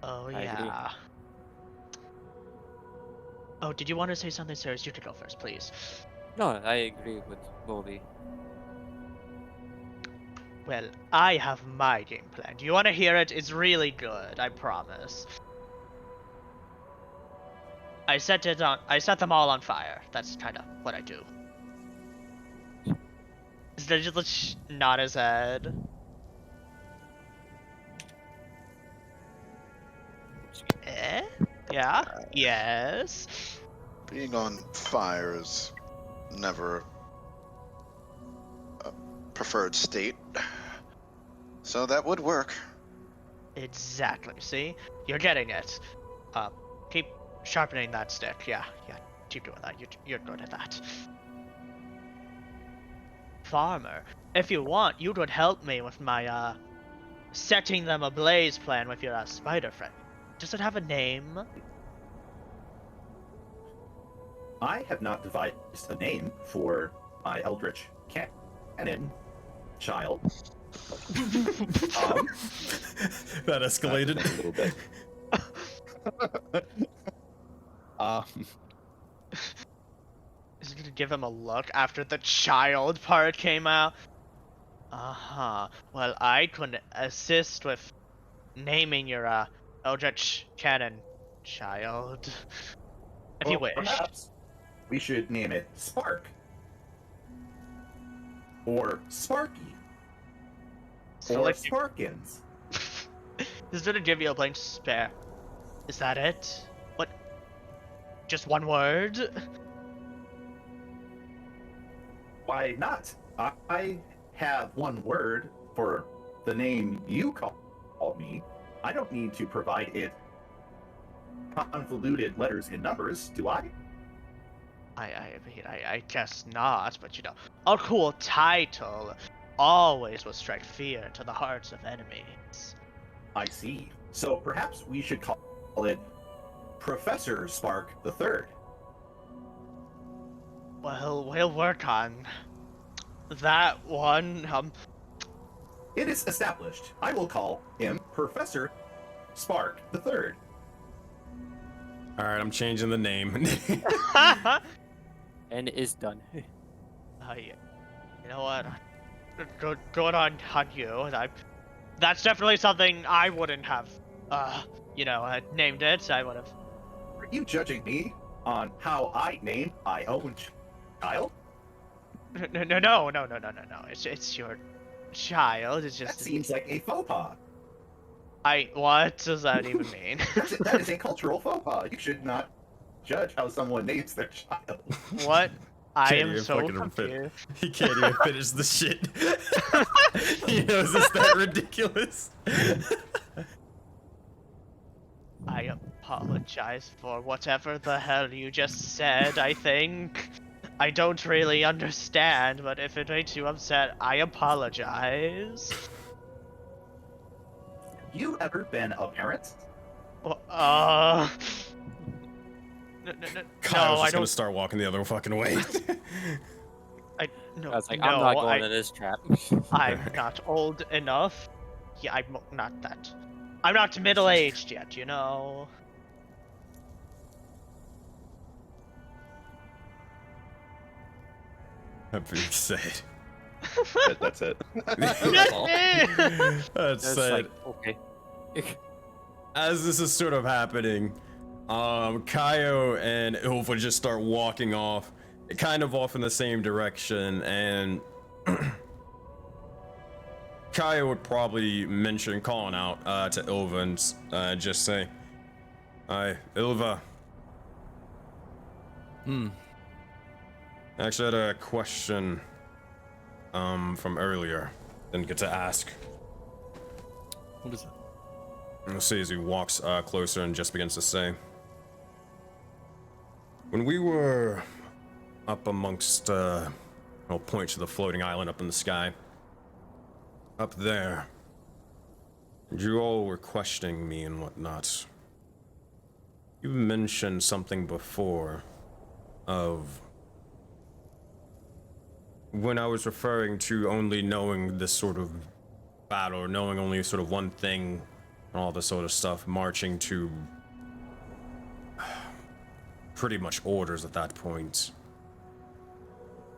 Oh I agree. yeah. Oh, did you want to say something serious? You could go first, please. No, I agree with Bobby. Well, I have my game plan. Do you want to hear it? It's really good, I promise. I set them all on fire. That's kind of what I do. Instead, just nod his head. Eh? Yeah? Yes? Being on fire is never a preferred state. So that would work. Exactly. See? You're getting it. Keep sharpening that stick. Yeah. Keep doing that. You're good at that. Farmer, if you want, you could help me with my, setting them ablaze plan with your, spider friend. Does it have a name? I have not devised a name for my eldritch cannon child. That escalated. A little bit. Is he gonna give him a look after the child part came out? Uh-huh. Well, I could assist with naming your, Eldritch Cannon child. If you Well, wish. perhaps we should name it Spark. Or Sparky. So, or like, Sparkins. he's gonna give you a blank spare. Is that it? What? Just one word? Why not? I have one word for the name you call me. I don't need to provide it convoluted letters and numbers, do I? I guess not, but you know, a cool title always will strike fear into the hearts of enemies. I see. So perhaps we should call it Professor Spark III. Well, we'll work on that one. It is established. I will call him Professor Spark III. Alright, I'm changing the name. And it is done. Yeah. You know what? Good on you. That's definitely something I wouldn't have, named it. I would have. Are you judging me on how I name my own child? No. It's your child. It's That just. seems like a faux pas. What does that even mean? That is a cultural faux pas. You should not judge how someone names their child. What? I Can't am even so fucking confused. He can't even finish the shit. He knows it's that ridiculous. I apologize for whatever the hell you just said, I think. I don't really understand, but if it makes you upset, I apologize. You ever been a parent? No, Kyle's I just gonna don't. start walking the other fucking way. No, I was like, no, I'm not going in this trap. I'm not old enough. Yeah, I'm not that. I'm not middle-aged yet, you know. That being said. That's it. That's all. That That's said, like, okay. as this is sort of happening, Kaio and Ilva just start walking off, kind of off in the same direction, and Kaio would probably mention calling out to Ilva and just say, "Hi, Ilva. Actually, I had a question from earlier. Didn't get to ask." What is it? We'll see as he walks closer and just begins to say, when we were up amongst, I'll point to the floating island up in the sky. Up there, you all were questioning me and whatnot. You mentioned something before of when I was referring to only knowing this sort of battle, or knowing only sort of one thing, and all this sort of stuff, marching to pretty much orders at that point.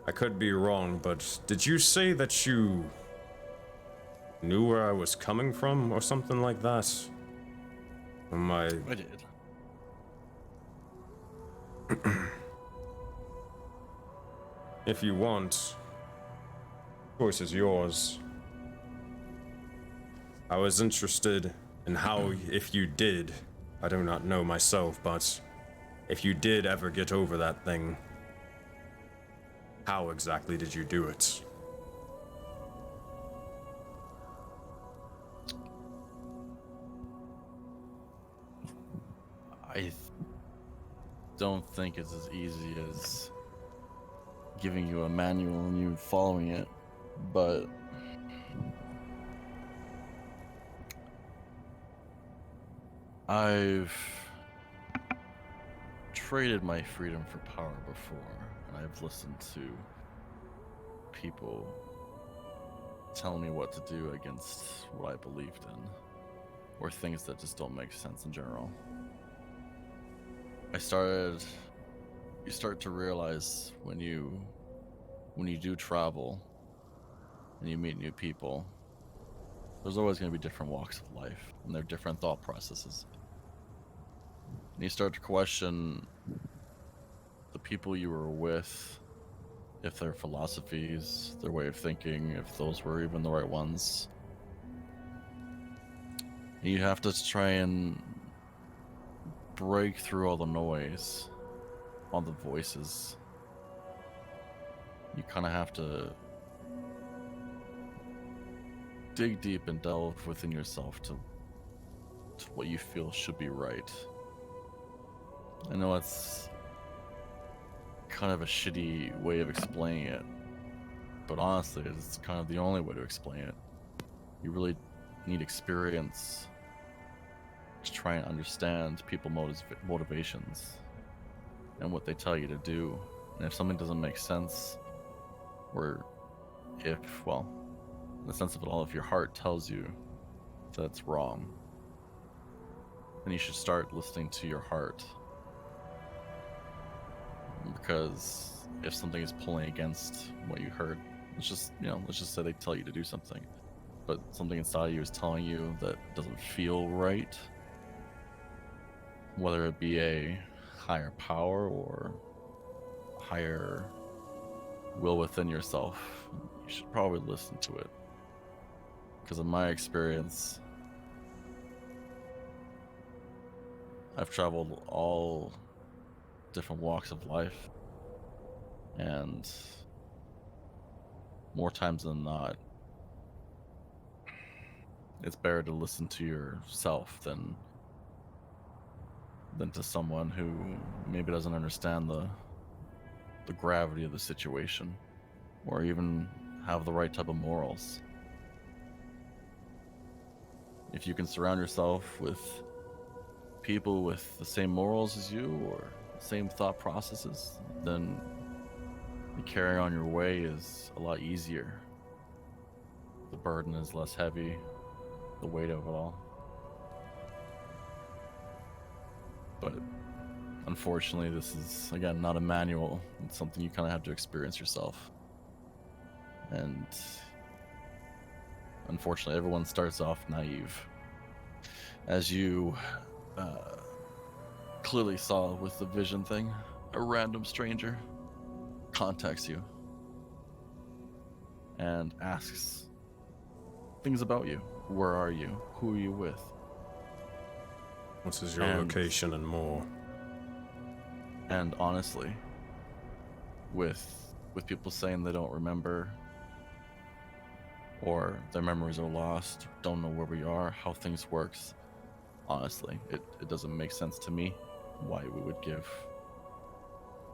I could be wrong, but did you say that you knew where I was coming from, or something like that? Am I... I did. If you want, Choice is yours. I was interested in how, if you did, I do not know myself, but if you did ever get over that thing, how exactly did you do it? I don't think it's as easy as giving you a manual and you following it, but I've traded my freedom for power before, and I've listened to people tell me what to do against what I believed in, or things that just don't make sense in general. You start to realize when you do travel and you meet new people, there's always going to be different walks of life, and there are different thought processes. And you start to question the people you were with, if their philosophies, their way of thinking, if those were even the right ones. And you have to try and break through all the noise, all the voices. You kind of have to dig deep and delve within yourself to what you feel should be right. I know it's kind of a shitty way of explaining it, but honestly, it's kind of the only way to explain it. You really need experience to try and understand people's motivations and what they tell you to do. And if something doesn't make sense, or in the sense of it all, if your heart tells you that it's wrong, then you should start listening to your heart. Because if something is pulling against what you heard, let's just say they tell you to do something, but something inside you is telling you that doesn't feel right, whether it be a higher power or higher will within yourself, you should probably listen to it. Because in my experience, I've traveled all different walks of life, and more times than not, it's better to listen to yourself than to someone who maybe doesn't understand the gravity of the situation, or even have the right type of morals. If you can surround yourself with people with the same morals as you or same thought processes, then carrying on your way is a lot easier. The burden is less heavy, the weight of it all. But unfortunately, this is, again, not a manual. It's something you kind of have to experience yourself. And unfortunately, everyone starts off naive. As you clearly saw with the vision thing, a random stranger contacts you and asks things about you. Where are you? Who are you with? What is your location and more? And honestly, with people saying they don't remember, or their memories are lost, don't know where we are, how things works, honestly, it doesn't make sense to me why we would give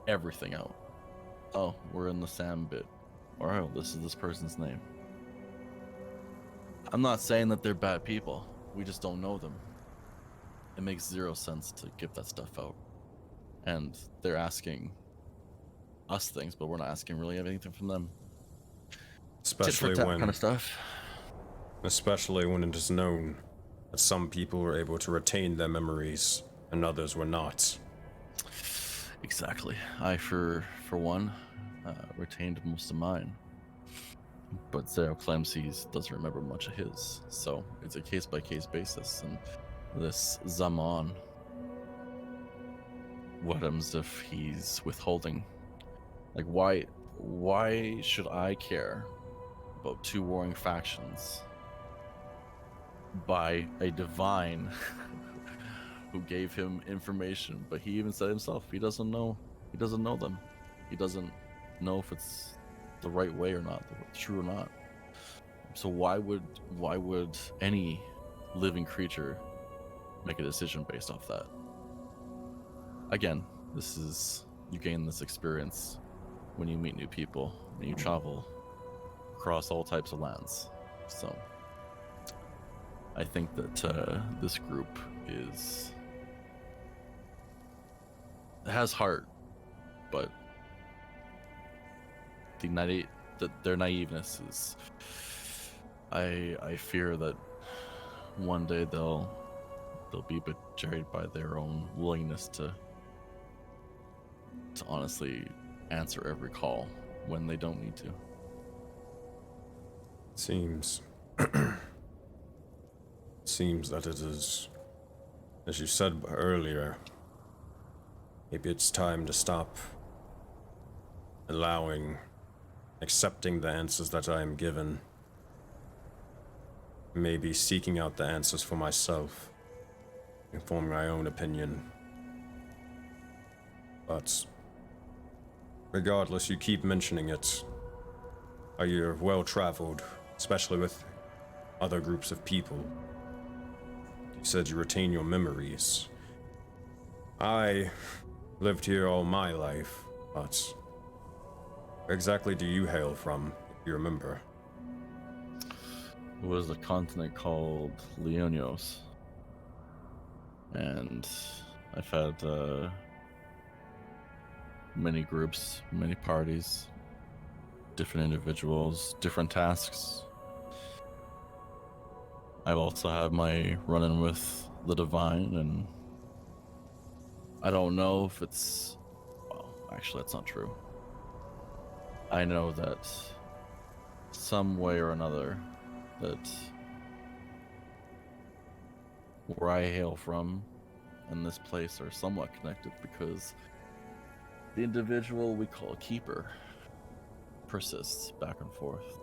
everything out. Oh, we're in the Sam bit. Or, oh, this is this person's name. I'm not saying that they're bad people. We just don't know them. It makes zero sense to give that stuff out. And they're asking us things, but we're not asking really anything from them. Especially when kind of stuff. Especially when it is known that some people were able to retain their memories and others were not. Exactly. I, for one, retained most of mine. But Zero claims he doesn't remember much of his. So it's a case-by-case basis. And this Zaman, what happens if he's withholding? Like, why should I care about two warring factions by a divine who gave him information, but he even said himself he doesn't know them. He doesn't know if it's the right way or not, true or not. So why would any living creature make a decision based off that? Again, you gain this experience when you meet new people, when you travel across all types of lands. So I think that this group has heart, but their naiveness is. I fear that one day they'll be betrayed by their own willingness to honestly answer every call when they don't need to. Seems that it is, as you said earlier, maybe it's time to stop accepting the answers that I am given. Maybe seeking out the answers for myself and forming my own opinion. But regardless, you keep mentioning it. You're well-traveled, especially with other groups of people. You said you retain your memories. I lived here all my life, but where exactly do you hail from, if you remember? It was a continent called Leonios. And I've had many groups, many parties, different individuals, different tasks. I've also had my run-in with the Divine, and I don't know if it's... Well, actually, that's not true. I know that some way or another that where I hail from and this place are somewhat connected, because the individual we call Keeper persists back and forth.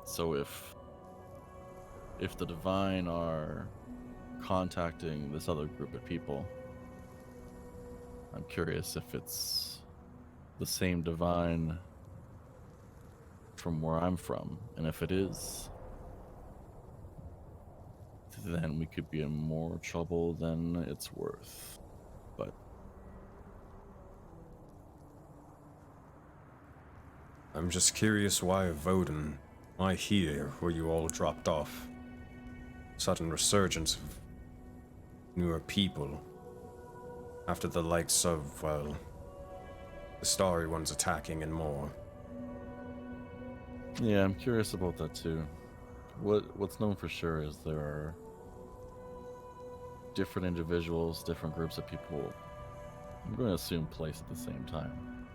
So if the Divine are contacting this other group of people, I'm curious if it's the same Divine from where I'm from, and if it is, then we could be in more trouble than it's worth. But I'm just curious why Voden, why here, where you all dropped off? Sudden resurgence of newer people after the likes of, well, the Starry Ones attacking and more. yeah, I'm curious about that too. What's known for sure is there are different individuals, different groups of people, I'm going to assume place at the same time.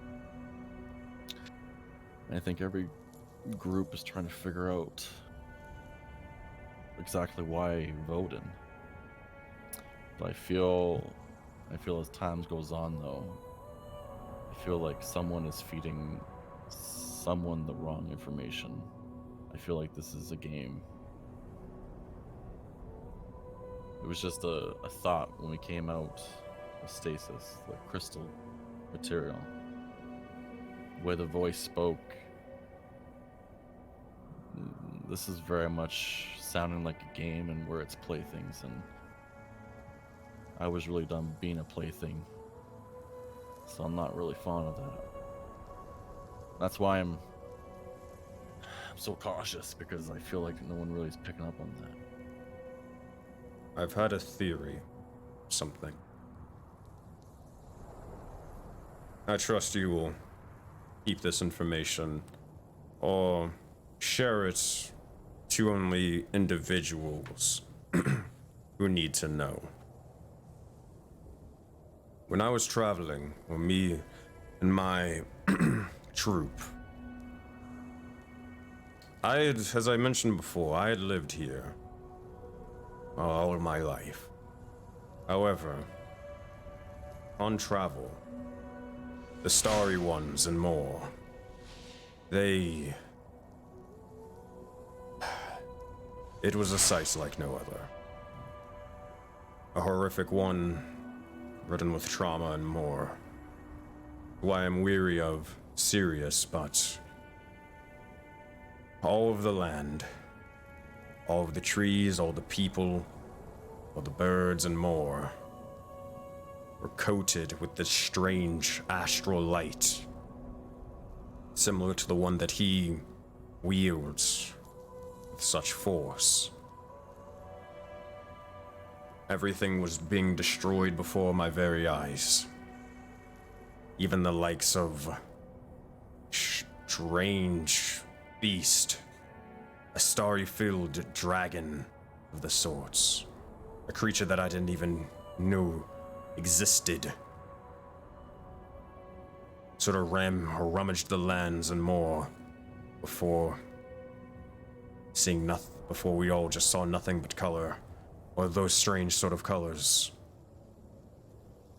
And I think every group is trying to figure out exactly why Voden. But I feel as time goes on though, I feel like someone is feeding someone the wrong information. I feel like this is a game. It was just a thought when we came out of stasis, the crystal material, where the voice spoke. This is very much sounding like a game, and where it's playthings, and I was really done being a plaything, so I'm not really fond of that. That's why I'm so cautious, because I feel like no one really is picking up on that. I've had a theory. Something. I trust you will keep this information or share it to only individuals who need to know. When I was traveling, or me and my troop, as I mentioned before, I had lived here all my life. However, on travel, the Starry Ones and more They... It was a sight like no other. A horrific one, ridden with trauma and more. Who I am weary of, serious, but... all of the land, all of the trees, all the people, all the birds and more, were coated with this strange astral light, similar to the one that he wields with such force. Everything was being destroyed before my very eyes. Even the likes of strange beast, a starry-filled dragon of the sorts, a creature that I didn't even know existed. Sort of rummaged the lands and more before seeing nothing. Before we all just saw nothing but color, or those strange sort of colors.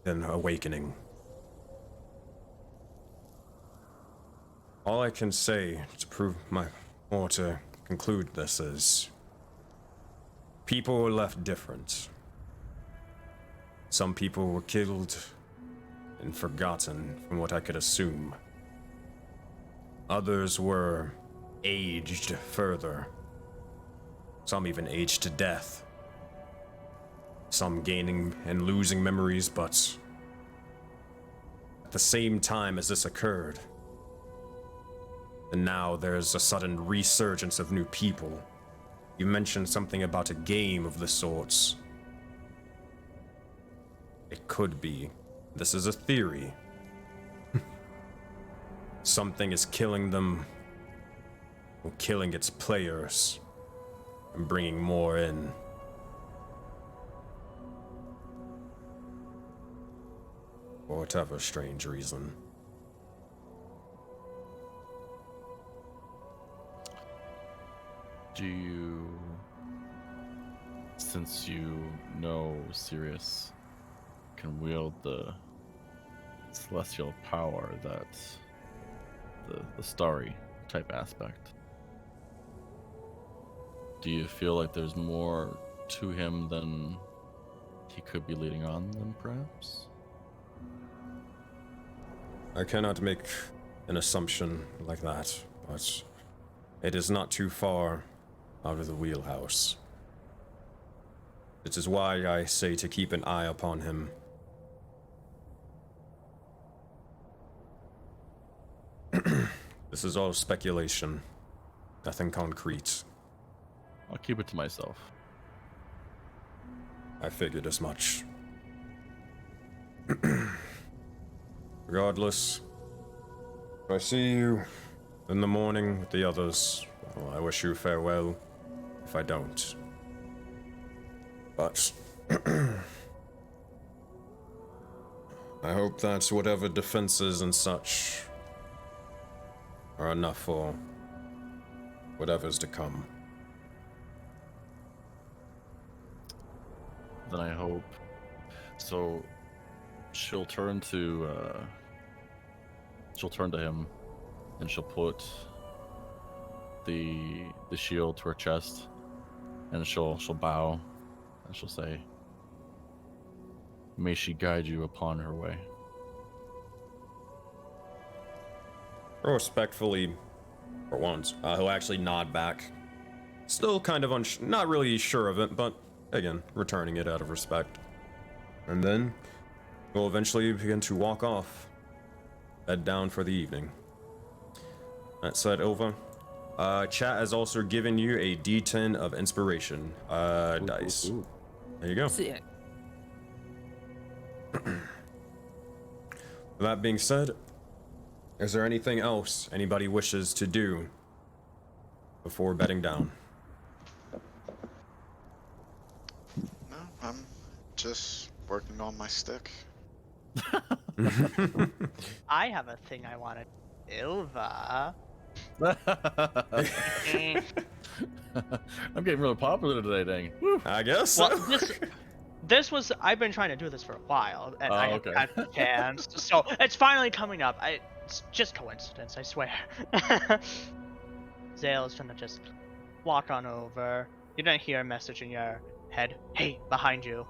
Then awakening. All I can say to conclude this is, people were left different. Some people were killed and forgotten, from what I could assume. Others were aged further. Some even aged to death. Some gaining and losing memories, but at the same time as this occurred, and now there's a sudden resurgence of new people. You mentioned something about a game of the sorts. It could be. This is a theory. Something is killing them, or killing its players, and bringing more in. For whatever strange reason. Do you, since you know Sirius can wield the celestial power that the starry type aspect, do you feel like there's more to him than he could be leading on then, perhaps? I cannot make an assumption like that, but it is not too far out of the wheelhouse. It is why I say to keep an eye upon him. This is all speculation, nothing concrete. I'll keep it to myself. I figured as much. Regardless, if I see you in the morning with the others, well, I wish you farewell if I don't. But I hope that whatever defenses and such are enough for whatever's to come. Then I hope. So she'll turn to him, and she'll put the shield to her chest, and she'll bow, and she'll say, "May she guide you upon her way." Respectfully, for once, he'll actually nod back. Still kind of not really sure of it, but again, returning it out of respect. And then we'll eventually begin to walk off, head down for the evening. That said, Ilva, chat has also given you a D10 of inspiration dice. Ooh. There you go. Sick. That being said, is there anything else anybody wishes to do before bedding down? No, I'm just working on my stick. I have a thing I wanted. Ilva. I'm getting really popular today, dang. Woo. I guess so. Well, this was I've been trying to do this for a while, and Oh, I haven't okay. had the chance. So it's finally coming up. It's just coincidence, I swear. Zale's gonna just walk on over. You're gonna hear a message in your head. Hey, behind you.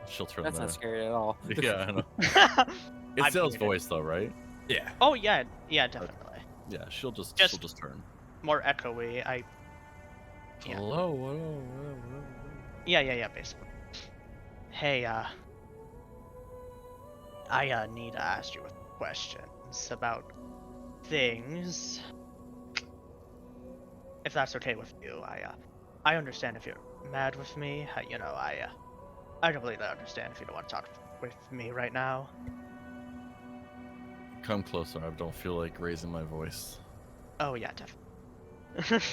She'll turn That's there. not scary at all. Yeah, I know. I'm It's Zale's muted. voice though, right? Yeah. Oh yeah, yeah, definitely. Yeah, she'll just Just- turn. More echoey. Yeah. Hello. Yeah, basically. Hey, I need to ask you questions about things. If that's okay with you, I understand if you're mad with me. I completely understand if you don't want to talk with me right now. Come closer. I don't feel like raising my voice. Oh yeah, definitely.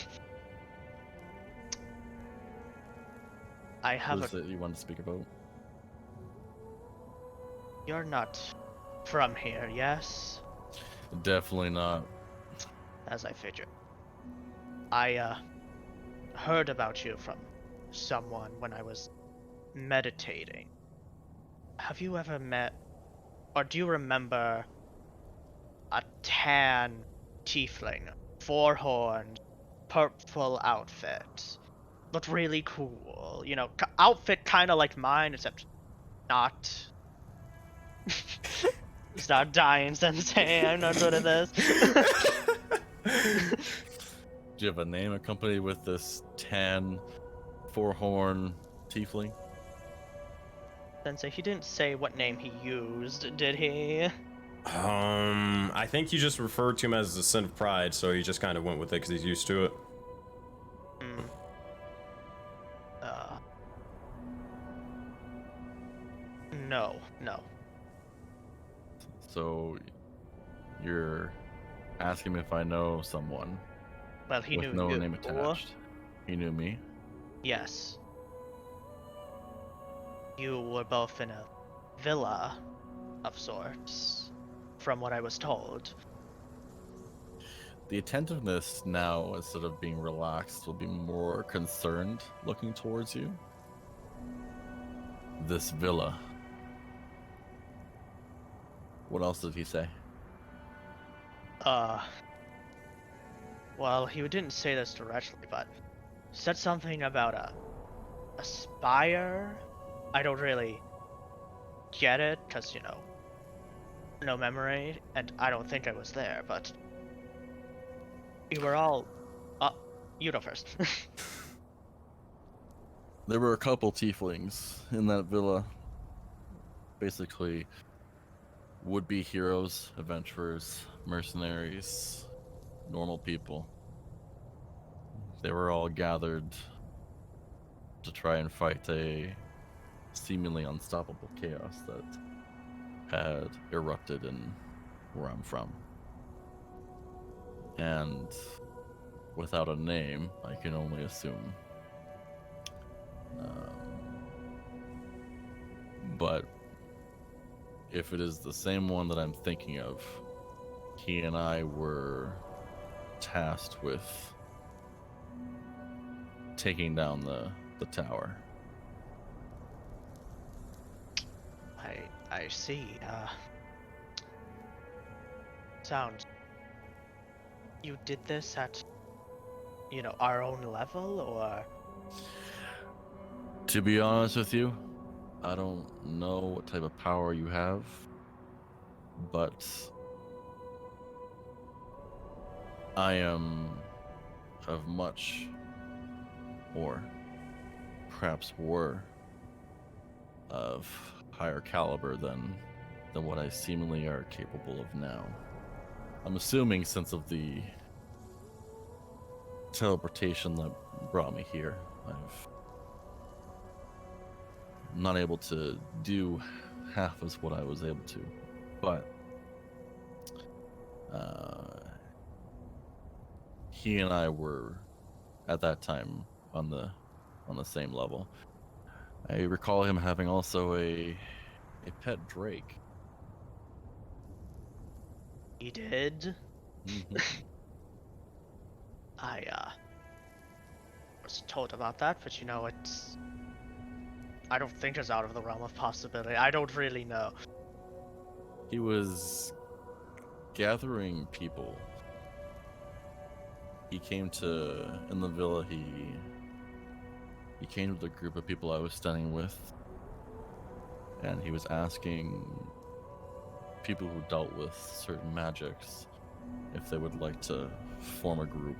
I have What a. is it you want to speak about? You're not from here, yes? Definitely not. As I figured. I heard about you from someone when I was meditating. Have you ever met, or do you remember a tan tiefling, four-horned, purple outfit? Looked really cool. You know, outfit kind of like mine, except not. Start dying, Sensei. I'm not good at this. Do you have a name accompanied with this tan, four-horn tiefling? Sensei, he didn't say what name he used, did he? I think you just referred to him as a sin of pride, so he just kind of went with it because he's used to it. Hmm. No. So, you're asking me if I know someone Well, he with knew no you. name attached. He knew me. Yes. You were both in a villa of sorts, from what I was told. The attentiveness now, instead of being relaxed, will be more concerned looking towards you. This villa. What else did he say? Well, he didn't say this directly, but said something about a spire. I don't really get it, because, no memory, and I don't think I was there, but we were all... you go first. There were a couple tieflings in that villa. Basically, would-be heroes, adventurers, mercenaries, normal people. They were all gathered to try and fight a seemingly unstoppable chaos that had erupted in where I'm from. And without a name, I can only assume. But if it is the same one that I'm thinking of, he and I were tasked with taking down the tower. I see. Sounds... You did this at, our own level, or... To be honest with you, I don't know what type of power you have, but I am of much, or perhaps were, of higher caliber than what I seemingly are capable of now. I'm assuming since of the teleportation that brought me here, I've not able to do half as what I was able to, but he and I were at that time on the same level. I recall him having also a pet drake. He did? Mhm. I was told about that, but it's... I don't think it's out of the realm of possibility. I don't really know. He was gathering people. He came in the villa, he came with a group of people I was staying with, and he was asking people who dealt with certain magics if they would like to form a group.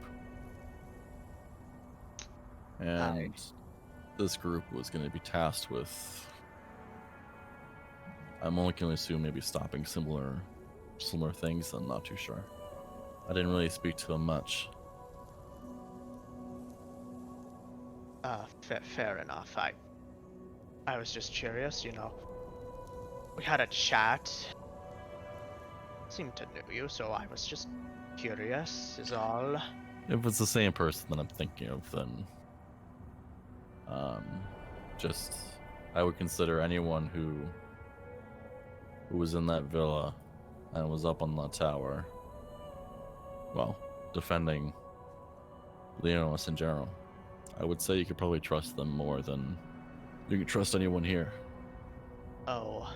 And this group was going to be tasked with, I'm only going to assume, maybe stopping similar things. I'm not too sure. I didn't really speak to him much. Fair enough. I was just curious, you know. We had a chat. Seemed to know you, so I was just curious, is all. If it's the same person that I'm thinking of, then just I would consider anyone who was in that villa and was up on that tower, well, defending Leonis in general. I would say you could probably trust them more than you can trust anyone here. Oh,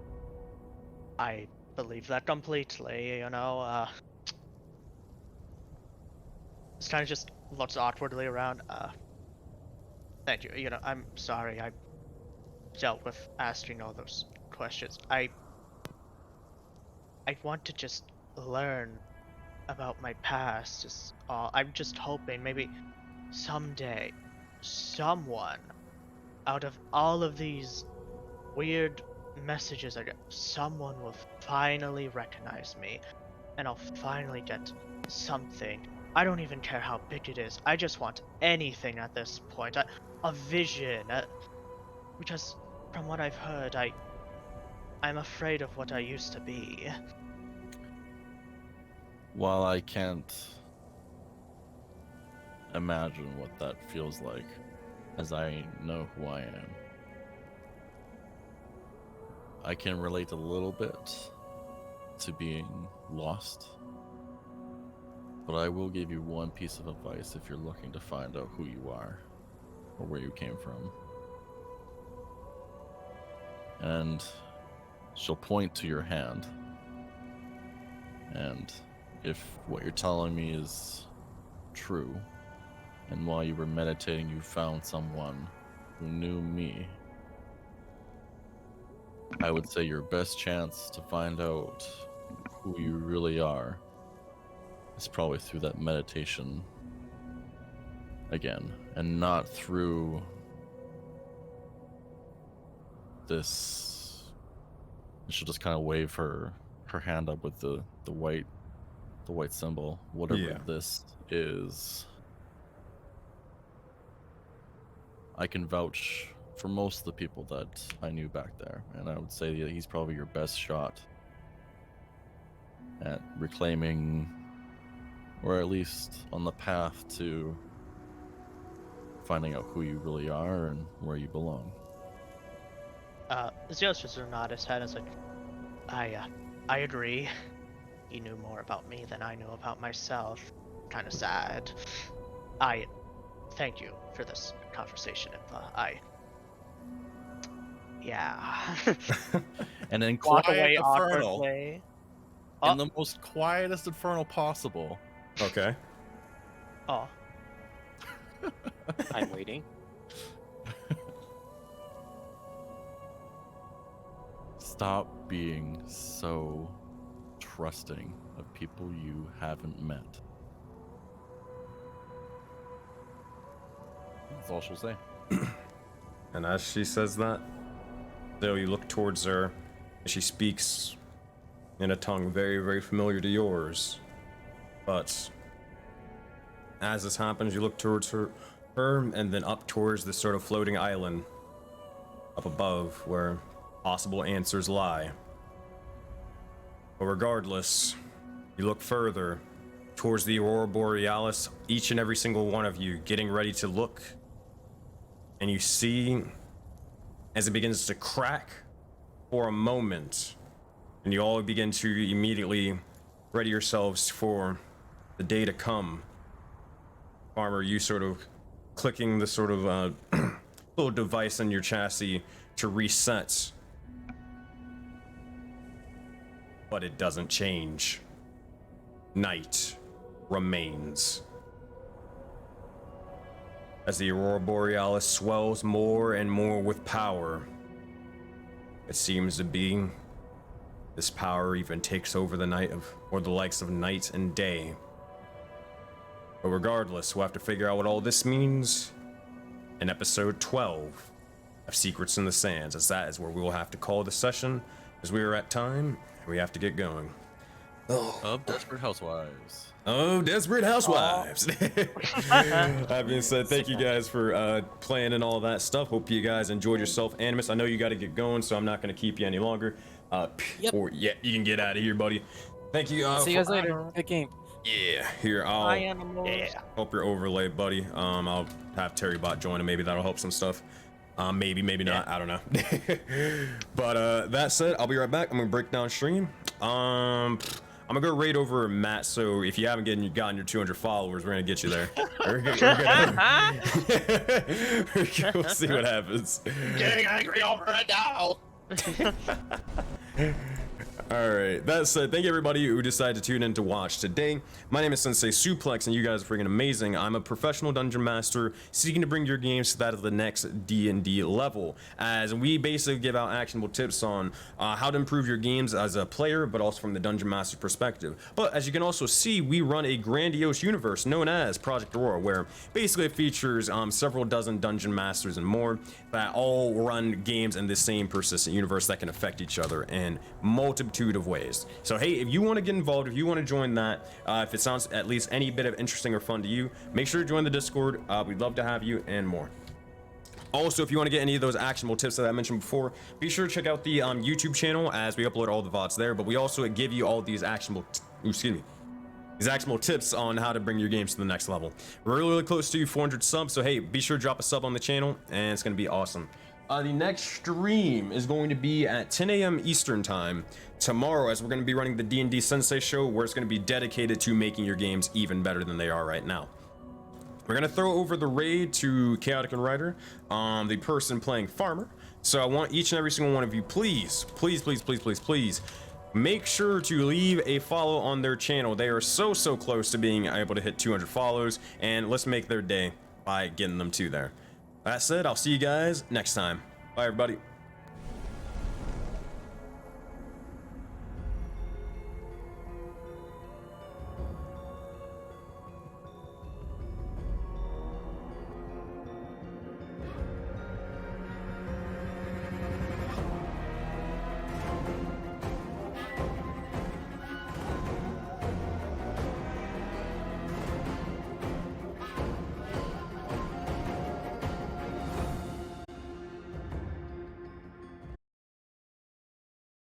I believe that completely, you know. This kind of just looks awkwardly around. Thank you. You know, I'm sorry I dealt with asking all those questions. I want to just learn about my past. I'm just hoping maybe someday someone out of all of these weird messages I get, someone will finally recognize me, and I'll finally get something. I don't even care how big it is. I just want anything at this point. A vision. Because from what I've heard, I'm afraid of what I used to be. While I can't imagine what that feels like, as I know who I am, I can relate a little bit to being lost. But I will give you one piece of advice if you're looking to find out who you are or where you came from. And she'll point to your hand. And if what you're telling me is true, and while you were meditating you found someone who knew me, I would say your best chance to find out who you really are is probably through that meditation again, and not through this. She'll just kind of wave her hand up with the white symbol, whatever this is. I can vouch for most of the people that I knew back there, and I would say that he's probably your best shot at reclaiming, or at least on the path to finding out who you really are and where you belong. Zeus just nod his head and said, I agree. He knew more about me than I knew about myself. Kind of sad. I thank you for this conversation, Impa. Yeah. And then Walk quiet away infernal, awkwardly. in the most quietest infernal possible. Okay. Oh. I'm waiting. Stop being so trusting of people you haven't met. That's all she'll say. And as she says that, Dale, you look towards her, and she speaks in a tongue very, very familiar to yours. But as this happens, you look towards her and then up towards this sort of floating island up above where possible answers lie. But regardless, you look further towards the Aurora Borealis, each and every single one of you getting ready to look, and you see as it begins to crack for a moment, and you all begin to immediately ready yourselves for the day to come. Farmer, you sort of clicking the sort of little device on your chassis to reset. but it doesn't change. Night remains. As the Aurora Borealis swells more and more with power, it seems to be this power even takes over the night of, or the likes of night and day. But regardless, we'll have to figure out what all this means in episode 12 of Secrets in the Sands, as that is where we will have to call the session, as we are at time, and we have to get going. Of Desperate Housewives. Oh, Desperate Housewives! That being said, thank you guys for playing and all that stuff. Hope you guys enjoyed yourself. Animus, I know you got to get going, so I'm not going to keep you any longer. Or, yeah, you can get out of here, buddy. Thank you. See you guys later. Good game. Yeah, here, I'll Hi, animals. help your overlay, buddy. I'll have Terrybot join and maybe that'll help some stuff. Maybe not, I don't know. But that said, I'll be right back. I'm gonna break down stream. I'm gonna go raid over Matt, so if you haven't gotten your 200 followers, we're gonna get you there. We'll see what happens. Getting angry over it now. Alright, that said, thank you everybody who decided to tune in to watch today. My name is SenseiSuplex, and you guys are freaking amazing. I'm a professional dungeon master seeking to bring your games to that of the next D&D level, as we basically give out actionable tips on how to improve your games as a player, but also from the dungeon master perspective. But as you can also see, we run a grandiose universe known as Project Aurora, where basically it features several dozen dungeon masters and more that all run games in the same persistent universe that can affect each other in multitude of ways. So hey, if you want to get involved, if you want to join that, if it sounds at least any bit of interesting or fun to you, make sure to join the Discord. We'd love to have you and more. Also, if you want to get any of those actionable tips that I mentioned before, be sure to check out the YouTube channel, as we upload all the VODs there, but we also give you all these actionable tips on how to bring your games to the next level. We're really close to 400 subs, so hey, be sure to drop a sub on the channel, and it's going to be awesome. The next stream is going to be at 10 a.m. Eastern time tomorrow, as we're going to be running the D&D Sensei show, where it's going to be dedicated to making your games even better than they are right now. We're going to throw over the raid to Chaotic and Ryder, the person playing Farmer. So I want each and every single one of you, please, make sure to leave a follow on their channel. They are so close to being able to hit 200 follows, and let's make their day by getting them to there. That said, I'll see you guys next time. Bye, everybody.